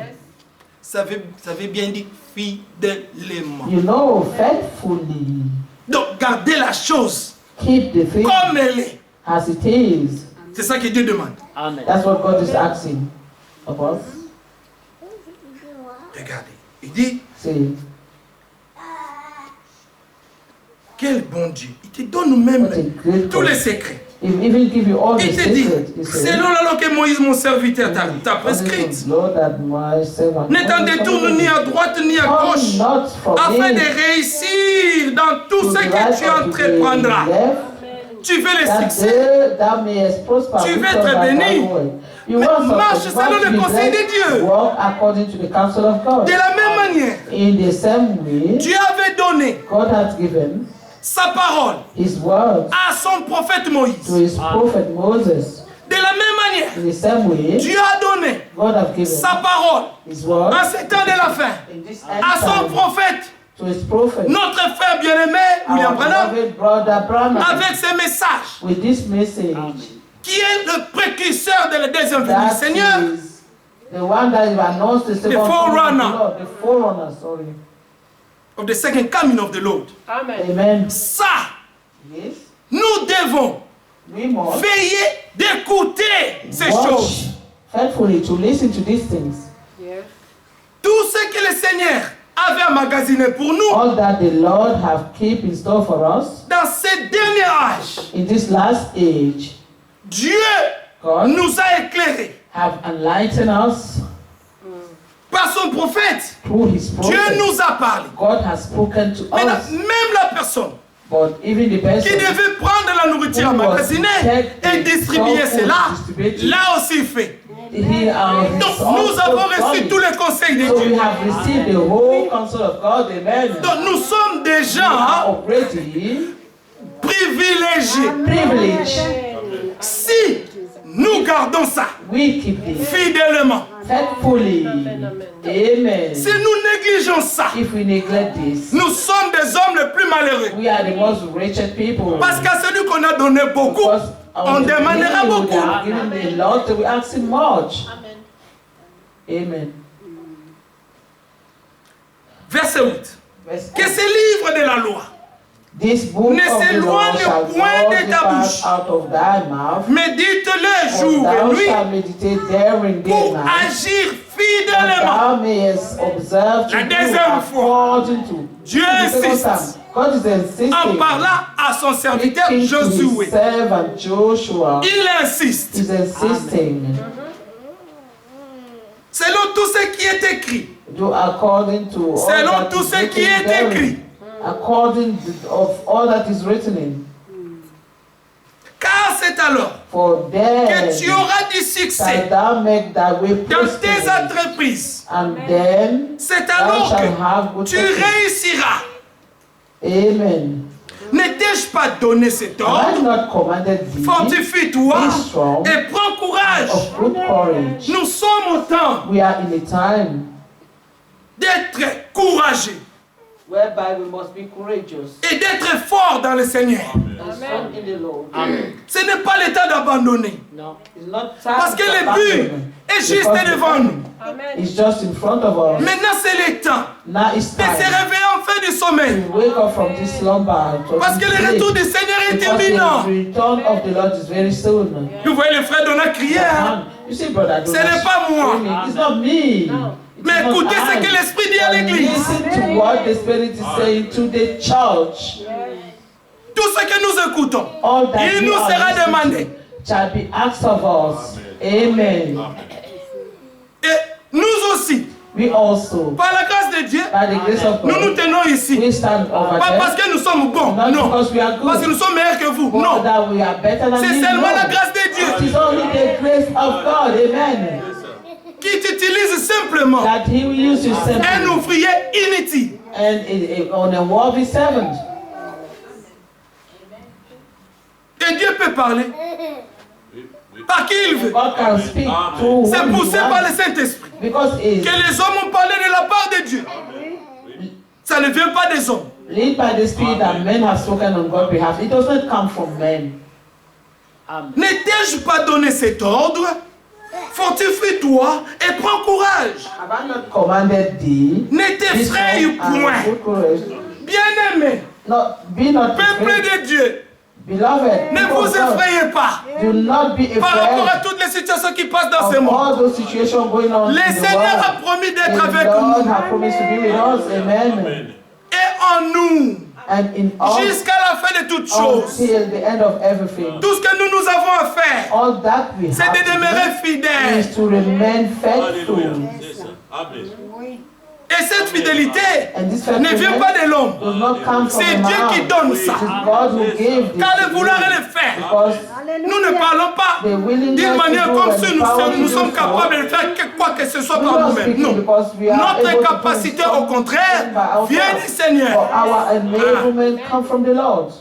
[SPEAKER 3] Ça veut bien dire fidèlement.
[SPEAKER 1] You know, faithfully.
[SPEAKER 3] Donc gardez la chose
[SPEAKER 1] Keep the faith
[SPEAKER 3] comme elle est.
[SPEAKER 1] as it is.
[SPEAKER 3] C'est ça que Dieu demande.
[SPEAKER 2] Amen.
[SPEAKER 1] That's what God is asking of us.
[SPEAKER 3] Regardez. Il dit,
[SPEAKER 1] See,
[SPEAKER 3] quel bon Dieu. Il te donne même
[SPEAKER 1] what a great
[SPEAKER 3] tous
[SPEAKER 1] God.
[SPEAKER 3] les secrets.
[SPEAKER 1] He even give you all the
[SPEAKER 3] Il te dit,
[SPEAKER 1] secrets. He said,
[SPEAKER 3] selon la loi que Moïse, mon serviteur, t'a prescrite,
[SPEAKER 1] Lord, that my servant
[SPEAKER 3] ne t'en détourne ni à droite ni à
[SPEAKER 1] come
[SPEAKER 3] gauche,
[SPEAKER 1] not from
[SPEAKER 3] afin
[SPEAKER 1] me
[SPEAKER 3] de réussir dans tout
[SPEAKER 1] to
[SPEAKER 3] ce
[SPEAKER 1] the
[SPEAKER 3] que
[SPEAKER 1] right
[SPEAKER 3] tu
[SPEAKER 1] or to the
[SPEAKER 3] entreprendras.
[SPEAKER 1] left,
[SPEAKER 3] Tu veux le
[SPEAKER 1] that
[SPEAKER 3] succès.
[SPEAKER 1] there thou mayest prosper.
[SPEAKER 3] Tu veux
[SPEAKER 1] which
[SPEAKER 3] être
[SPEAKER 1] of thy
[SPEAKER 3] béni.
[SPEAKER 1] way. You
[SPEAKER 3] Mais
[SPEAKER 1] want
[SPEAKER 3] marche
[SPEAKER 1] something, you want
[SPEAKER 3] selon
[SPEAKER 1] to
[SPEAKER 3] le
[SPEAKER 1] be
[SPEAKER 3] conseil
[SPEAKER 1] blessed,
[SPEAKER 3] de Dieu.
[SPEAKER 1] walk according to the counsel of God.
[SPEAKER 3] De la même manière,
[SPEAKER 1] In the same way,
[SPEAKER 3] Dieu avait donné
[SPEAKER 1] God has given
[SPEAKER 3] sa parole
[SPEAKER 1] His word
[SPEAKER 3] à son prophète
[SPEAKER 1] to
[SPEAKER 3] Moïse.
[SPEAKER 1] His prophet Moses.
[SPEAKER 3] De la même manière,
[SPEAKER 1] In the same way,
[SPEAKER 3] Dieu a donné
[SPEAKER 1] God has given
[SPEAKER 3] sa parole
[SPEAKER 1] His word
[SPEAKER 3] en ces temps de la fin
[SPEAKER 1] in this end
[SPEAKER 3] à son
[SPEAKER 1] time
[SPEAKER 3] prophète,
[SPEAKER 1] to His prophet,
[SPEAKER 3] notre frère bien-aimé, William
[SPEAKER 1] our
[SPEAKER 3] Branham,
[SPEAKER 1] beloved brother Branham,
[SPEAKER 3] avec ses messages,
[SPEAKER 1] with this message.
[SPEAKER 3] qui est le précurseur de la deuxième venue du
[SPEAKER 1] That
[SPEAKER 3] Seigneur.
[SPEAKER 1] is the one that you announced the second
[SPEAKER 3] forerunner.
[SPEAKER 1] coming of the Lord, the forerunner, sorry.
[SPEAKER 3] Of the second coming of the Lord.
[SPEAKER 4] Amen.
[SPEAKER 1] Amen.
[SPEAKER 3] Ça,
[SPEAKER 1] Yes,
[SPEAKER 3] nous devons
[SPEAKER 1] we must
[SPEAKER 3] veiller d'écouter ces
[SPEAKER 1] watch
[SPEAKER 3] choses.
[SPEAKER 1] faithfully to listen to these things.
[SPEAKER 4] Yes.
[SPEAKER 3] Tout ce que le Seigneur avait emmagasiné pour nous
[SPEAKER 1] All that the Lord have kept in store for us
[SPEAKER 3] dans ce dernier âge,
[SPEAKER 1] in this last age,
[SPEAKER 3] Dieu
[SPEAKER 1] God
[SPEAKER 3] nous a éclairés
[SPEAKER 1] have enlightened us
[SPEAKER 3] par son prophète.
[SPEAKER 1] through His
[SPEAKER 3] Dieu
[SPEAKER 1] prophet.
[SPEAKER 3] nous a parlé.
[SPEAKER 1] God has spoken to
[SPEAKER 3] Maintenant,
[SPEAKER 1] us,
[SPEAKER 3] même la personne
[SPEAKER 1] but even the
[SPEAKER 3] qui
[SPEAKER 1] person
[SPEAKER 3] devait prendre la nourriture
[SPEAKER 1] who was
[SPEAKER 3] emmagasinée et distribuer
[SPEAKER 1] food
[SPEAKER 3] cela,
[SPEAKER 1] distributed,
[SPEAKER 3] là aussi fait.
[SPEAKER 1] he has
[SPEAKER 3] Donc, nous avons
[SPEAKER 1] also
[SPEAKER 3] reçu
[SPEAKER 1] done
[SPEAKER 3] tous
[SPEAKER 1] it.
[SPEAKER 3] les conseils de
[SPEAKER 1] So we
[SPEAKER 3] Dieu.
[SPEAKER 1] have received the whole counsel of God. Amen.
[SPEAKER 3] Donc, nous sommes des
[SPEAKER 1] We are
[SPEAKER 3] gens
[SPEAKER 1] operating
[SPEAKER 3] privilégiés.
[SPEAKER 1] privilege.
[SPEAKER 3] Si nous gardons ça
[SPEAKER 1] We keep it
[SPEAKER 3] fidèlement,
[SPEAKER 1] faithfully. Amen.
[SPEAKER 3] si nous négligeons ça,
[SPEAKER 1] If we neglect this,
[SPEAKER 3] nous sommes des hommes les plus malheureux.
[SPEAKER 1] we are the most wretched people.
[SPEAKER 3] Parce qu'à celui qu'on a donné beaucoup,
[SPEAKER 1] Because
[SPEAKER 3] on
[SPEAKER 1] the
[SPEAKER 3] demandera
[SPEAKER 1] beginning we
[SPEAKER 3] beaucoup.
[SPEAKER 1] are giving the Lord, we ask Him much. Amen.
[SPEAKER 3] Verset 8.
[SPEAKER 1] Verse
[SPEAKER 3] Que ce livre de la loi
[SPEAKER 1] This book
[SPEAKER 3] ne
[SPEAKER 1] of the
[SPEAKER 3] s'éloigne
[SPEAKER 1] law shall
[SPEAKER 3] point
[SPEAKER 1] not
[SPEAKER 3] de ta
[SPEAKER 1] depart
[SPEAKER 3] bouche.
[SPEAKER 1] out of thy mouth,
[SPEAKER 3] médite-le
[SPEAKER 1] but
[SPEAKER 3] jour et
[SPEAKER 1] thou
[SPEAKER 3] nuit
[SPEAKER 1] shalt meditate therein day
[SPEAKER 3] pour
[SPEAKER 1] and night,
[SPEAKER 3] agir
[SPEAKER 1] that
[SPEAKER 3] fidèlement.
[SPEAKER 1] thou mayest observe to
[SPEAKER 3] La
[SPEAKER 1] do
[SPEAKER 3] deuxième fois,
[SPEAKER 1] according to.
[SPEAKER 3] Dieu
[SPEAKER 1] The second
[SPEAKER 3] insiste
[SPEAKER 1] time, God is insisting,
[SPEAKER 3] en parlant à son serviteur
[SPEAKER 1] speaking to
[SPEAKER 3] Josué.
[SPEAKER 1] his servant Joshua.
[SPEAKER 3] Il insiste,
[SPEAKER 1] He's insisting,
[SPEAKER 3] selon tout ce qui est écrit,
[SPEAKER 1] do according to all
[SPEAKER 3] selon
[SPEAKER 1] that
[SPEAKER 3] tout
[SPEAKER 1] is
[SPEAKER 3] ce qui
[SPEAKER 1] written
[SPEAKER 3] est
[SPEAKER 1] therein,
[SPEAKER 3] écrit.
[SPEAKER 1] according to of all that is written in.
[SPEAKER 3] Car c'est alors
[SPEAKER 1] For then
[SPEAKER 3] que tu auras du succès
[SPEAKER 1] shalt thou make thy way
[SPEAKER 3] dans tes
[SPEAKER 1] prosperous,
[SPEAKER 3] entreprises.
[SPEAKER 1] and then
[SPEAKER 3] C'est
[SPEAKER 1] thou
[SPEAKER 3] alors
[SPEAKER 1] shalt
[SPEAKER 3] que
[SPEAKER 1] have good
[SPEAKER 3] tu
[SPEAKER 1] success.
[SPEAKER 3] réussiras.
[SPEAKER 1] Amen.
[SPEAKER 3] Ne t'ai-je pas donné cet
[SPEAKER 1] Have I
[SPEAKER 3] ordre?
[SPEAKER 1] not commanded thee?
[SPEAKER 3] Fortifie-toi
[SPEAKER 1] Be strong,
[SPEAKER 3] et prends courage.
[SPEAKER 1] of good courage.
[SPEAKER 3] Nous sommes au temps
[SPEAKER 1] We are in a time
[SPEAKER 3] d'être courageux
[SPEAKER 1] whereby we must be courageous
[SPEAKER 3] et d'être fort dans le Seigneur.
[SPEAKER 1] and strong in the Lord.
[SPEAKER 3] Ce n'est pas le temps d'abandonner.
[SPEAKER 2] Non.
[SPEAKER 1] It's not time
[SPEAKER 3] Parce que
[SPEAKER 1] to
[SPEAKER 3] le
[SPEAKER 1] abandon.
[SPEAKER 3] but est juste
[SPEAKER 1] Because the
[SPEAKER 3] devant nous.
[SPEAKER 4] Amen.
[SPEAKER 1] It's just in front of us.
[SPEAKER 3] Maintenant, c'est le temps
[SPEAKER 1] Now it's
[SPEAKER 3] de se
[SPEAKER 1] time
[SPEAKER 3] réveiller en fin du sommeil.
[SPEAKER 1] to wake up from this slumber. to
[SPEAKER 3] Parce que le
[SPEAKER 1] sleep.
[SPEAKER 3] retour du Seigneur est
[SPEAKER 1] Because
[SPEAKER 3] imminent.
[SPEAKER 1] the return of the Lord is very soon.
[SPEAKER 3] Vous voyez, le frère Donat crier. Hein?
[SPEAKER 1] You see, brother,
[SPEAKER 3] Ce n'est pas moi.
[SPEAKER 1] It's not me. It's
[SPEAKER 3] Mais
[SPEAKER 1] not
[SPEAKER 3] écoutez ce
[SPEAKER 1] I.
[SPEAKER 3] que l'Esprit dit à
[SPEAKER 1] But
[SPEAKER 3] l'Église.
[SPEAKER 1] listen to what the Spirit is saying to the church.
[SPEAKER 3] Tout ce que nous écoutons,
[SPEAKER 1] All that
[SPEAKER 3] il
[SPEAKER 1] we
[SPEAKER 3] nous
[SPEAKER 1] are
[SPEAKER 3] sera
[SPEAKER 1] listening
[SPEAKER 3] demandé.
[SPEAKER 1] to shall be asked of us. Amen.
[SPEAKER 3] Et nous aussi,
[SPEAKER 1] We also,
[SPEAKER 3] par la grâce de Dieu,
[SPEAKER 1] by the grace of
[SPEAKER 3] nous nous
[SPEAKER 1] God,
[SPEAKER 3] tenons ici.
[SPEAKER 1] we stand over
[SPEAKER 3] Pas parce
[SPEAKER 1] there.
[SPEAKER 3] que nous sommes bons,
[SPEAKER 1] Not
[SPEAKER 3] non.
[SPEAKER 1] because we are
[SPEAKER 3] Parce que
[SPEAKER 1] good,
[SPEAKER 3] nous sommes meilleurs que vous,
[SPEAKER 1] but
[SPEAKER 3] non.
[SPEAKER 1] that we are better than
[SPEAKER 3] C'est
[SPEAKER 1] you.
[SPEAKER 3] seulement la
[SPEAKER 1] No.
[SPEAKER 3] grâce de
[SPEAKER 1] It
[SPEAKER 3] Dieu.
[SPEAKER 1] is only the grace of God. Amen.
[SPEAKER 3] qui t'utilise simplement
[SPEAKER 1] that he will use you
[SPEAKER 3] un
[SPEAKER 1] simply
[SPEAKER 3] ouvrier inutile.
[SPEAKER 1] and on a worthy servant.
[SPEAKER 3] Et Dieu peut parler par qui il veut.
[SPEAKER 1] God can speak through
[SPEAKER 3] C'est
[SPEAKER 1] whom he
[SPEAKER 3] poussé par
[SPEAKER 1] wants,
[SPEAKER 3] le Saint-Esprit
[SPEAKER 1] because
[SPEAKER 3] que les hommes ont parlé de la part de Dieu. Ça ne vient pas des hommes.
[SPEAKER 1] lead by the Spirit that men have spoken on God's behalf. It does not come from men.
[SPEAKER 3] N'ai-je pas donné cet ordre? Fortifie-toi et prends courage.
[SPEAKER 1] Have I not commanded thee?
[SPEAKER 3] Ne t'effraie
[SPEAKER 1] This one,
[SPEAKER 3] point.
[SPEAKER 1] and good courage.
[SPEAKER 3] Bien-aimé,
[SPEAKER 1] Be not
[SPEAKER 3] peuple
[SPEAKER 1] afraid.
[SPEAKER 3] de Dieu,
[SPEAKER 1] Beloved,
[SPEAKER 3] ne
[SPEAKER 1] people
[SPEAKER 3] vous
[SPEAKER 1] of God,
[SPEAKER 3] effrayez pas
[SPEAKER 1] do not be
[SPEAKER 3] par rapport à
[SPEAKER 1] afraid
[SPEAKER 3] toutes les situations qui passent dans ce
[SPEAKER 1] of
[SPEAKER 3] monde.
[SPEAKER 1] all those situations going on
[SPEAKER 3] Le
[SPEAKER 1] in the
[SPEAKER 3] Seigneur a
[SPEAKER 1] world.
[SPEAKER 3] promis d'être
[SPEAKER 1] And
[SPEAKER 3] avec
[SPEAKER 1] God
[SPEAKER 3] nous
[SPEAKER 1] has promised to be with us. Amen.
[SPEAKER 3] et en nous
[SPEAKER 1] And in all
[SPEAKER 3] jusqu'à la fin de toutes choses.
[SPEAKER 1] until the end of everything.
[SPEAKER 3] Tout ce que nous avons à faire,
[SPEAKER 1] All that we
[SPEAKER 3] c'est
[SPEAKER 1] have
[SPEAKER 3] de
[SPEAKER 1] to
[SPEAKER 3] demeurer
[SPEAKER 1] do
[SPEAKER 3] fidèles.
[SPEAKER 1] is to remain faithful.
[SPEAKER 3] Et cette fidélité
[SPEAKER 1] And this
[SPEAKER 3] ne vient
[SPEAKER 1] faithfulness
[SPEAKER 3] pas de l'homme.
[SPEAKER 1] does not come from
[SPEAKER 3] C'est
[SPEAKER 1] the
[SPEAKER 3] Dieu qui
[SPEAKER 1] man.
[SPEAKER 3] donne
[SPEAKER 1] It is
[SPEAKER 3] ça.
[SPEAKER 1] God who gave this
[SPEAKER 3] Car le
[SPEAKER 1] to
[SPEAKER 3] vouloir
[SPEAKER 1] you.
[SPEAKER 3] et le faire,
[SPEAKER 1] Because
[SPEAKER 3] nous ne parlons pas
[SPEAKER 1] the willingness
[SPEAKER 3] d'une
[SPEAKER 1] to
[SPEAKER 3] manière
[SPEAKER 1] do
[SPEAKER 3] comme
[SPEAKER 1] and
[SPEAKER 3] si
[SPEAKER 1] the power to
[SPEAKER 3] nous
[SPEAKER 1] do
[SPEAKER 3] sommes
[SPEAKER 1] so,
[SPEAKER 3] capables de faire quoi que ce soit
[SPEAKER 1] we
[SPEAKER 3] par
[SPEAKER 1] are
[SPEAKER 3] nous-mêmes.
[SPEAKER 1] speaking
[SPEAKER 3] Non.
[SPEAKER 1] because we are able
[SPEAKER 3] Notre
[SPEAKER 1] to do
[SPEAKER 3] capacité, au
[SPEAKER 1] something
[SPEAKER 3] contraire,
[SPEAKER 1] by ourselves.
[SPEAKER 3] vient du
[SPEAKER 1] For
[SPEAKER 3] Seigneur.
[SPEAKER 1] our enablement come from the Lord.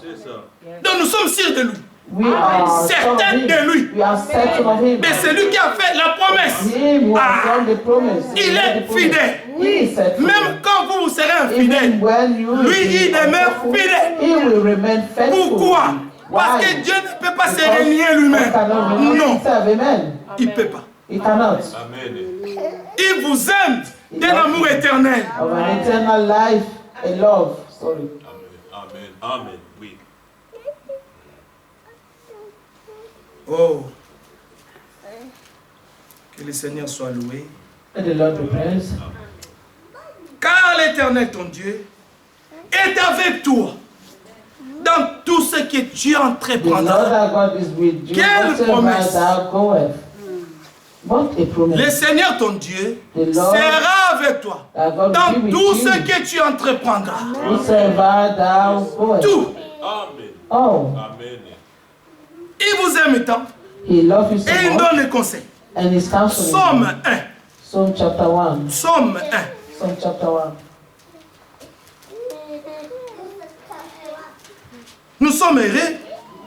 [SPEAKER 3] Donc nous sommes sûrs de lui.
[SPEAKER 1] We are
[SPEAKER 3] Certains
[SPEAKER 1] sure of him.
[SPEAKER 3] de lui.
[SPEAKER 1] We are certain of him.
[SPEAKER 3] Mais c'est lui qui a fait la promesse.
[SPEAKER 1] Him who has done the promise.
[SPEAKER 3] Il
[SPEAKER 1] He made
[SPEAKER 3] est
[SPEAKER 1] the promise.
[SPEAKER 3] fidèle.
[SPEAKER 1] He is faithful.
[SPEAKER 3] Même quand vous serez
[SPEAKER 1] Even
[SPEAKER 3] infidèle.
[SPEAKER 1] when you will
[SPEAKER 3] Lui,
[SPEAKER 1] be
[SPEAKER 3] il demeure
[SPEAKER 1] unfaithful,
[SPEAKER 3] fidèle.
[SPEAKER 1] he will remain faithful.
[SPEAKER 3] Pourquoi? Parce
[SPEAKER 1] Why?
[SPEAKER 3] que Dieu ne peut pas se
[SPEAKER 1] Because
[SPEAKER 3] renier
[SPEAKER 1] God
[SPEAKER 3] lui-même.
[SPEAKER 1] cannot renounce
[SPEAKER 3] Non,
[SPEAKER 1] himself. Amen.
[SPEAKER 3] il ne peut pas.
[SPEAKER 1] He cannot.
[SPEAKER 3] Il vous aime d'un amour éternel.
[SPEAKER 1] Of an eternal life, a love. Sorry.
[SPEAKER 5] Amen. Oui.
[SPEAKER 3] Oh, que le Seigneur soit loué.
[SPEAKER 1] Let the Lord be praised.
[SPEAKER 3] Car l'Éternel, ton Dieu, est avec toi dans tout ce que tu
[SPEAKER 1] The Lord
[SPEAKER 3] entreprendras.
[SPEAKER 1] our God is with you.
[SPEAKER 3] Quelle
[SPEAKER 1] Whatsoever
[SPEAKER 3] promesse.
[SPEAKER 1] thou goest. What a
[SPEAKER 3] Le
[SPEAKER 1] promise.
[SPEAKER 3] Seigneur, ton Dieu,
[SPEAKER 1] The Lord
[SPEAKER 3] sera avec toi
[SPEAKER 1] our God will
[SPEAKER 3] dans
[SPEAKER 1] be with
[SPEAKER 3] tout
[SPEAKER 1] you.
[SPEAKER 3] ce que tu entreprendras.
[SPEAKER 1] Whatsoever thou goest.
[SPEAKER 3] Tout.
[SPEAKER 5] Amen.
[SPEAKER 1] Oh,
[SPEAKER 5] Amen.
[SPEAKER 3] Il vous aime tant
[SPEAKER 1] he loves you so
[SPEAKER 3] et il
[SPEAKER 1] much.
[SPEAKER 3] donne les conseils.
[SPEAKER 1] And he's counseling
[SPEAKER 3] Somme
[SPEAKER 1] you.
[SPEAKER 3] 1.
[SPEAKER 1] Psalm chapter 1.
[SPEAKER 3] Somme 1.
[SPEAKER 1] Psalm chapter 1.
[SPEAKER 3] Nous sommes heureux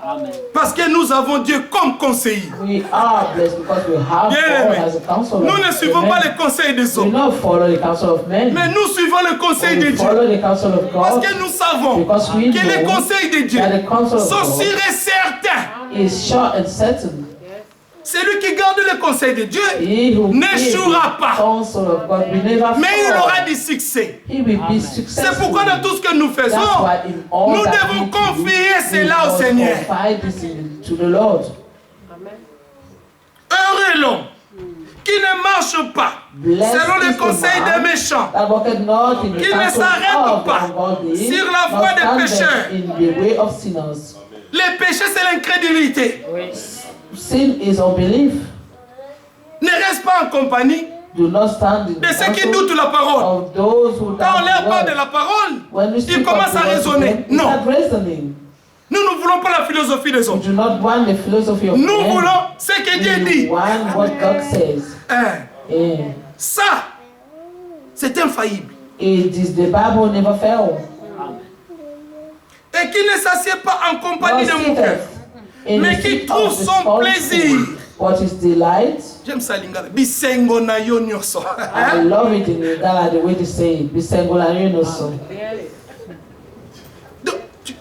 [SPEAKER 2] Amen.
[SPEAKER 3] parce que nous avons Dieu comme conseiller.
[SPEAKER 1] We are blessed because we have
[SPEAKER 3] Bien
[SPEAKER 1] God
[SPEAKER 3] aimé.
[SPEAKER 1] as a counselor.
[SPEAKER 3] Nous ne suivons
[SPEAKER 1] Amen.
[SPEAKER 3] pas les conseils des
[SPEAKER 1] We
[SPEAKER 3] hommes,
[SPEAKER 1] not follow the counsel of men.
[SPEAKER 3] mais nous suivons le conseil de
[SPEAKER 1] We
[SPEAKER 3] Dieu.
[SPEAKER 1] follow the counsel of
[SPEAKER 3] Parce
[SPEAKER 1] God
[SPEAKER 3] que nous savons
[SPEAKER 1] because we
[SPEAKER 3] que les
[SPEAKER 1] know
[SPEAKER 3] conseils de Dieu
[SPEAKER 1] that the counsel of
[SPEAKER 3] sont
[SPEAKER 1] God
[SPEAKER 3] sûrs et certains.
[SPEAKER 1] is sure and certain.
[SPEAKER 3] Celui qui garde le conseil de Dieu
[SPEAKER 1] He who
[SPEAKER 3] n'échouera
[SPEAKER 1] keeps
[SPEAKER 3] pas,
[SPEAKER 1] the counsel of God will never
[SPEAKER 3] mais il
[SPEAKER 1] fall.
[SPEAKER 3] aura du succès.
[SPEAKER 1] He will be
[SPEAKER 2] Amen.
[SPEAKER 1] successful.
[SPEAKER 3] C'est pourquoi dans tout ce que nous
[SPEAKER 1] That's
[SPEAKER 3] faisons,
[SPEAKER 1] why in all
[SPEAKER 3] nous
[SPEAKER 1] that
[SPEAKER 3] devons
[SPEAKER 1] we do,
[SPEAKER 3] confier
[SPEAKER 1] we
[SPEAKER 3] cela au
[SPEAKER 1] must
[SPEAKER 3] Seigneur.
[SPEAKER 1] confide this to the Lord.
[SPEAKER 3] Heureux l'homme qui ne marche pas
[SPEAKER 1] Blessed
[SPEAKER 3] selon
[SPEAKER 1] is
[SPEAKER 3] les
[SPEAKER 1] the
[SPEAKER 3] conseils
[SPEAKER 1] man
[SPEAKER 3] des méchants,
[SPEAKER 1] that walketh not in the
[SPEAKER 3] Qui ne
[SPEAKER 1] counsel
[SPEAKER 3] s'arrête
[SPEAKER 1] of
[SPEAKER 3] pas
[SPEAKER 1] the ungodly,
[SPEAKER 3] sur la
[SPEAKER 1] nor
[SPEAKER 3] voie des
[SPEAKER 1] standeth
[SPEAKER 3] pécheurs.
[SPEAKER 1] in the way of sinners.
[SPEAKER 3] Les péchés, c'est l'incrédulité.
[SPEAKER 1] Sin is unbelief.
[SPEAKER 3] Ne reste pas en compagnie
[SPEAKER 1] Do not stand in
[SPEAKER 3] de
[SPEAKER 1] the
[SPEAKER 3] ceux qui
[SPEAKER 1] counsel
[SPEAKER 3] doutent la parole.
[SPEAKER 1] of those who
[SPEAKER 3] Quand on
[SPEAKER 1] doubt
[SPEAKER 3] leur
[SPEAKER 1] the
[SPEAKER 3] parle de
[SPEAKER 1] word.
[SPEAKER 3] la parole,
[SPEAKER 1] When we
[SPEAKER 3] ils
[SPEAKER 1] speak
[SPEAKER 3] commencent
[SPEAKER 1] of
[SPEAKER 3] à
[SPEAKER 1] the word to
[SPEAKER 3] raisonner.
[SPEAKER 1] them, we
[SPEAKER 3] Non,
[SPEAKER 1] start reasoning.
[SPEAKER 3] nous ne voulons pas la philosophie des
[SPEAKER 1] We
[SPEAKER 3] hommes.
[SPEAKER 1] do not want the philosophy of
[SPEAKER 3] Nous
[SPEAKER 1] men.
[SPEAKER 3] voulons ce que Dieu
[SPEAKER 1] We
[SPEAKER 3] dit.
[SPEAKER 1] want what God says.
[SPEAKER 3] Hein,
[SPEAKER 1] Yeah.
[SPEAKER 3] ça, c'est infaillible.
[SPEAKER 1] It is the Bible never fails.
[SPEAKER 3] Et qui ne s'assied pas en compagnie de
[SPEAKER 1] Nor
[SPEAKER 3] mon cœur,
[SPEAKER 1] sitteth in
[SPEAKER 3] mais
[SPEAKER 1] the
[SPEAKER 3] qui
[SPEAKER 1] seat
[SPEAKER 3] trouve
[SPEAKER 1] of the
[SPEAKER 3] son
[SPEAKER 1] scornful.
[SPEAKER 3] plaisir.
[SPEAKER 1] What is delight?
[SPEAKER 3] J'aime ça, Lingala. Bisengo na yo nyonso.
[SPEAKER 1] I love it in Uganda the way they say it. Bisengolari so.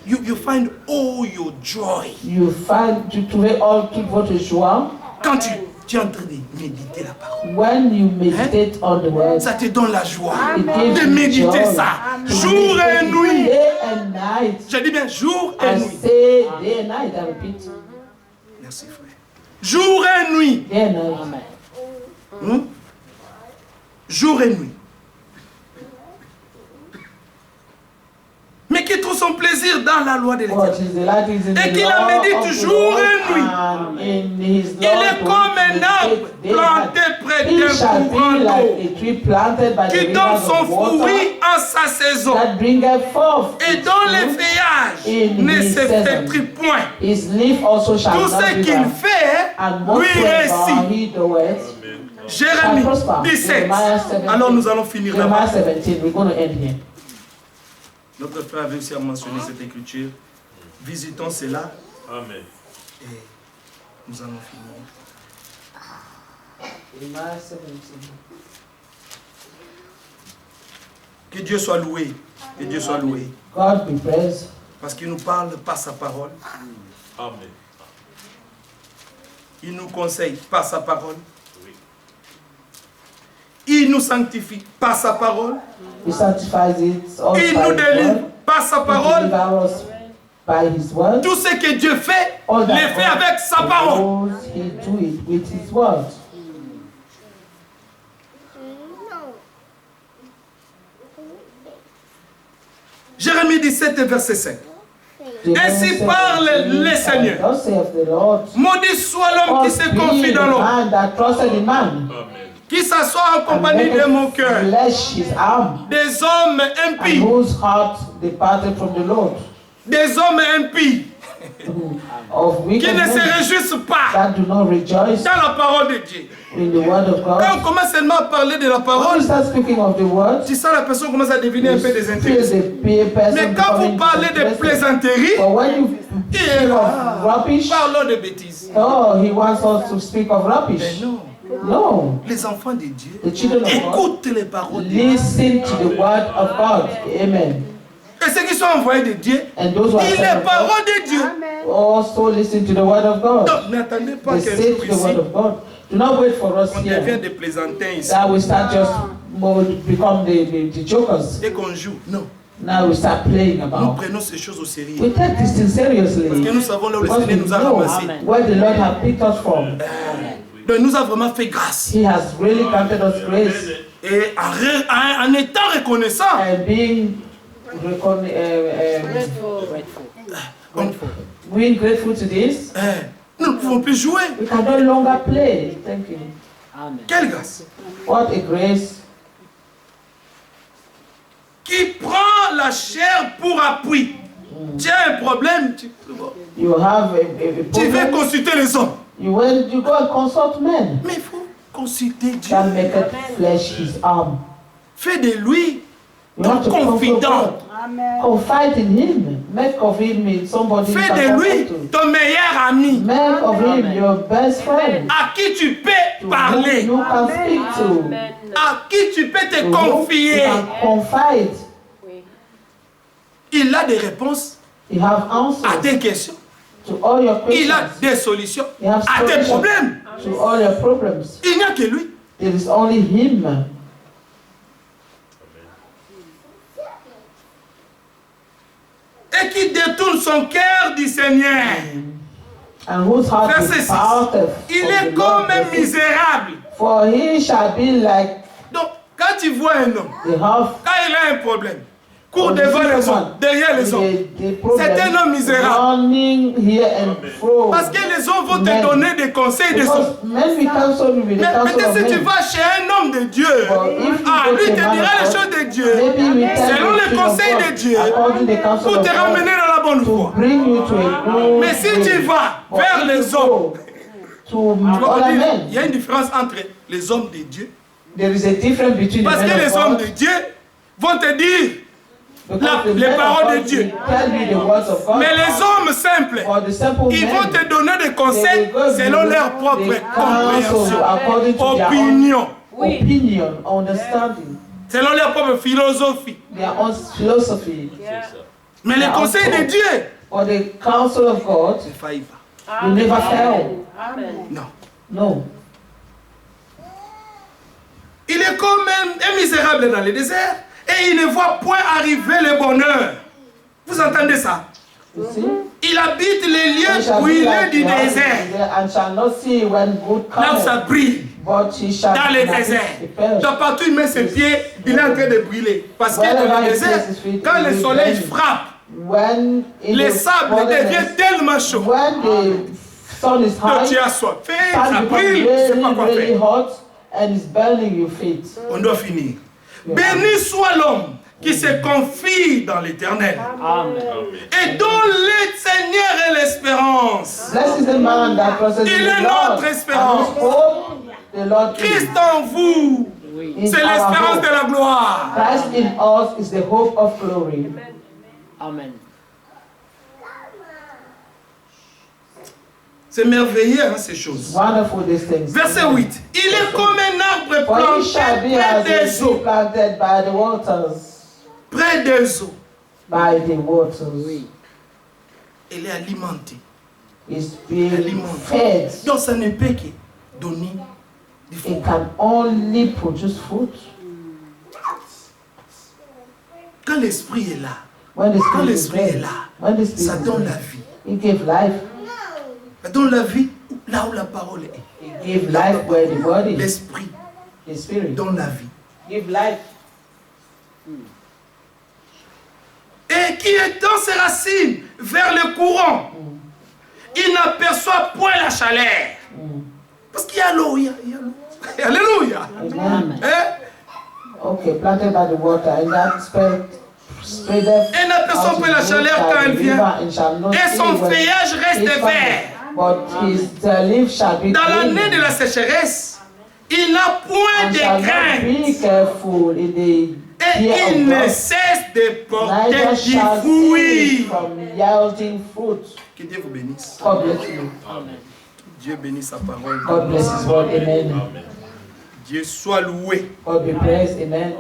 [SPEAKER 3] You find all your joy.
[SPEAKER 1] You find tu trouves all toute votre joie
[SPEAKER 3] Quand tu es en train de méditer la parole,
[SPEAKER 1] when you meditate on the word.
[SPEAKER 3] ça te donne la joie
[SPEAKER 1] It gives
[SPEAKER 3] de
[SPEAKER 1] you
[SPEAKER 3] méditer
[SPEAKER 1] joy.
[SPEAKER 3] ça,
[SPEAKER 1] To
[SPEAKER 3] jour
[SPEAKER 1] meditate
[SPEAKER 3] et
[SPEAKER 1] it
[SPEAKER 3] nuit.
[SPEAKER 1] Day and night.
[SPEAKER 3] Je dis bien jour et
[SPEAKER 1] I
[SPEAKER 3] nuit.
[SPEAKER 1] say day and night. I repeat.
[SPEAKER 3] Merci frère. Jour et nuit.
[SPEAKER 1] Day and night.
[SPEAKER 2] Amen.
[SPEAKER 3] Jour et nuit. Mais qui trouve son plaisir dans la loi de
[SPEAKER 1] What
[SPEAKER 3] l'Éternel.
[SPEAKER 1] is delight is in
[SPEAKER 3] Et
[SPEAKER 1] the
[SPEAKER 3] qu'il la
[SPEAKER 1] law
[SPEAKER 3] médite
[SPEAKER 1] of the
[SPEAKER 3] jour
[SPEAKER 1] Lord
[SPEAKER 3] et nuit.
[SPEAKER 1] and in his
[SPEAKER 3] Il
[SPEAKER 1] law
[SPEAKER 3] est
[SPEAKER 1] to
[SPEAKER 3] comme un arbre
[SPEAKER 1] meditate day and
[SPEAKER 3] planté
[SPEAKER 1] night.
[SPEAKER 3] près près
[SPEAKER 1] He
[SPEAKER 3] d'un
[SPEAKER 1] shall
[SPEAKER 3] courant
[SPEAKER 1] be like
[SPEAKER 3] d'eau
[SPEAKER 1] a tree planted by the
[SPEAKER 3] qui donne
[SPEAKER 1] rivers
[SPEAKER 3] son
[SPEAKER 1] of water
[SPEAKER 3] fruit en sa saison
[SPEAKER 1] that bringeth forth
[SPEAKER 3] et
[SPEAKER 1] its
[SPEAKER 3] dont les
[SPEAKER 1] fruit
[SPEAKER 3] feuillages
[SPEAKER 1] in
[SPEAKER 3] ne
[SPEAKER 1] his
[SPEAKER 3] se
[SPEAKER 1] season.
[SPEAKER 3] flétrit point.
[SPEAKER 1] His leaf also shall
[SPEAKER 3] Tout
[SPEAKER 1] not
[SPEAKER 3] ce qu'il
[SPEAKER 1] wither,
[SPEAKER 3] fait
[SPEAKER 1] and
[SPEAKER 3] lui
[SPEAKER 1] whatsoever
[SPEAKER 3] réussit.
[SPEAKER 1] he doeth shall
[SPEAKER 3] Jérémie
[SPEAKER 1] prosper.
[SPEAKER 3] 17.
[SPEAKER 1] Jeremiah 17.
[SPEAKER 3] Alors nous allons finir
[SPEAKER 1] Jeremiah
[SPEAKER 3] là-bas.
[SPEAKER 1] 17, we're going to end here.
[SPEAKER 3] Notre frère avait aussi à mentionner cette écriture. Visitons cela
[SPEAKER 5] Amen.
[SPEAKER 3] et nous allons finir.
[SPEAKER 1] Jeremiah 17.
[SPEAKER 3] Que Dieu soit loué. Que Dieu soit loué.
[SPEAKER 1] God be praised.
[SPEAKER 3] Parce qu'il nous parle par sa parole.
[SPEAKER 5] Amen.
[SPEAKER 3] Il nous conseille par sa parole.
[SPEAKER 5] Oui.
[SPEAKER 3] Il nous sanctifie par sa parole.
[SPEAKER 1] He sanctifies it all
[SPEAKER 3] Il
[SPEAKER 1] by
[SPEAKER 3] nous
[SPEAKER 1] his
[SPEAKER 3] délivre
[SPEAKER 1] word.
[SPEAKER 3] par sa
[SPEAKER 1] He
[SPEAKER 3] parole.
[SPEAKER 1] delivers us by his word.
[SPEAKER 3] Tout ce que Dieu fait,
[SPEAKER 1] All
[SPEAKER 3] le
[SPEAKER 1] that
[SPEAKER 3] fait avec sa
[SPEAKER 1] God
[SPEAKER 3] parole.
[SPEAKER 1] knows, he do it with his word.
[SPEAKER 3] Jérémie 17, verset 5.
[SPEAKER 1] Ainsi
[SPEAKER 3] parle le Seigneur.
[SPEAKER 1] Thus saith the Lord.
[SPEAKER 3] Maudit soit l'homme qui se
[SPEAKER 1] Be
[SPEAKER 3] confie
[SPEAKER 1] the
[SPEAKER 3] dans l'homme,
[SPEAKER 1] man that trusted in man,
[SPEAKER 5] Amen.
[SPEAKER 3] qui s'assoit en
[SPEAKER 1] and
[SPEAKER 3] compagnie de mon
[SPEAKER 1] maketh
[SPEAKER 3] cœur,
[SPEAKER 1] flesh his arm,
[SPEAKER 3] des hommes
[SPEAKER 1] and
[SPEAKER 3] impies,
[SPEAKER 1] whose heart departed from the Lord,
[SPEAKER 3] des hommes impies,
[SPEAKER 1] of
[SPEAKER 3] qui
[SPEAKER 1] wicked
[SPEAKER 3] ne se
[SPEAKER 1] men
[SPEAKER 3] réjouissent pas
[SPEAKER 1] that do not rejoice
[SPEAKER 3] dans la parole de Dieu.
[SPEAKER 1] in the word of
[SPEAKER 3] Quand on
[SPEAKER 1] God.
[SPEAKER 3] commence seulement à parler de la
[SPEAKER 1] When
[SPEAKER 3] parole,
[SPEAKER 1] you start speaking of the word,
[SPEAKER 3] tu sens la personne commence à devenir un peu
[SPEAKER 1] you
[SPEAKER 3] désintéressée.
[SPEAKER 1] feel the person
[SPEAKER 3] Mais quand vous
[SPEAKER 1] becoming
[SPEAKER 3] parlez de
[SPEAKER 1] disinterested.
[SPEAKER 3] plaisanterie,
[SPEAKER 1] But when you
[SPEAKER 3] il est
[SPEAKER 1] speak
[SPEAKER 3] là.
[SPEAKER 1] of rubbish,
[SPEAKER 3] Parlons de bêtises.
[SPEAKER 1] oh, he wants us to speak of
[SPEAKER 3] Mais
[SPEAKER 1] rubbish.
[SPEAKER 3] non,
[SPEAKER 1] No,
[SPEAKER 3] les enfants de Dieu
[SPEAKER 1] the children of God
[SPEAKER 3] écoutent les paroles de Dieu.
[SPEAKER 1] listen to the word of God. Amen.
[SPEAKER 3] Et ceux qui sont envoyés de Dieu,
[SPEAKER 1] And those who are
[SPEAKER 3] ils
[SPEAKER 1] sent
[SPEAKER 3] les
[SPEAKER 1] of God
[SPEAKER 3] paroles de Dieu.
[SPEAKER 1] also listen to the word of God.
[SPEAKER 3] Donc n'attendez pas
[SPEAKER 1] They
[SPEAKER 3] qu'un
[SPEAKER 1] say
[SPEAKER 3] jour
[SPEAKER 1] to the word
[SPEAKER 3] ici,
[SPEAKER 1] of God. Do not wait for us
[SPEAKER 3] on devient
[SPEAKER 1] here
[SPEAKER 3] des plaisantins ici.
[SPEAKER 1] that we start just become the jokers.
[SPEAKER 3] Dès qu'on joue, non.
[SPEAKER 1] Now we start playing
[SPEAKER 3] Nous
[SPEAKER 1] about.
[SPEAKER 3] prenons ces choses au sérieux.
[SPEAKER 1] We take this thing
[SPEAKER 3] Parce que
[SPEAKER 1] seriously
[SPEAKER 3] nous savons là où le
[SPEAKER 1] because we
[SPEAKER 3] Seigneur nous a
[SPEAKER 1] know
[SPEAKER 3] ramassés.
[SPEAKER 1] where the Lord has picked us from.
[SPEAKER 3] Donc il nous a vraiment fait grâce.
[SPEAKER 1] He has really granted us grace.
[SPEAKER 3] Et en étant reconnaissant,
[SPEAKER 1] And being being grateful to this,
[SPEAKER 3] nous ne pouvons plus jouer.
[SPEAKER 1] we can no longer play. Thank you.
[SPEAKER 2] Amen.
[SPEAKER 3] Quelle grâce.
[SPEAKER 1] What a grace.
[SPEAKER 3] Qui prend la chair pour appui. Tu as un problème,
[SPEAKER 1] You have a
[SPEAKER 3] tu veux
[SPEAKER 1] problem.
[SPEAKER 3] consulter les hommes.
[SPEAKER 1] You go and consult men.
[SPEAKER 3] Mais il faut consulter Dieu.
[SPEAKER 1] That maketh flesh his arm.
[SPEAKER 3] Fais de lui
[SPEAKER 1] You
[SPEAKER 3] ton
[SPEAKER 1] have to consult
[SPEAKER 3] confident.
[SPEAKER 1] God. Confide in him. Make of him somebody you
[SPEAKER 3] Fais
[SPEAKER 1] can
[SPEAKER 3] de
[SPEAKER 1] talk
[SPEAKER 3] lui
[SPEAKER 1] to.
[SPEAKER 3] ton meilleur ami.
[SPEAKER 1] Make of him your best friend.
[SPEAKER 3] À qui tu peux
[SPEAKER 1] To whom
[SPEAKER 3] parler.
[SPEAKER 1] you can speak to.
[SPEAKER 4] Amen.
[SPEAKER 3] À qui tu peux te
[SPEAKER 1] To whom you
[SPEAKER 3] confier.
[SPEAKER 1] can confide.
[SPEAKER 4] Oui.
[SPEAKER 3] Il a des réponses
[SPEAKER 1] You have
[SPEAKER 3] à
[SPEAKER 1] answers
[SPEAKER 3] tes questions.
[SPEAKER 1] to all your
[SPEAKER 3] Il a
[SPEAKER 1] questions.
[SPEAKER 3] des solutions
[SPEAKER 1] You have
[SPEAKER 3] à tes
[SPEAKER 1] solutions
[SPEAKER 3] problèmes.
[SPEAKER 1] to all your problems.
[SPEAKER 3] Il n'y a que lui.
[SPEAKER 1] There is only him.
[SPEAKER 3] Et qui détourne son cœur du Seigneur.
[SPEAKER 1] And whose heart
[SPEAKER 3] Verset
[SPEAKER 1] is
[SPEAKER 3] 6.
[SPEAKER 1] parted
[SPEAKER 3] Il
[SPEAKER 1] from
[SPEAKER 3] est
[SPEAKER 1] the Lord.
[SPEAKER 3] comme un misérable.
[SPEAKER 1] For he shall be like
[SPEAKER 3] Donc, quand tu vois un homme,
[SPEAKER 1] the half
[SPEAKER 3] quand il a un problème, court
[SPEAKER 1] of the
[SPEAKER 3] devant les
[SPEAKER 1] sick
[SPEAKER 3] hommes,
[SPEAKER 1] man.
[SPEAKER 3] derrière les hommes. C'est un homme misérable.
[SPEAKER 1] Running here and fro.
[SPEAKER 3] Parce que les hommes vont te
[SPEAKER 1] Men.
[SPEAKER 3] donner des conseils de son.
[SPEAKER 1] Because men we counsel you with the
[SPEAKER 3] Mais
[SPEAKER 1] counsel
[SPEAKER 3] peut-être
[SPEAKER 1] of
[SPEAKER 3] si tu
[SPEAKER 1] men.
[SPEAKER 3] vas chez un homme de Dieu,
[SPEAKER 1] But if you
[SPEAKER 3] ah,
[SPEAKER 1] go
[SPEAKER 3] lui
[SPEAKER 1] to
[SPEAKER 3] te
[SPEAKER 1] a man
[SPEAKER 3] dira
[SPEAKER 1] of
[SPEAKER 3] les
[SPEAKER 1] God,
[SPEAKER 3] choses de Dieu,
[SPEAKER 1] maybe we tell
[SPEAKER 3] selon
[SPEAKER 1] you
[SPEAKER 3] les
[SPEAKER 1] the thing of
[SPEAKER 3] conseils
[SPEAKER 1] God,
[SPEAKER 3] de Dieu,
[SPEAKER 1] according to the counsel
[SPEAKER 3] pour
[SPEAKER 1] of
[SPEAKER 3] te
[SPEAKER 1] God,
[SPEAKER 3] ramener dans la bonne
[SPEAKER 1] to
[SPEAKER 3] voie.
[SPEAKER 1] bring you to a good
[SPEAKER 3] Mais si
[SPEAKER 1] way.
[SPEAKER 3] tu vas
[SPEAKER 1] But
[SPEAKER 3] vers
[SPEAKER 1] if
[SPEAKER 3] les
[SPEAKER 1] you
[SPEAKER 3] hommes,
[SPEAKER 1] go to
[SPEAKER 3] tu vas
[SPEAKER 1] other
[SPEAKER 3] dire,
[SPEAKER 1] men,
[SPEAKER 3] il y a une différence entre les hommes de Dieu.
[SPEAKER 1] there is a difference between
[SPEAKER 3] Parce
[SPEAKER 1] the
[SPEAKER 3] que
[SPEAKER 1] men
[SPEAKER 3] les
[SPEAKER 1] of
[SPEAKER 3] hommes
[SPEAKER 1] God.
[SPEAKER 3] de Dieu vont te dire,
[SPEAKER 1] Because the
[SPEAKER 3] les
[SPEAKER 1] men of
[SPEAKER 3] paroles de
[SPEAKER 1] God
[SPEAKER 3] Dieu.
[SPEAKER 1] will tell you the words of God.
[SPEAKER 3] mais les hommes simples,
[SPEAKER 1] For the simple
[SPEAKER 3] ils vont
[SPEAKER 1] men,
[SPEAKER 3] te donner des
[SPEAKER 1] they
[SPEAKER 3] conseils
[SPEAKER 1] will go
[SPEAKER 3] selon
[SPEAKER 1] to
[SPEAKER 3] leur propre
[SPEAKER 1] the counsel
[SPEAKER 3] compréhension,
[SPEAKER 1] according to their own
[SPEAKER 3] opinion,
[SPEAKER 4] Oui.
[SPEAKER 1] opinion, understanding,
[SPEAKER 3] selon leur propre philosophie.
[SPEAKER 1] their own philosophy.
[SPEAKER 4] Yeah.
[SPEAKER 3] Mais les conseils de Dieu
[SPEAKER 1] Or the counsel of God
[SPEAKER 3] ne faillent pas.
[SPEAKER 1] will never fail.
[SPEAKER 4] Amen.
[SPEAKER 3] Non.
[SPEAKER 1] No.
[SPEAKER 3] Il est comme un misérable dans le désert et il ne voit point arriver le bonheur. Vous entendez ça?
[SPEAKER 1] You see?
[SPEAKER 3] Il habite les
[SPEAKER 1] He
[SPEAKER 3] lieux
[SPEAKER 1] shall be
[SPEAKER 3] brûlés
[SPEAKER 1] like
[SPEAKER 3] du
[SPEAKER 1] the house
[SPEAKER 3] désert.
[SPEAKER 1] and shall not see when good
[SPEAKER 3] Là où ça
[SPEAKER 1] cometh,
[SPEAKER 3] brille,
[SPEAKER 1] but he shall
[SPEAKER 3] dans le
[SPEAKER 1] not
[SPEAKER 3] désert.
[SPEAKER 1] be perish.
[SPEAKER 3] Donc partout il met ses pieds, il est en train de brûler. Parce que
[SPEAKER 1] Wherever
[SPEAKER 3] dans le
[SPEAKER 1] he
[SPEAKER 3] désert,
[SPEAKER 1] places his feet,
[SPEAKER 3] quand
[SPEAKER 1] he
[SPEAKER 3] le
[SPEAKER 1] will
[SPEAKER 3] soleil
[SPEAKER 1] burn.
[SPEAKER 3] frappe,
[SPEAKER 1] When in
[SPEAKER 3] les
[SPEAKER 1] the
[SPEAKER 3] sables
[SPEAKER 1] wilderness,
[SPEAKER 3] deviennent tellement chauds.
[SPEAKER 1] when the sun is
[SPEAKER 3] Donc
[SPEAKER 1] high,
[SPEAKER 3] tu as soif, ça
[SPEAKER 1] sun becomes
[SPEAKER 3] brûle, tu sais
[SPEAKER 1] really,
[SPEAKER 3] pas quoi
[SPEAKER 1] really
[SPEAKER 3] faire.
[SPEAKER 1] hot, and it's burning your feet.
[SPEAKER 3] On doit finir. Béni soit l'homme qui se confie dans l'Éternel
[SPEAKER 2] Amen.
[SPEAKER 3] et dont le Seigneur est l'espérance.
[SPEAKER 1] Blessed is the man that trusts in
[SPEAKER 3] Il est
[SPEAKER 1] the Lord.
[SPEAKER 3] notre espérance.
[SPEAKER 1] And whose hope the Lord is.
[SPEAKER 3] Christ en vous,
[SPEAKER 1] Is
[SPEAKER 3] c'est
[SPEAKER 1] our
[SPEAKER 3] l'espérance
[SPEAKER 1] hope.
[SPEAKER 3] de la gloire.
[SPEAKER 1] Christ in us is the hope of glory.
[SPEAKER 2] Amen.
[SPEAKER 3] C'est merveilleux, hein, ces choses.
[SPEAKER 1] Wonderful these things.
[SPEAKER 3] Verset 8. Il est comme un arbre
[SPEAKER 1] For he
[SPEAKER 3] planté
[SPEAKER 1] shall be
[SPEAKER 3] près
[SPEAKER 1] as a
[SPEAKER 3] des
[SPEAKER 1] tree
[SPEAKER 3] eaux.
[SPEAKER 1] planted by the waters.
[SPEAKER 3] Près des eaux.
[SPEAKER 1] By the waters.
[SPEAKER 3] Il est alimenté.
[SPEAKER 1] Is being fed.
[SPEAKER 3] Donc ça ne peut que donner du fruit.
[SPEAKER 1] It can only produce fruit.
[SPEAKER 3] Quand l'esprit est là,
[SPEAKER 1] When the
[SPEAKER 3] quand
[SPEAKER 1] spirit is
[SPEAKER 3] l'esprit est
[SPEAKER 1] there.
[SPEAKER 3] là,
[SPEAKER 1] When the spirit
[SPEAKER 3] ça
[SPEAKER 1] is
[SPEAKER 3] donne
[SPEAKER 1] there.
[SPEAKER 3] la vie.
[SPEAKER 1] It gives life.
[SPEAKER 3] Ça donne la vie là où la parole est.
[SPEAKER 1] It gives life where the body is.
[SPEAKER 3] L'esprit
[SPEAKER 1] The spirit.
[SPEAKER 3] donne la vie.
[SPEAKER 1] Give life.
[SPEAKER 3] Et qui étend ses racines vers le courant, il n'aperçoit point la chaleur. Parce qu'il y a l'eau, il y a l'eau. Alléluia.
[SPEAKER 1] Amen.
[SPEAKER 3] Hein?
[SPEAKER 1] Okay, planted by the water, and that spreadeth
[SPEAKER 3] Et n'aperçoit
[SPEAKER 1] out
[SPEAKER 3] pas la
[SPEAKER 1] his
[SPEAKER 3] chaleur
[SPEAKER 1] root
[SPEAKER 3] quand
[SPEAKER 1] by
[SPEAKER 3] elle
[SPEAKER 1] the
[SPEAKER 3] vient.
[SPEAKER 1] river, and shall not
[SPEAKER 3] Et
[SPEAKER 1] see
[SPEAKER 3] son
[SPEAKER 1] when
[SPEAKER 3] feuillage reste
[SPEAKER 1] it cometh.
[SPEAKER 3] vert.
[SPEAKER 1] But the leaf shall be
[SPEAKER 3] Dans
[SPEAKER 1] green,
[SPEAKER 3] l'année de la sécheresse, il n'a point
[SPEAKER 1] and
[SPEAKER 3] de
[SPEAKER 1] shall not
[SPEAKER 3] grain.
[SPEAKER 1] be careful in the
[SPEAKER 3] Et
[SPEAKER 1] year
[SPEAKER 3] il
[SPEAKER 1] of
[SPEAKER 3] ne
[SPEAKER 1] drought,
[SPEAKER 3] cesse de porter
[SPEAKER 1] neither
[SPEAKER 3] du
[SPEAKER 1] shall cease
[SPEAKER 3] fruit.
[SPEAKER 1] from yielding fruit.
[SPEAKER 3] Que Dieu vous bénisse.
[SPEAKER 1] God bless you.
[SPEAKER 3] Dieu bénisse sa parole.
[SPEAKER 1] God bless His word. Amen.
[SPEAKER 3] Dieu soit loué.
[SPEAKER 1] God be praised. Amen.